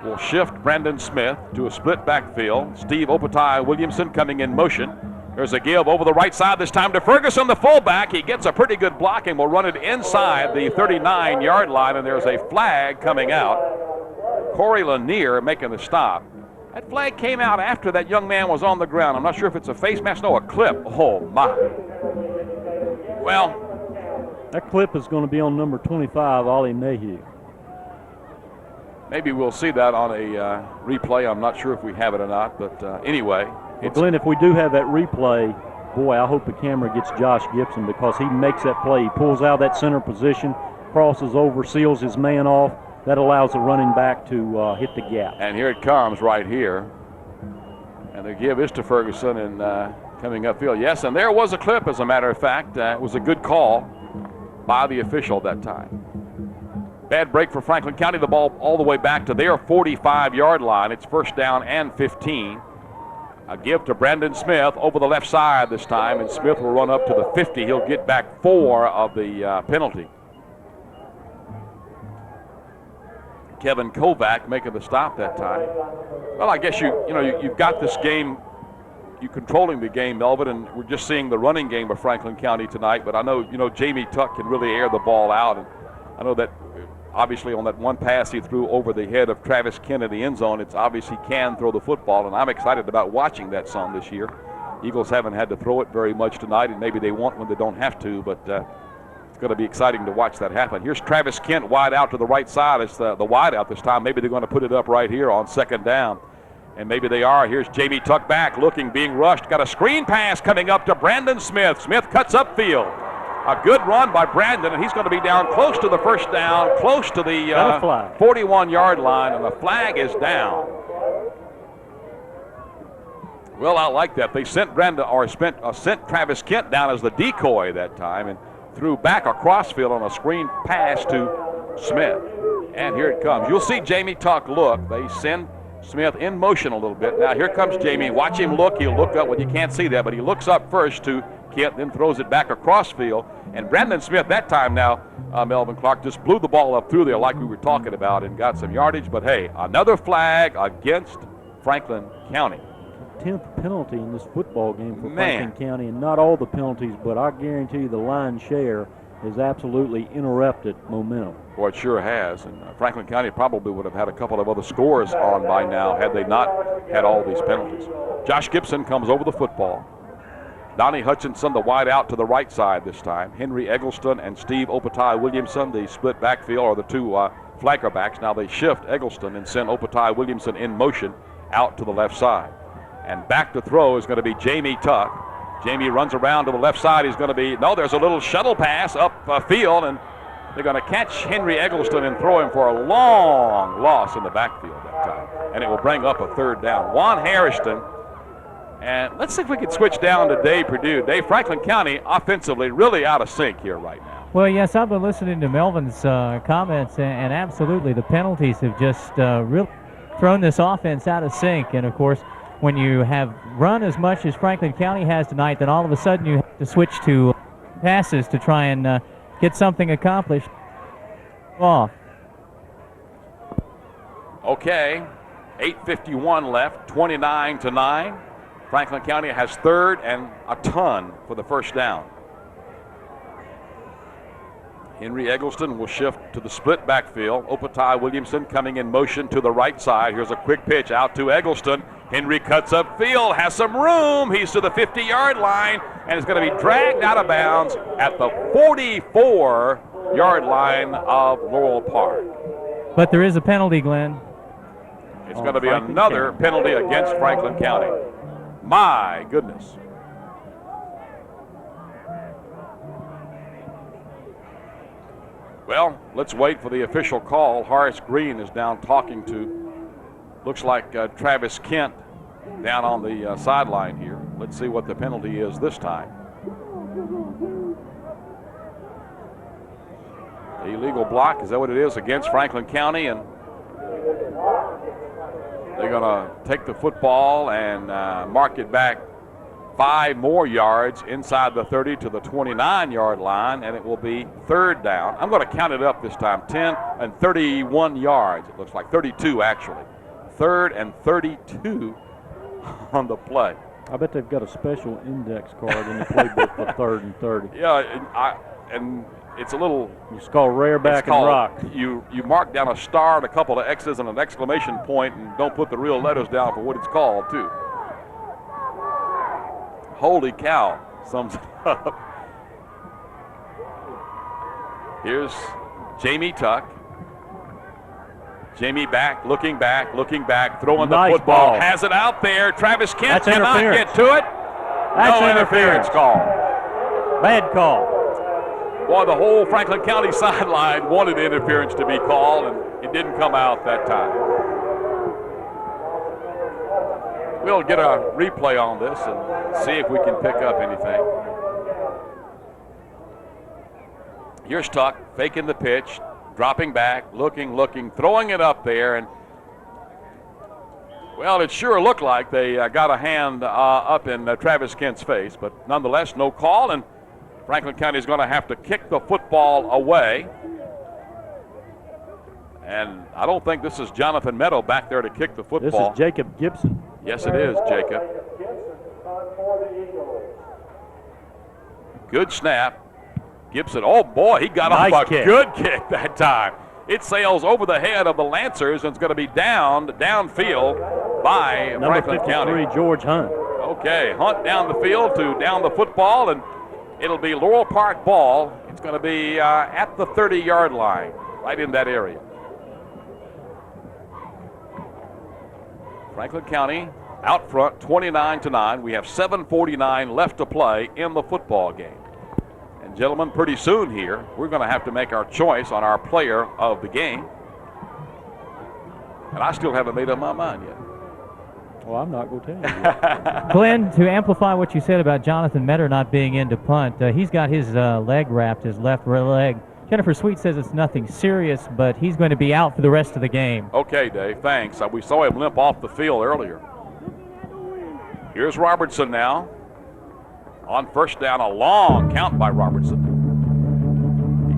will shift Brandon Smith to a split backfield. Steve Opatai Williamson coming in motion. There's a give over the right side this time to Ferguson, the fullback. He gets a pretty good block and will run it inside the 39-yard line, and there's a flag coming out. Corey Lanier making the stop. That flag came out after that young man was on the ground. I'm not sure if it's a face mask. No, a clip. Oh, my. Well, that clip is going to be on number 25, Ollie Mayhew. Maybe we'll see that on a replay. I'm not sure if we have it or not, but anyway. Well, Glenn, if we do have that replay, boy, I hope the camera gets Josh Gibson because he makes that play. He pulls out that center position, crosses over, seals his man off. That allows the running back to hit the gap. And here it comes right here. And the give is to Ferguson and coming upfield. Yes, and there was a clip, as a matter of fact. It was a good call by the official that time. Bad break for Franklin County. The ball all the way back to their 45-yard line. It's first down and 15. A give to Brandon Smith over the left side this time, and Smith will run up to the 50. He'll get back 4 of the penalty. Kevin Kovac making the stop that time. Well, I guess you've got this game, you controlling the game, Melvin, and we're just seeing the running game of Franklin County tonight. But I know Jamie Tuck can really air the ball out, and I know that obviously on that one pass he threw over the head of Travis Kent in the end zone, it's obvious he can throw the football, and I'm excited about watching that son this year. Eagles haven't had to throw it very much tonight, and maybe they won't when they don't have to, but it's going to be exciting to watch that happen. Here's Travis Kent wide out to the right side. It's the wide out this time. Maybe they're going to put it up right here on second down, and maybe they are. Here's Jamie Tuck back, looking, being rushed. Got a screen pass coming up to Brandon Smith. Smith cuts upfield. A good run by Brandon, and he's going to be down close to the first down, close to the 41-yard line, and the flag is down. Well, I like that. They sent sent Travis Kent down as the decoy that time and threw back across field on a screen pass to Smith. And here it comes. You'll see Jamie Tuck look. They send Smith in motion a little bit. Now here comes Jamie. Watch him look. He'll look up. Well, you can't see that, but he looks up first to Kent, then throws it back across field. And Brandon Smith that time now, Melvin Clark, just blew the ball up through there like we were talking about and got some yardage. But, hey, another flag against Franklin County. 10th penalty in this football game for Franklin County, and not all the penalties, but I guarantee you the lion's share has absolutely interrupted momentum. Boy, it sure has. And Franklin County probably would have had a couple of other scores on by now had they not had all these penalties. Josh Gibson comes over the football. Donnie Hutchinson, the wide out to the right side this time. Henry Eggleston and Steve Opatai Williamson, the split backfield, are the two flanker backs. Now they shift Eggleston and send Opatai Williamson in motion out to the left side. And back to throw is going to be Jamie Tuck. Jamie runs around to the left side. He's going to be, there's a little shuttle pass up field, and they're going to catch Henry Eggleston and throw him for a long loss in the backfield that time. And it will bring up a third down. Juan Harrison. And let's see if we can switch down to Dave Perdue. Dave, Franklin County offensively really out of sync here right now. Well, yes, I've been listening to Melvin's comments, and absolutely the penalties have just really thrown this offense out of sync. And, of course, when you have run as much as Franklin County has tonight, then all of a sudden you have to switch to passes to try and get something accomplished. Off. Okay, 8:51 left, 29-9. Franklin County has third and a ton for the first down. Henry Eggleston will shift to the split backfield. Opatai Williamson coming in motion to the right side. Here's a quick pitch out to Eggleston. Henry cuts upfield, has some room. He's to the 50-yard line and is going to be dragged out of bounds at the 44-yard line of Laurel Park. But there is a penalty, Glenn. It's going to be another penalty against Franklin County. My goodness. Well, let's wait for the official call. Horace Green is down talking to, looks like Travis Kent down on the sideline here. Let's see what the penalty is this time. Illegal block, is that what it is, against Franklin County? And they're going to take the football and mark it back 5 more yards inside the 30 to the 29-yard line, and it will be 3rd down. I'm going to count it up this time, 10 and 31 yards. It looks like 32 actually. 3rd and 32 on the play. I bet they've got a special index card in the playbook for 3rd and 30. Yeah, and it's a little. It's called Rareback and Rock. You mark down a star and a couple of X's and an exclamation point, and don't put the real letters down for what it's called too. Holy cow, sums it up. Here's Jamie Tuck. Jamie looking back, throwing the football. Ball. Has it out there. Travis Kent That's cannot get to it. That's no interference call. Bad call. Boy, the whole Franklin County sideline wanted interference to be called, and it didn't come out that time. We'll get a replay on this and see if we can pick up anything. Here's Tuck faking the pitch, dropping back, looking, throwing it up there, and well, it sure looked like they got a hand up in Travis Kent's face, but nonetheless, no call, and Franklin County is going to have to kick the football away. And I don't think this is Jonathan Meadow back there to kick the football. This is Jacob Gibson. Yes, it is, Jacob. Good snap. Gibson, oh boy, he got off a good kick that time. It sails over the head of the Lancers and it's going to be downfield by Franklin County. Number 53, George Hunt. Okay, Hunt down the field to down the football, and it'll be Laurel Park ball. It's going to be at the 30-yard line, right in that area. Franklin County out front, 29-9. We have 7:49 left to play in the football game. And gentlemen, pretty soon here, we're going to have to make our choice on our player of the game. And I still haven't made up my mind yet. Well, I'm not going to tell you. Glenn, to amplify what you said about Jonathan Metter not being in to punt, he's got his leg wrapped, his left leg. Jennifer Sweet says it's nothing serious, but he's going to be out for the rest of the game. Okay, Dave, thanks. We saw him limp off the field earlier. Here's Robertson now. On 1st down, a long count by Robertson.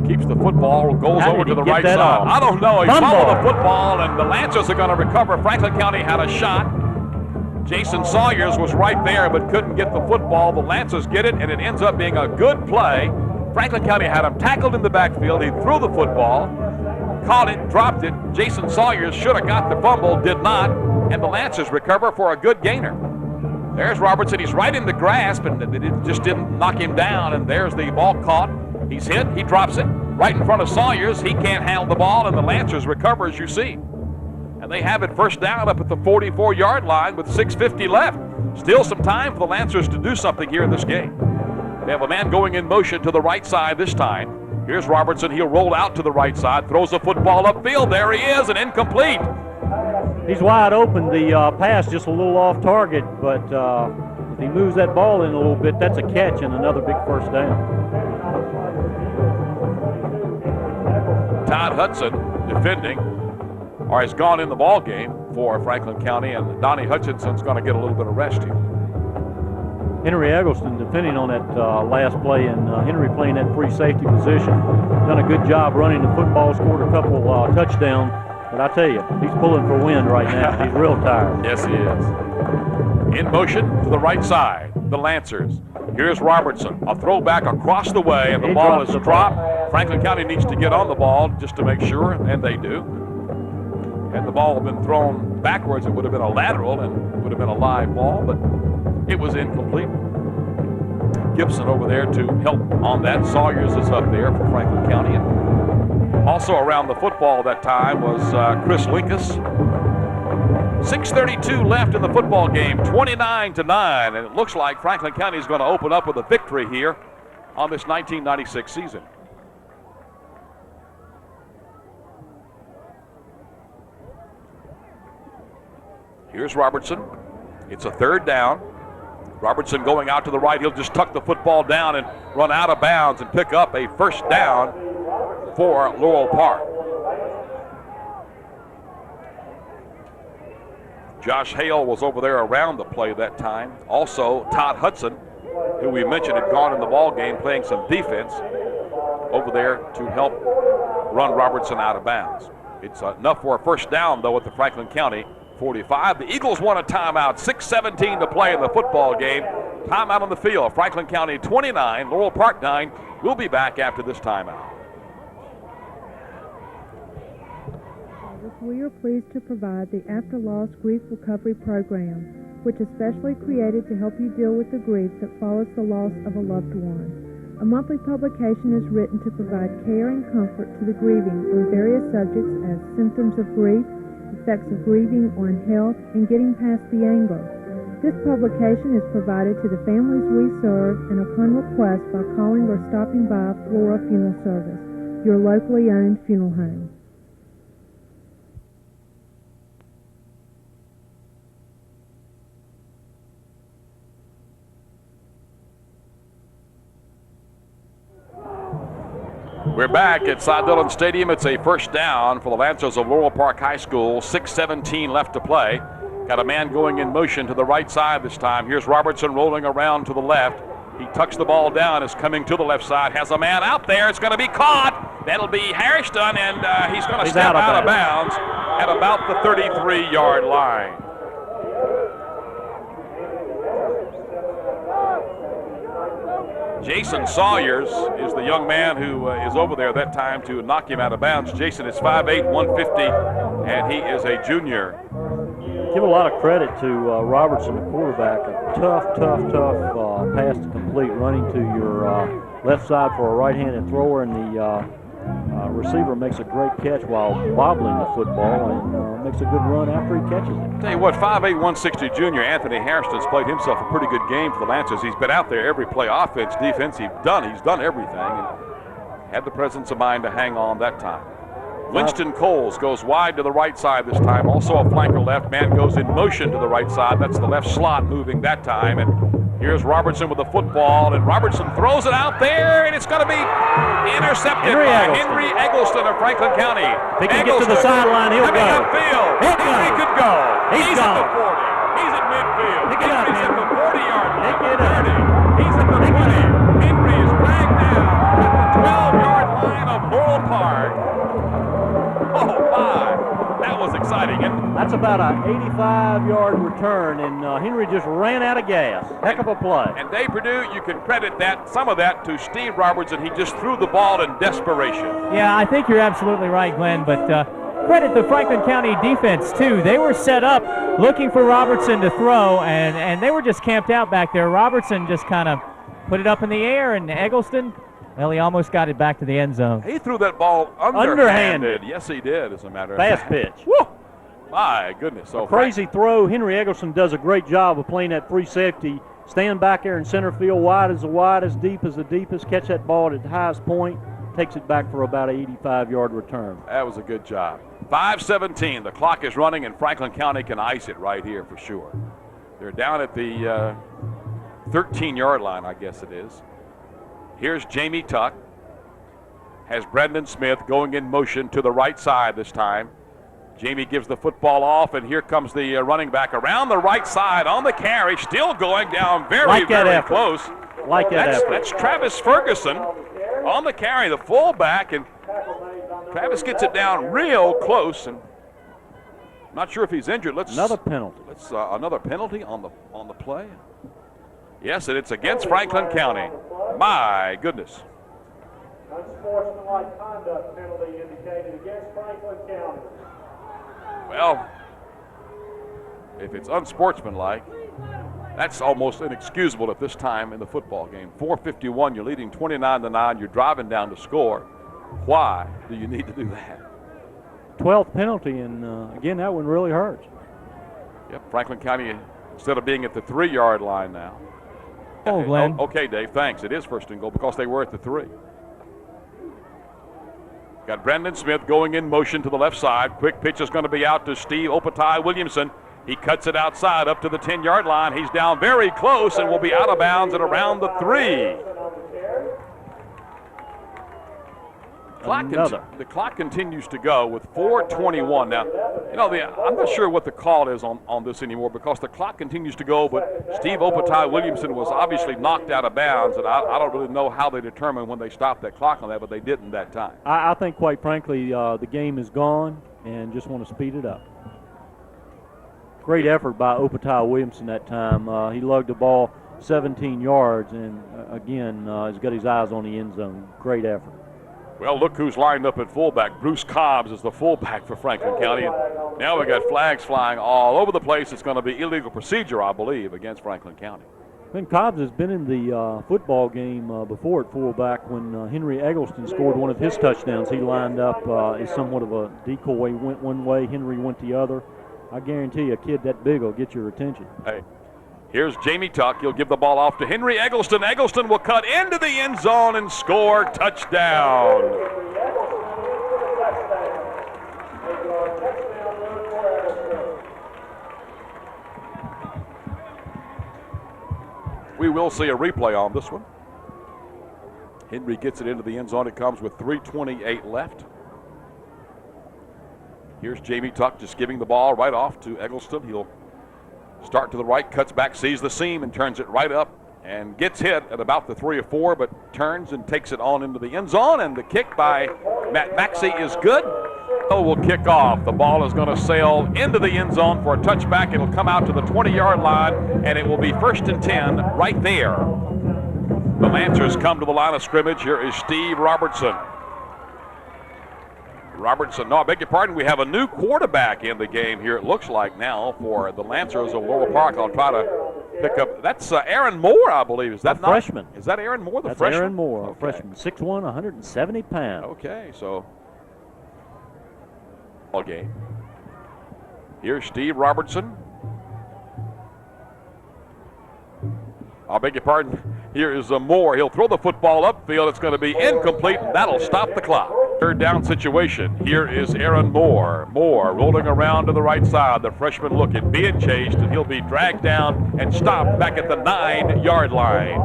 He keeps the football, goes over to the right side. I don't know. He followed the football, and the Lancers are going to recover. Franklin County had a shot. Jason Sawyers was right there but couldn't get the football. The Lancers get it, and it ends up being a good play. Franklin County had him tackled in the backfield. He threw the football, caught it, dropped it. Jason Sawyers should have got the fumble, did not, and the Lancers recover for a good gainer. There's Robertson. He's right in the grasp, and it just didn't knock him down, and there's the ball caught. He's hit. He drops it right in front of Sawyers. He can't handle the ball, and the Lancers recover, as you see. And they have it 1st down up at the 44-yard line with 6:50 left. Still some time for the Lancers to do something here in this game. They have a man going in motion to the right side this time. Here's Robertson. He'll roll out to the right side, throws the football upfield. There he is, and incomplete. He's wide open. The pass just a little off target, but if he moves that ball in a little bit, that's a catch and another big 1st down. Todd Hudson defending, or has gone in the ball game for Franklin County, and Donnie Hutchinson's going to get a little bit of rest here. Henry Eggleston defending on that last play, and Henry playing that free safety position. Done a good job running the football, scored a couple touchdowns. But I tell you, he's pulling for wind right now. He's real tired. Yes, he is. In motion to the right side, the Lancers. Here's Robertson. A throwback across the way, and the ball is dropped. Franklin County needs to get on the ball just to make sure, and they do. Had the ball been thrown backwards, it would have been a lateral and would have been a live ball, but it was incomplete. Gibson over there to help on that. Sawyers is up there for Franklin County. And also around the football that time was Chris Linkus. 6:32 left in the football game, 29-9, and it looks like Franklin County is going to open up with a victory here on this 1996 season. Here's Robertson. It's a third down. Robertson going out to the right. He'll just tuck the football down and run out of bounds and pick up a first down for Laurel Park. Josh Hale was over there around the play that time. Also, Todd Hudson, who we mentioned had gone in the ball game playing some defense over there to help run Robertson out of bounds. It's enough for a first down, though, at the Franklin County 45. The Eagles want a timeout. 6:17 to play in the football game. Timeout on the field. Franklin County 29, Laurel Park 9. We'll be back after this timeout. We are pleased to provide the After Loss Grief Recovery Program, which is specially created to help you deal with the grief that follows the loss of a loved one. A monthly publication is written to provide care and comfort to the grieving on various subjects as symptoms of grief, effects of grieving on health, and getting past the anger. This publication is provided to the families we serve and upon request by calling or stopping by Flora Funeral Service, your locally owned funeral home. We're back at Cy Dillon Stadium. It's a first down for the Lancers of Laurel Park High School. 6:17 left to play. Got a man going in motion to the right side this time. Here's Robertson rolling around to the left. He tucks the ball down, is coming to the left side, has a man out there. It's going to be caught. That'll be Harrison, and he's going to step out of bounds at about the 33-yard line. Jason Sawyers is the young man who is over there that time to knock him out of bounds. Jason is 5'8", 150, and he is a junior. Give a lot of credit to Robertson, the quarterback. A tough pass to complete, running to your left side for a right-handed thrower, and the receiver makes a great catch while bobbling the football and makes a good run after he catches it. Tell you what, 5'8", 160 junior Anthony Harrison's played himself a pretty good game for the Lancers. He's been out there every play, offense, defense. He's done everything, and had the presence of mind to hang on that time. Winston Coles goes wide to the right side this time. Also a flanker left. Man goes in motion to the right side. That's the left slot moving that time. And here's Robertson with the football. And Robertson throws it out there, and it's going to be intercepted by Henry Eggleston of Franklin County. If he can get to the sideline, he'll go. Upfield. Henry could go. He's at the 40. He's at midfield. Henry's at the 40-yard line. 30. He's at the 20. Henry is dragged down at the 12-yard line of Laurel Park. Oh, my. That was exciting. And that's about an 85-yard return, and Henry just ran out of gas. Heck of a play. And Dave Perdue, you can credit some of that to Steve Robertson. He just threw the ball in desperation. Yeah, I think you're absolutely right, Glenn, but credit the Franklin County defense, too. They were set up looking for Robertson to throw, and they were just camped out back there. Robertson just kind of put it up in the air, and Eggleston, well, he almost got it back to the end zone. He threw that ball underhanded. Yes, he did, as a matter of fact. Fast pitch. Woo! My goodness. So crazy throw. Henry Eggleston does a great job of playing that free safety. Stand back there in center field, wide as the widest, deep as the deepest. Catch that ball at the highest point. Takes it back for about an 85-yard return. That was a good job. 5:17. The clock is running, and Franklin County can ice it right here for sure. They're down at the 13-yard line, I guess it is. Here's Jamie Tuck. Has Brendan Smith going in motion to the right side this time. Jamie gives the football off, and here comes the running back around the right side on the carry, still going down very close. That's Travis Ferguson on the carry, the fullback, and Travis gets it down real close, and not sure if he's injured. Another penalty. Another penalty on the play. Yes, and it's against Franklin County. My goodness. Unsportsmanlike conduct penalty indicated against Franklin County. Well, if it's unsportsmanlike, that's almost inexcusable at this time in the football game. 4:51, you're leading 29-9. You're driving down to score. Why do you need to do that? 12th penalty, and again, that one really hurts. Yep, Franklin County, instead of being at the 3-yard line now. Oh, Glenn. Okay, Dave, thanks. It is first and goal because they were at the 3. Got Brendan Smith going in motion to the left side. Quick pitch is going to be out to Steve Opatai Williamson. He cuts it outside up to the 10-yard line. He's down very close and will be out of bounds at around the 3. The clock continues to go with 4:21. Now, you know, I'm not sure what the call is on this anymore because the clock continues to go, but Steve Opatai Williamson was obviously knocked out of bounds, and I don't really know how they determined when they stopped that clock on that, but they didn't that time. I think, quite frankly, the game is gone and just want to speed it up. Great effort by Opatai Williamson that time. He lugged the ball 17 yards and, again, has got his eyes on the end zone. Great effort. Well, look who's lined up at fullback. Bruce Cobbs is the fullback for Franklin County. And now we got flags flying all over the place. It's going to be illegal procedure, I believe, against Franklin County. Ben Cobbs has been in the football game before at fullback when Henry Eggleston scored one of his touchdowns. He lined up as somewhat of a decoy. Went one way, Henry went the other. I guarantee you a kid that big will get your attention. Hey. Here's Jamie Tuck. He'll give the ball off to Henry Eggleston. Eggleston will cut into the end zone and score. Touchdown. We will see a replay on this one. Henry gets it into the end zone. It comes with 3:28 left. Here's Jamie Tuck just giving the ball right off to Eggleston. He'll start to the right, cuts back, sees the seam, and turns it right up and gets hit at about the 3 or 4, but turns and takes it on into the end zone, and the kick by Matt Maxey is good. So will kick off. The ball is going to sail into the end zone for a touchback. It'll come out to the 20-yard line, and it will be 1st and 10 right there. The Lancers come to the line of scrimmage. Here is Steve Robertson. I beg your pardon, we have a new quarterback in the game here, it looks like now, for the Lancers of Laurel Park. I'll try to pick up. That's Aaron Moore, I believe. Is that a freshman? Is that Aaron Moore, the That's freshman? Aaron Moore, okay. Freshman, 6'1", 170 pounds. Okay, so ball game. Here's Steve Robertson. I beg your pardon. Here is Moore. He'll throw the football upfield. It's going to be incomplete, and that'll stop the clock. 3rd down situation. Here is Aaron Moore. Moore rolling around to the right side. The freshman looking, being chased, and he'll be dragged down and stopped back at the 9-yard line.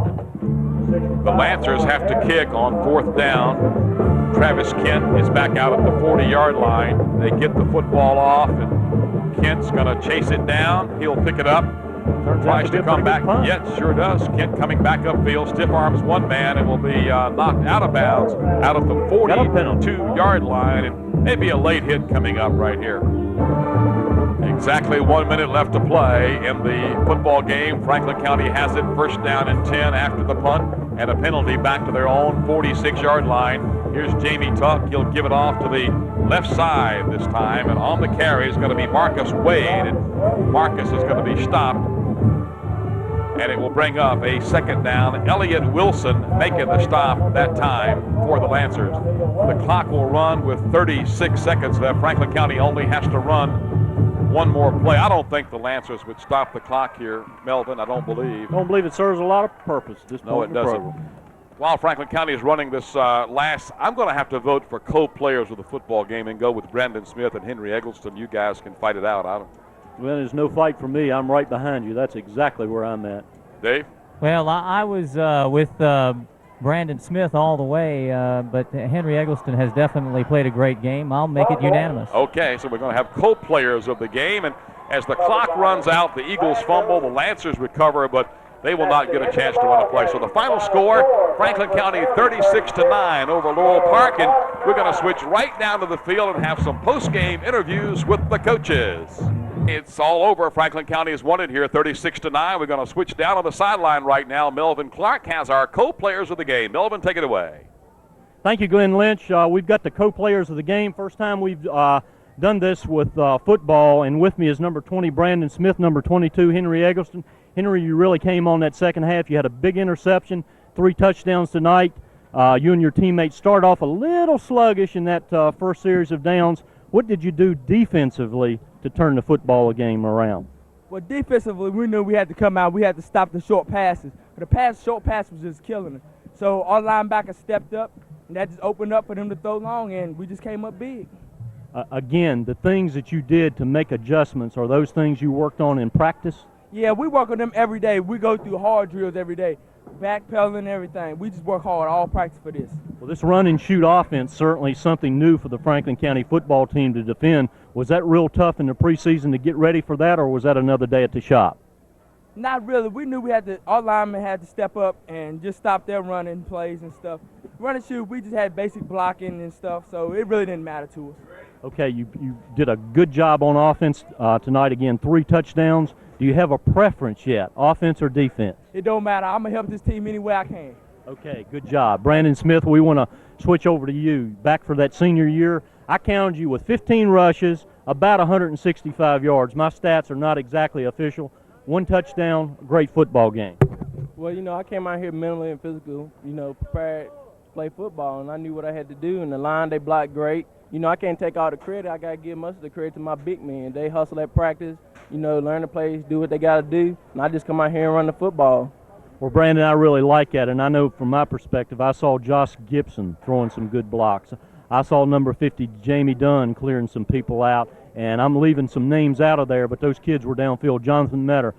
The Lancers have to kick on 4th down. Travis Kent is back out at the 40-yard line. They get the football off, and Kent's going to chase it down. He'll pick it up. Tries to come back. Yes, sure does. Kent coming back upfield. Stiff arms one man and will be knocked out of bounds out of the 42-yard line. And maybe a late hit coming up right here. Exactly 1 minute left to play in the football game. Franklin County has it 1st down and 10 after the punt and a penalty back to their own 46-yard line. Here's Jamie Tuck. He'll give it off to the left side this time, and on the carry is going to be Marcus Wade, and Marcus is going to be stopped, and it will bring up a 2nd down. Elliott Wilson making the stop that time for the Lancers. The clock will run with 36 seconds left. Franklin County only has to run one more play. I don't think the Lancers would stop the clock here, Melvin. I don't believe. Don't believe it serves a lot of purpose at this point. No, it doesn't. While Franklin County is running this I'm going to have to vote for co-players of the football game and go with Brandon Smith and Henry Eggleston. You guys can fight it out. Well, there's no fight for me. I'm right behind you. That's exactly where I'm at. Dave? Well, I was with Brandon Smith all the way, but Henry Eggleston has definitely played a great game. I'll make it unanimous. Okay, so we're going to have co-players of the game, and as the clock runs out, the Eagles fumble, the Lancers recover, but they will not get a chance to run a play. So the final score, Franklin County 36-9 over Laurel Park, and we're going to switch right down to the field and have some post-game interviews with the coaches. It's all over. Franklin County has won it here 36-9. We're going to switch down on the sideline right now. Melvin Clark has our co-players of the game. Melvin, take it away. Thank you, Glenn Lynch. We've got the co-players of the game. First time we've done this with football, and with me is number 20, Brandon Smith, number 22, Henry Eggleston. Henry, you really came on that second half. You had a big interception, 3 touchdowns tonight. You and your teammates started off a little sluggish in that first series of downs. What did you do defensively to turn the football game around? Well, defensively, we knew we had to come out. We had to stop the short passes. But the short pass was just killing us. So our linebacker stepped up, and that just opened up for them to throw long, and we just came up big. Again, the things that you did to make adjustments, are those things you worked on in practice? Yeah, we work on them every day. We go through hard drills every day, backpedaling and everything. We just work hard all practice for this. Well, this run and shoot offense certainly something new for the Franklin County football team to defend. Was that real tough in the preseason to get ready for that, or was that another day at the shop? Not really. We knew our linemen had to step up and just stop their running plays and stuff. Run and shoot, we just had basic blocking and stuff, so it really didn't matter to us. Okay, you did a good job on offense tonight. Again, 3 touchdowns. Do you have a preference yet, offense or defense? It don't matter. I'm going to help this team any way I can. Okay, good job. Brandon Smith, we want to switch over to you. Back for that senior year, I counted you with 15 rushes, about 165 yards. My stats are not exactly official. 1 touchdown, great football game. Well, you know, I came out here mentally and physical, you know, prepared to play football, and I knew what I had to do. And the line, they blocked great. You know, I can't take all the credit. I got to give most of the credit to my big men. They hustle at practice, you know, learn the plays, do what they got to do, and I just come out here and run the football. Well, Brandon, I really like that, and I know from my perspective, I saw Josh Gibson throwing some good blocks. I saw number 50, Jamie Dunn, clearing some people out, and I'm leaving some names out of there, but those kids were downfield. Jonathan Metter,